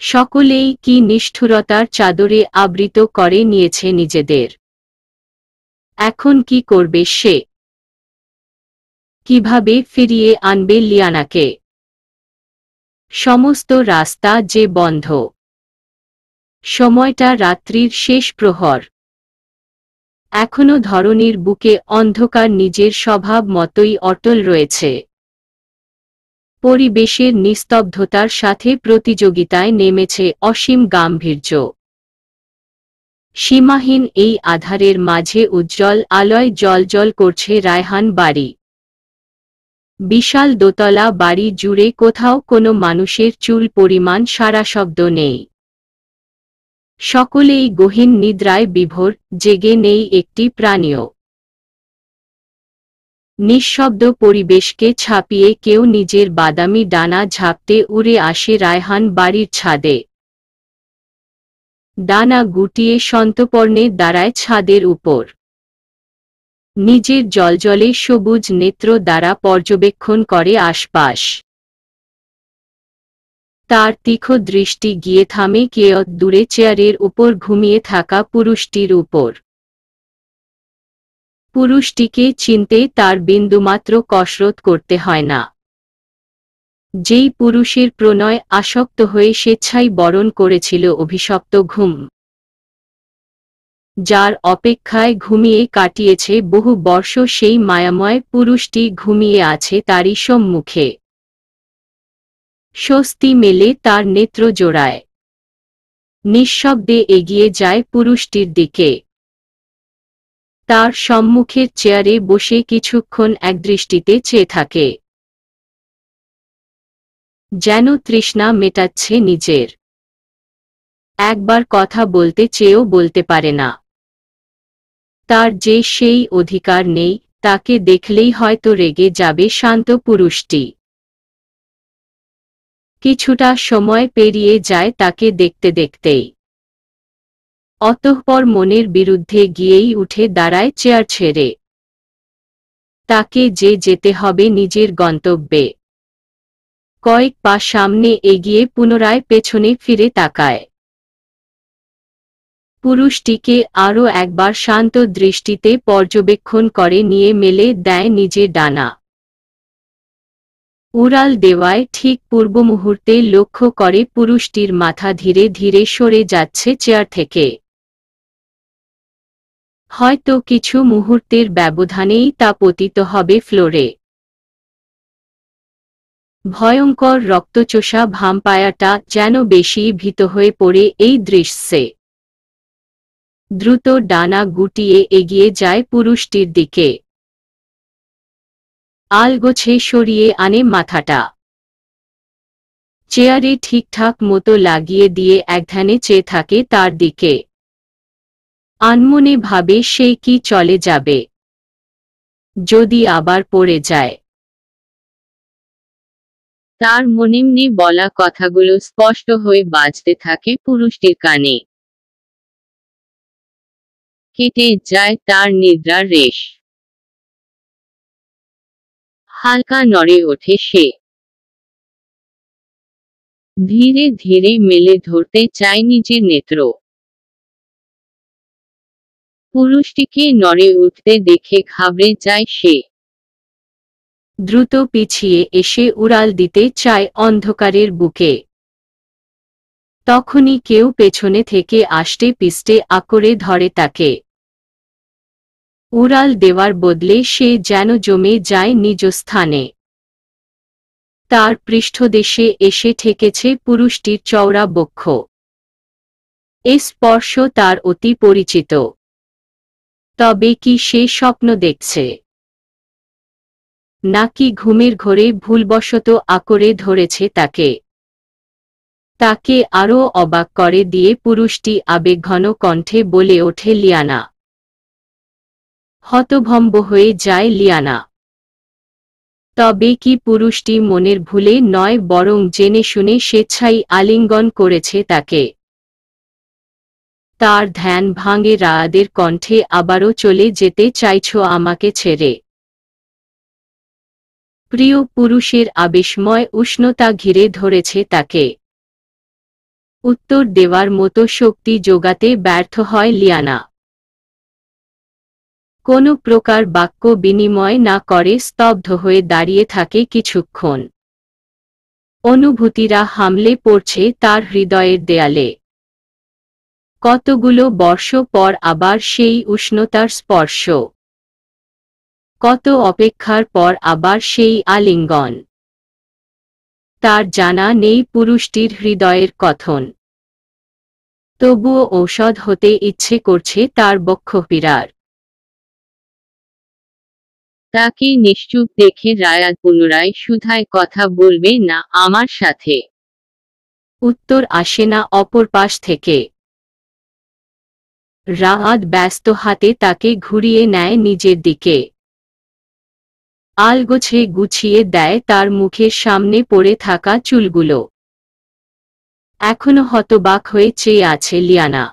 সকলেই কি নিষ্ঠুরতার চাদরে আবৃত করে নিয়েছে নিজেদের? এখন কি করবে সে? কিভাবে ফিরিয়ে আনবে লিয়ানাকে? সমস্ত রাস্তা যে বন্ধ। সময়টা রাত্রির শেষ প্রহর। এখনো ধরণীর বুকে অন্ধকার নিজের স্বভাব মতোই অটল রয়েছে। পরিবেশের নিস্তব্ধতার সাথে প্রতিযোগিতায় নেমেছে অসীম গাম্ভীর্য। সীমাহীন এই আধারের মাঝে উজ্জ্বল আলোয় জ্বলজ্বল করছে রায়হান বাড়ি। বিশাল দোতলা বাড়ি জুড়ে কোথাও কোনো মানুষের চুল পরিমাণ সাড়াশব্দ নেই। সকলেই গহীন নিদ্রায় বিভোর, জেগে নেই একটি প্রাণীও। নিঃশব্দ পরিবেশকে ছাপিয়ে কেউ নিজের বাদামি ডানা ঝাপটে উড়ে আসে রায়হান বাড়ির ছাদে। ডানা গুটিয়ে সন্তর্পণে দাঁড়ায় ছাদের উপর। নিজের জ্বলজ্বলে সবুজ নেত্র দ্বারা পর্যবেক্ষণ করে আশপাশ। তার তীক্ষ্ণ দৃষ্টি গিয়ে থামে কেয়ত দূরে চেয়ারের উপর ঘুমিয়ে থাকা পুরুষটির উপর। পুরুষটিকে চিনতে তার বিন্দুমাত্র কসরত করতে হয় না। যেই পুরুষের প্রণয় আসক্ত হয়ে স্বেচ্ছায় বরণ করেছিল অভিশপ্ত ঘুম, যার অপেক্ষায় ঘুমিয়ে কাটিয়েছে বহু বর্ষ, সেই মায়াময় পুরুষটি ঘুমিয়ে আছে তারই সম্মুখে। স্বস্তি মেলে তার নেত্র জোড়ায়। নিঃশব্দে এগিয়ে যায় পুরুষটির দিকে। তার সম্মুখের চেয়ারে বসে কিছুক্ষণ একদৃষ্টিতে চেয়ে থাকে, যেন তৃষ্ণা মেটাচ্ছে নিজের। একবার কথা বলতে চেয়েও বলতে পারে না। তার যে সেই অধিকার নেই, তাকে দেখলেই হয়তো রেগে যাবে শান্ত পুরুষটি। কিছুটা সময় পেরিয়ে যায় তাকে দেখতে দেখতেই। অতঃপর মনের বিরুদ্ধে গিয়েই উঠে দাঁড়ায় চেয়ার ছেড়ে। তাকে যে যেতে হবে নিজের গন্তব্যে। কয়েক পা সামনে এগিয়ে পুনরায় পেছনে ফিরে তাকায়। পুরুষটিকে আরও একবার শান্ত দৃষ্টিতে পর্যবেক্ষণ করে নিয়ে মেলে দেয় নিজের ডানা। উড়াল দেওয়ায় ঠিক পূর্ব মুহূর্তে লক্ষ্য করে পুরুষটির মাথা ধীরে ধীরে সরে যাচ্ছে চেয়ার থেকে। হয়তো কিছু মুহূর্তের ব্যবধানেই তা পতিত হবে ফ্লোরে। ভয়ঙ্কর রক্তচোষা ভাম্পায়ারটা যেন বেশি ভীত হয়ে পড়ে এই দৃশ্যে। দ্রুত ডানা গুটিয়ে এগিয়ে যায় পুরুষটির দিকে। আলগোছে সরিয়ে আনে মাথাটা। চেয়ারে ঠিকঠাক মতো লাগিয়ে দিয়ে একধ্যানে চেয়ে থাকে তার দিকে। আনমনে ভাবে সে কি চলে যাবে, যদি আবার পড়ে যায়। তার মনে বলা কথাগুলো স্পষ্ট হয়ে বাজতে থাকে পুরুষটির কানে। কেটে যায় তার নিদ্রার রেশ। হালকা নড়ে ওঠে সে। ধীরে ধীরে মেলে ধরতে চায় নিজের নেত্র। পুরুষটিকে নড়ে উঠতে দেখে ঘাবড়ে যায় সে। দ্রুত পিছিয়ে এসে উড়াল দিতে চায় অন্ধকারের বুকে। তখনই কেউ পেছনে থেকে আষ্টে পিষ্টে আকরে ধরে তাকে। উড়াল দেওয়ার বদলে সে যেন জমে যায় নিজ স্থানে। তার পৃষ্ঠদেশে এসে ঠেকেছে পুরুষটির চওড়া বক্ষ। এ স্পর্শ তার অতি পরিচিত। তবে কি সে স্বপ্ন দেখছে, নাকি ঘুমের ঘোরে ভুলবশত আকরে ধরেছে তাকে? তাকে আরও অবাক করে দিয়ে পুরুষটি আবেগঘন কণ্ঠে বলে ওঠে, লিয়ানা। হতভম্ব হয়ে যায় লিয়ানা। তবে কি পুরুষটি মনের ভুলে নয়, বরং জেনে শুনে স্বেচ্ছায় আলিঙ্গন করেছে তাকে? তার ধ্যান ভাঙে রায়াদের কণ্ঠে, আবারও চলে যেতে চাইছো আমাকে ছেড়ে? প্রিয় পুরুষের আবেশময় উষ্ণতা ঘিরে ধরেছে তাকে। উত্তর দেওয়ার মতো শক্তি জোগাতে ব্যর্থ হয় লিয়ানা। কোনো প্রকার বাক্য বিনিময় না করে স্তব্ধ হয়ে দাঁড়িয়ে থাকে কিছুক্ষণ। অনুভূতিরা হামলে পড়ছে তার হৃদয়ের দেয়ালে। কতগুলো বর্ষ পর আবার সেই উষ্ণতার স্পর্শ, কত অপেক্ষার পর আবার সেই আলিঙ্গন। তার জানা নেই পুরুষটির হৃদয়ের কথন, তবুও ঔষধ হতে ইচ্ছে করছে তার বক্ষপীড়ার। তাকে নিশ্চুপ দেখে রায়াত পুনরায় সুধায়, কথা বলবে না আমার সাথে? উত্তর আসে না অপর পাশ থেকে। রায়াত ব্যস্ত হাতে তাকে ঘুরিয়ে নেয় নিজের দিকে, আলগোছে গুছিয়ে দেয় তার মুখের সামনে পড়ে থাকা চুলগুলো। এখনো হতবাক হয়ে চেয়ে আছে লিয়ানা।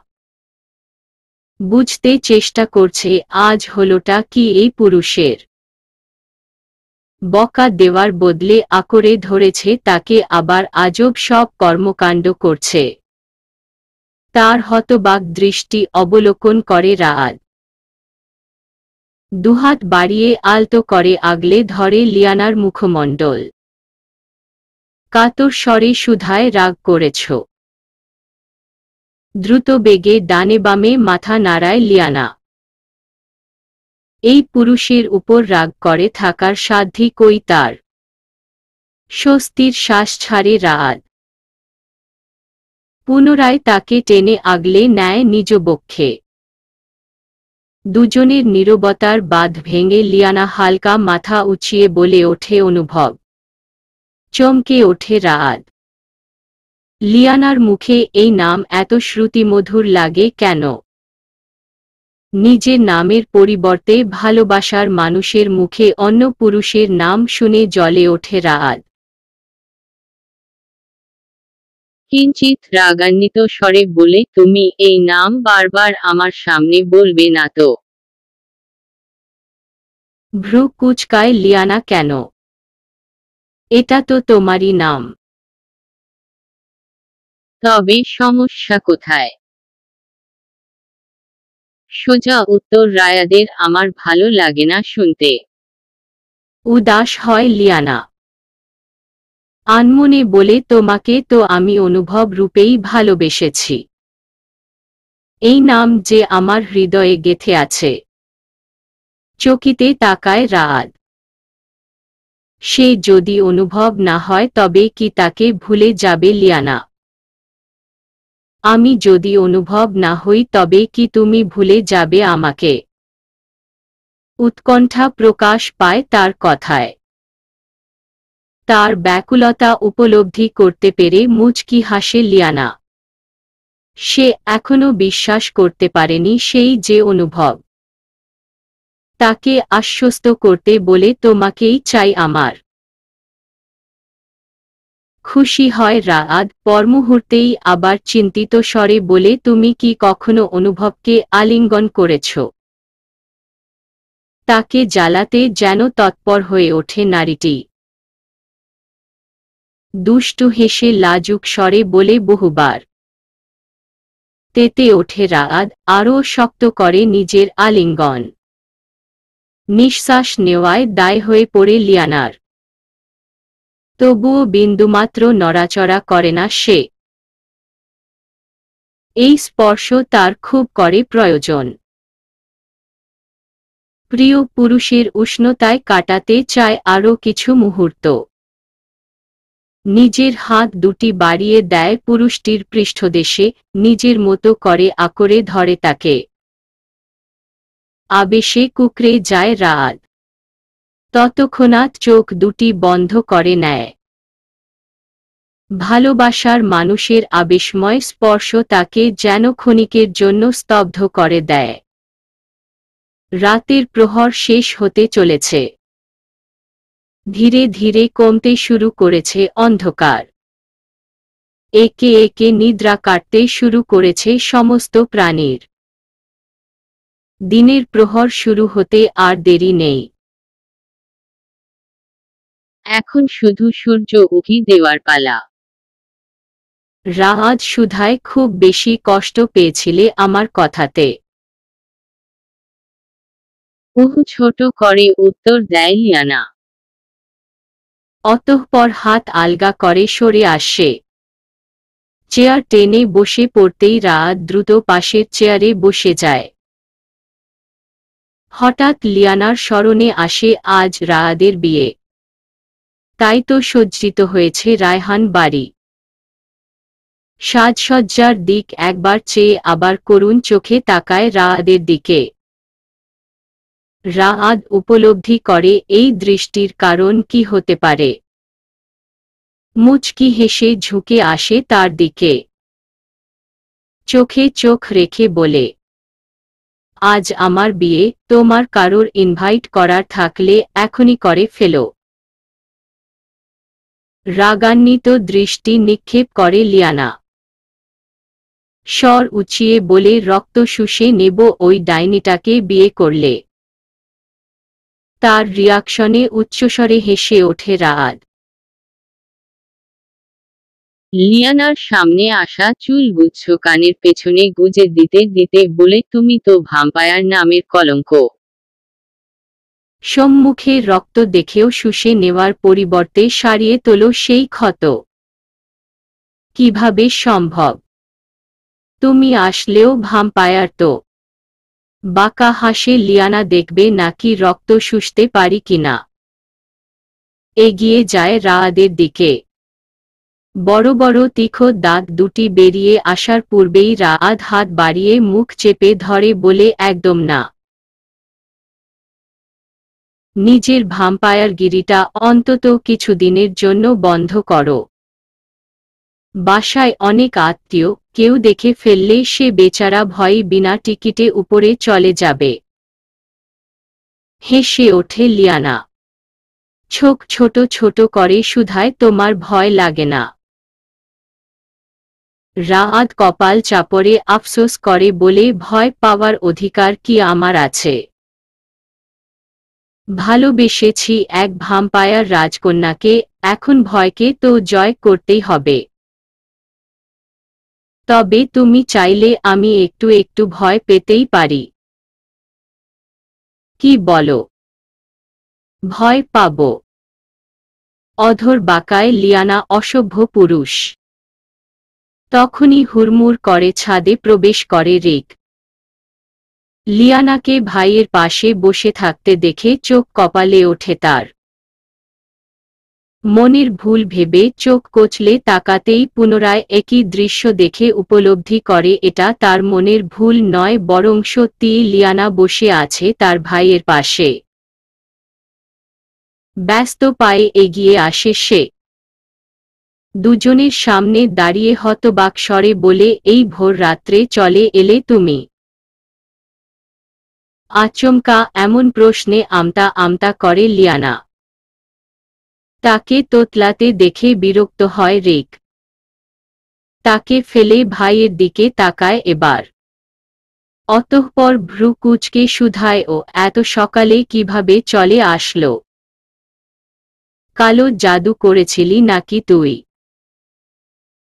বুঝতে চেষ্টা করছে আজ হলোটা কি এই পুরুষের। বকা দেওয়ার বদলে আকরে ধরেছে তাকে, আবার আজব সব কর্মকাণ্ড করছে। তার হতবাক দৃষ্টি অবলোকন করে রায়াত। দুহাত বাড়িয়ে আলতো করে আগলে ধরে লিয়ানার মুখমণ্ডল। কাতর স্বরে শুধায়, রাগ করেছ? দ্রুত বেগে ডানে বামে মাথা নাড়ায় লিয়ানা। এই পুরুষের উপর রাগ করে থাকার সাধ্যি কই তার। স্বস্তির শ্বাস ছাড়ে রায়াত। পুনরায় তাকে টেনে আগলে নেয় নিজ বক্ষে। দুজনের নীরবতার বাঁধ ভেঙে লিয়ানা হালকা মাথা উঁচিয়ে বলে ওঠে, অনুভব। চমকে ওঠে রায়াত। লিয়ানার মুখে এই নাম এত শ্রুতিমধুর লাগে কেন? নিজের নামের পরিবর্তে ভালোবাসার মানুষের মুখে অন্য পুরুষের নাম শুনে জ্বলে ওঠে রায়াত। কিঞ্চিত রাগান্বিত স্বরে বলে, তুমি এই নাম বারবার আমার সামনে বলবে না তো? ভ্রু কুঁচকায় লিয়ানা, কেন? এটা তো তোমারই নাম। তবে সমস্যা কোথায়? সোজা উত্তর রায়াদের, আমার ভালো লাগে না শুনতে। উদাস হয় লিয়ানা। আনমনে বলে, তোমাকে তো আমি অনুভব রূপেই ভালোবেসেছি। এই নাম যে আমার হৃদয়ে গেঁথে আছে। চকিতে তাকায় রায়াত। সে যদি অনুভব না হয় তবে কি তাকে ভুলে যাবে লিয়ানা? আমি যদি অনুভব না হই তবে কি তুমি ভুলে যাবে আমাকে? উৎকণ্ঠা প্রকাশ পায় তার কথায়। তার ব্যাকুলতা উপলব্ধি করতে পেরে মুচকি হাসে লিয়ানা। সে এখনো বিশ্বাস করতে পারেনি সেই যে অনুভব। তাকে আশ্বস্ত করতে বলে, তোমাকেই চাই আমার। খুশি হয় রায়াত, পরমুহূর্তেই আবার চিন্তিত স্বরে বলে, তুমি কি কখনো অনুভবকে আলিঙ্গন করেছ? তাকে জ্বালাতে যেন তৎপর হয়ে ওঠে নারীটি। দুষ্টু হেসে লাজুক স্বরে বলে, বহুবার। তেতে ওঠে রায়াত, আরও শক্ত করে নিজের আলিঙ্গন। নিঃশ্বাস নেওয়ায় দায় হয়ে পড়ে লিয়ানার। তবুও বিন্দুমাত্র নড়াচড়া করে না সে। এই স্পর্শ তার খুব করে প্রয়োজন। প্রিয় পুরুষের উষ্ণতায় কাটাতে চায় আরও কিছু মুহূর্ত। নিজের হাত দুটি বাড়িয়ে দেয় পুরুষটির পৃষ্ঠদেশে, নিজের মতো করে আকরে ধরে তাকে। আবেশে কুঁকড়ে যায় রায়াত। ততক্ষণাৎ চোখ দুটি বন্ধ করে নেয়। ভালোবাসার মানুষের আবেশময় স্পর্শ তাকে যেন ক্ষণিকের জন্য স্তব্ধ করে দেয়। রাতের প্রহর শেষ হতে চলেছে। ধীরে ধীরে কমতে শুরু করেছে অন্ধকার। একে একে নিদ্রা কাটতে শুরু করেছে সমস্ত প্রাণীর। দিনের প্রহর শুরু হতে আর দেরি নেই। এখন শুধু সূর্য উঁকি দেওয়ার পালা। রায়াত শুধায়, খুব বেশি কষ্ট পেয়েছিলে আমার কথাতে? ছোট করে উত্তর দেয় লিয়ানা। অতঃপর হাত আলগা করে সরে আসে। চেয়ার টেনে বসে পড়তেই রাত দ্রুত পাশের চেয়ারে বসে যায়। হঠাৎ লিয়ানার স্মরণে আসে আজ রায়াদের বিয়ে। তাই তো সজ্জিত হয়েছে রায়হান বাড়ি। সাজসজ্জার দিক একবার চেয়ে আবার করুণ চোখে তাকায় রায়াদের দিকে। রায়াদ উপলব্ধি করে এই দৃষ্টির কারণ কি হতে পারে। মুচকি হেসে ঝুঁকে আসে তার দিকে। চোখে চোখ রেখে বলে, আজ আমার বিয়ে, তোমার কারোর ইনভাইট করার থাকলে এখনই করে ফেলো। রাগান্বিত দৃষ্টি নিক্ষেপ করে লিয়ানা। স্বর উঁচিয়ে বলে, রক্ত শুষে নেব ওই ডাইনিটাকে বিয়ে করলে। তার রিয়াকশনে উচ্চস্বরে হেসে ওঠে রায়াদ। লিয়ানার সামনে আসা চুলগুচ্ছ কানের পেছনে গুজে দিতে দিতে বলে, তুমি তো ভাম্পায়ার নামের কলঙ্ক। সম্মুখে রক্ত দেখেও শুষে নেওয়ার পরিবর্তে সারিয়ে তোলো সেই ক্ষত। কিভাবে সম্ভব? তুমি আসলেও ভাম্পায়ার তো। বাঁকা হাসে লিয়ানা, দেখবে নাকি রক্ত শুষতে পারি কিনা। এগিয়ে যায় রায়াদের দিকে। বড় বড় তীক্ষ্ণ দাঁত দুটি বেরিয়ে আসার পূর্বেই রায়াদ হাত বাড়িয়ে মুখ চেপে ধরে বলে, একদম না। নিজের ভাম্পায়ারগিরিটা অন্তত কিছুদিনের জন্য বন্ধ করো। বাসায় অনেক আত্মীয়, কেউ দেখে ফেললে সে বেচারা ভয়ে বিনা টিকিটে উপরে চলে যাবে। হেসে ওঠে লিয়ানা। চোখ ছোট ছোট করে শুধায়, তোমার ভয় লাগে না? রায়াদ কপাল চাপড়ে আফসোস করে বলে, ভয় পাওয়ার অধিকার কি আমার আছে? ভালোবেসেছি এক ভাম্পায়ার রাজকন্যাকে, এখন ভয়কে তো জয় করতেই হবে। তবে তুমি চাইলে আমি একটু একটু ভয় পেতেই পারি। কি বলো? ভয় পাব? অধর বাঁকায় লিয়ানা, অসভ্য পুরুষ। তখনই হুড়মুড় করে ছাদে প্রবেশ করে রিক। লিয়ানাকে ভাইয়ের পাশে বসে থাকতে দেখে চোখ কপালে ওঠে তার। মনের ভুল ভেবে চোখ কচলে তাকাতেই পুনরায় একই দৃশ্য দেখে উপলব্ধি করে এটা তার মনের ভুল নয়, বরং সত্যিই লিয়ানা বসে আছে তার ভাইয়ের পাশে। ব্যস্ত পায়ে এগিয়ে আসে সে। দুজনের সামনে দাঁড়িয়ে হতবাক স্বরে বলে, এই ভোর রাত্রে চলে এলে তুমি? আচমকা এমন প্রশ্নে আমতা আমতা করে লিয়ানা। তাকে তোতলাতে দেখে বিরক্ত হয় রিক। তাকে ফেলে ভাইয়ের দিকে তাকায় এবার। অতঃপর ভ্রু কুঁচকে শুধায়, ও এত সকালে কিভাবে চলে আসলো? কালো জাদু করেছিলি নাকি তুই?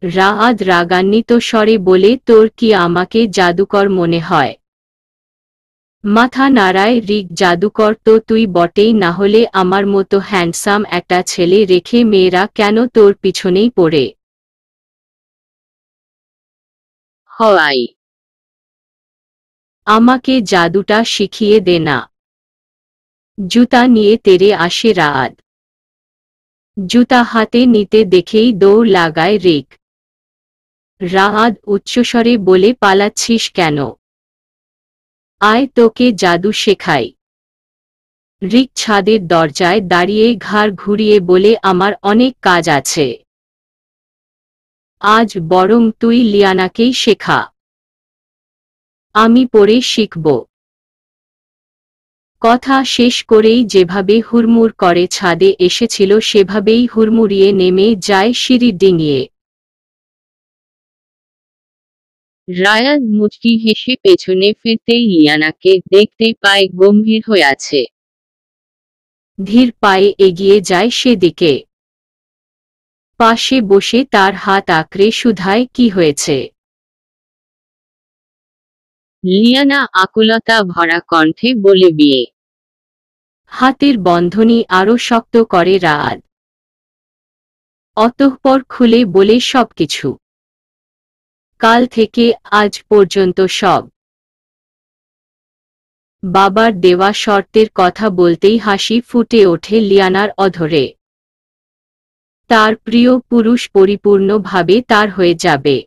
রায়াদ রাগান্বিত স্বরে বলে, তোর কি আমাকে জাদুকর মনে হয়? মাথা নাড়ায় রিক, জাদুকর তো তুই বটেই, না হলে আমার মতো হ্যান্ডসাম একটা ছেলে রেখে মেয়েরা কেন তোর পিছনেই পড়ে? হওয়াই। আমাকে জাদুটা শিখিয়ে দে না। জুতা নিয়ে তেড়ে আসে রায়াদ। জুতা হাতে নিতে দেখেই দৌড় লাগায় রিক। রায়াদ উচ্চস্বরে বলে, পালাচ্ছিস কেন? আয় তোকে জাদু শেখাই। রিক ছাদের দরজায় দাঁড়িয়ে ঘাড় ঘুরিয়ে বলে, আমার অনেক কাজ আছে। আজ বরং তুই লিয়ানাকেই শেখা। আমি পরে শিখব। কথা শেষ করেই যেভাবে হুড়মুড় করে ছাদে এসেছিল সেভাবেই হুড়মুড়িয়ে নেমে যায় সিঁড়ি ডিঙিয়ে। রায়াদ মুচকি হেসে পেছনে ফিরতেই লিয়ানাকে দেখতে পায় গম্ভীর হয়ে আছে। ধীর পায়ে এগিয়ে যায় সেদিকে। পাশে বসে তার হাত আঁকড়ে শুধায়, কি হয়েছে? লিয়ানা আকুলতা ভরা কণ্ঠে বলে, বিয়ে। হাতের বন্ধনী আরো শক্ত করে রায়াদ। অতঃপর খুলে বলে সবকিছু। কাল থেকে আজ পর্যন্ত সব। বাবার দেওয়া শর্তের কথা বলতেই হাসি ফুটে ওঠে লিয়ানার অধরে। তার প্রিয় পুরুষ পরিপূর্ণভাবে তার হয়ে যাবে।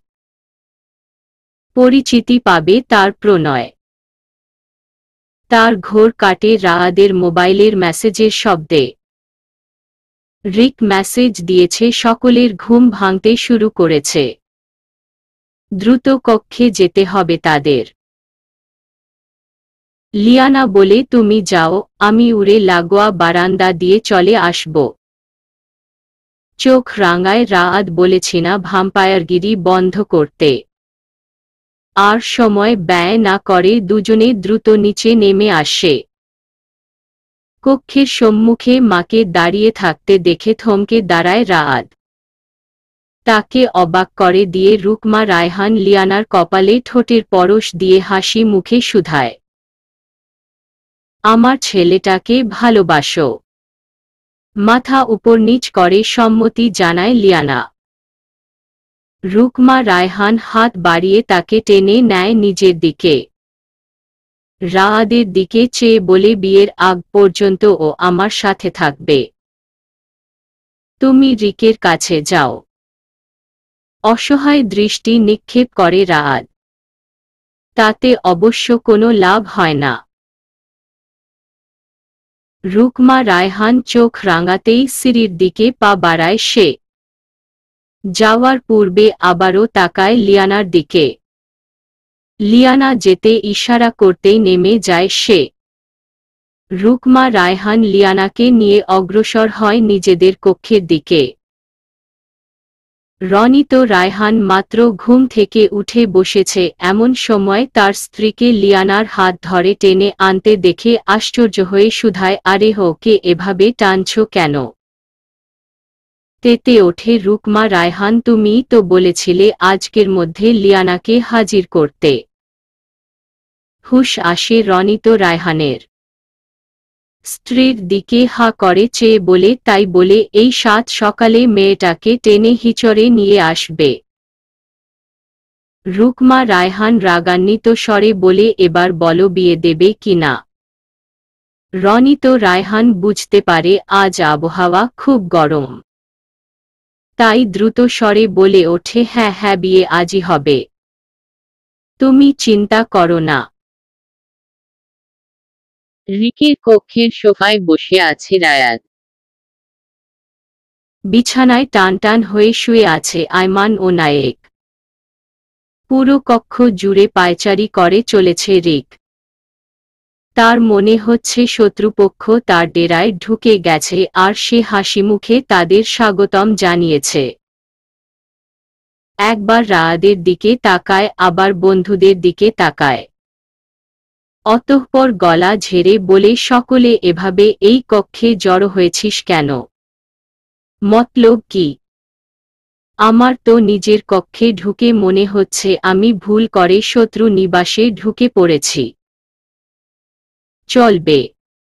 পরিচিতি পাবে তার প্রণয়। তার ঘোর কাটে রাআদের মোবাইলের মেসেজের শব্দে। রিক মেসেজ দিয়েছে, সকলের ঘুম ভাঙতে শুরু করেছে। দ্রুত কক্ষে যেতে হবে তাদের। লিয়ানা বলে, তুমি যাও, আমি উড়ে লাগোয়া বারান্দা দিয়ে চলে আসব। চোখ রাঙায় রাআদ, বলেছি না ভাম্পায়ারগিরি বন্ধ করতে। আর সময় ব্যয় না করে দুজনে দ্রুত নিচে নেমে আসে। কক্ষের সম্মুখে মাকে দাঁড়িয়ে থাকতে দেখে থমকে দাঁড়ায় রাআদ। তাকে অবাক করে দিয়ে রুকমা রায়হান লিয়ানার কপালে ঠোঁটের পরশ দিয়ে হাসি মুখে শুধায়, আমার ছেলেটাকে ভালোবাসো। মাথা উপর নিচ করে সম্মতি জানায় লিয়ানা। রুকমা রায়হান হাত বাড়িয়ে তাকে টেনে নেয় নিজের দিকে। রাআদের দিকে চেয়ে বলে, বিয়ের আগ পর্যন্ত ও আমার সাথে থাকবে। তুমি রিকের কাছে যাও। অসহায় দৃষ্টি নিক্ষেপ করে রাআদ। তাতে অবশ্য কোনো লাভ হয় না। রুকমা রায়হান চোখ রাঙাতেই সিঁড়ির দিকে পা বাড়ায় সে। যাওয়ার পূর্বে আবারও তাকায় লিয়ানার দিকে। লিয়ানা যেতে ইশারা করতেই নেমে যায় সে। রুকমা রায়হান লিয়ানাকে নিয়ে অগ্রসর হয় নিজেদের কক্ষের দিকে। রনিত রায়হান মাত্র ঘুম থেকে উঠে বসেছে, এমন সময় তার স্ত্রীকে লিয়ানার হাত ধরে টেনে আনতে দেখে আশ্চর্য হয়ে শুধায়, আরে ওকে এভাবে টানছো কেন? তেতে ওঠে রুকমা রায়হান, তুমিই তো বলেছিলে আজকের মধ্যে লিয়ানাকে হাজির করতে। হুঁশ আসে রনিত রায়হানের। স্ত্রীর দিকে হা করে চেয়ে বলে, তাই বলে এই সাত সকালে মেয়েটাকে টেনে হিচড়ে নিয়ে আসবে? রুকমা রায়হান রাগান্বিত স্বরে বলে, এবার বলো বিয়ে দেবে কিনা? রনিত রায়হান বুঝতে পারে আজ আবহাওয়া খুব গরম। তাই দ্রুত স্বরে বলে ওঠে, হ্যাঁ হ্যাঁ, বিয়ে আজই হবে। তুমি চিন্তা করো না। রিকের কক্ষের সোফায় বসে আছে রায়াত। বিছানায় টান টান হয়ে শুয়ে আছে আয়মান ও নায়েক। পুরো কক্ষ জুড়ে পায়চারি করে চলেছে রিক। তার মনে হচ্ছে শত্রুপক্ষ তার ডেরায় ঢুকে গেছে আর সে হাসিমুখে তাদের স্বাগতম জানিয়েছে। একবার রাআদের দিকে তাকায়, আবার বন্ধুদের দিকে তাকায়। অতঃপর গলা ঝেড়ে বলে, সকলে এভাবে এই কক্ষে জড়ো হয়েছিস কেন? মতলব কি? আমার তো নিজের কক্ষে ঢুকে মনে হচ্ছে আমি ভুল করে শত্রু নিবাসে ঢুকে পড়েছি। চলবে।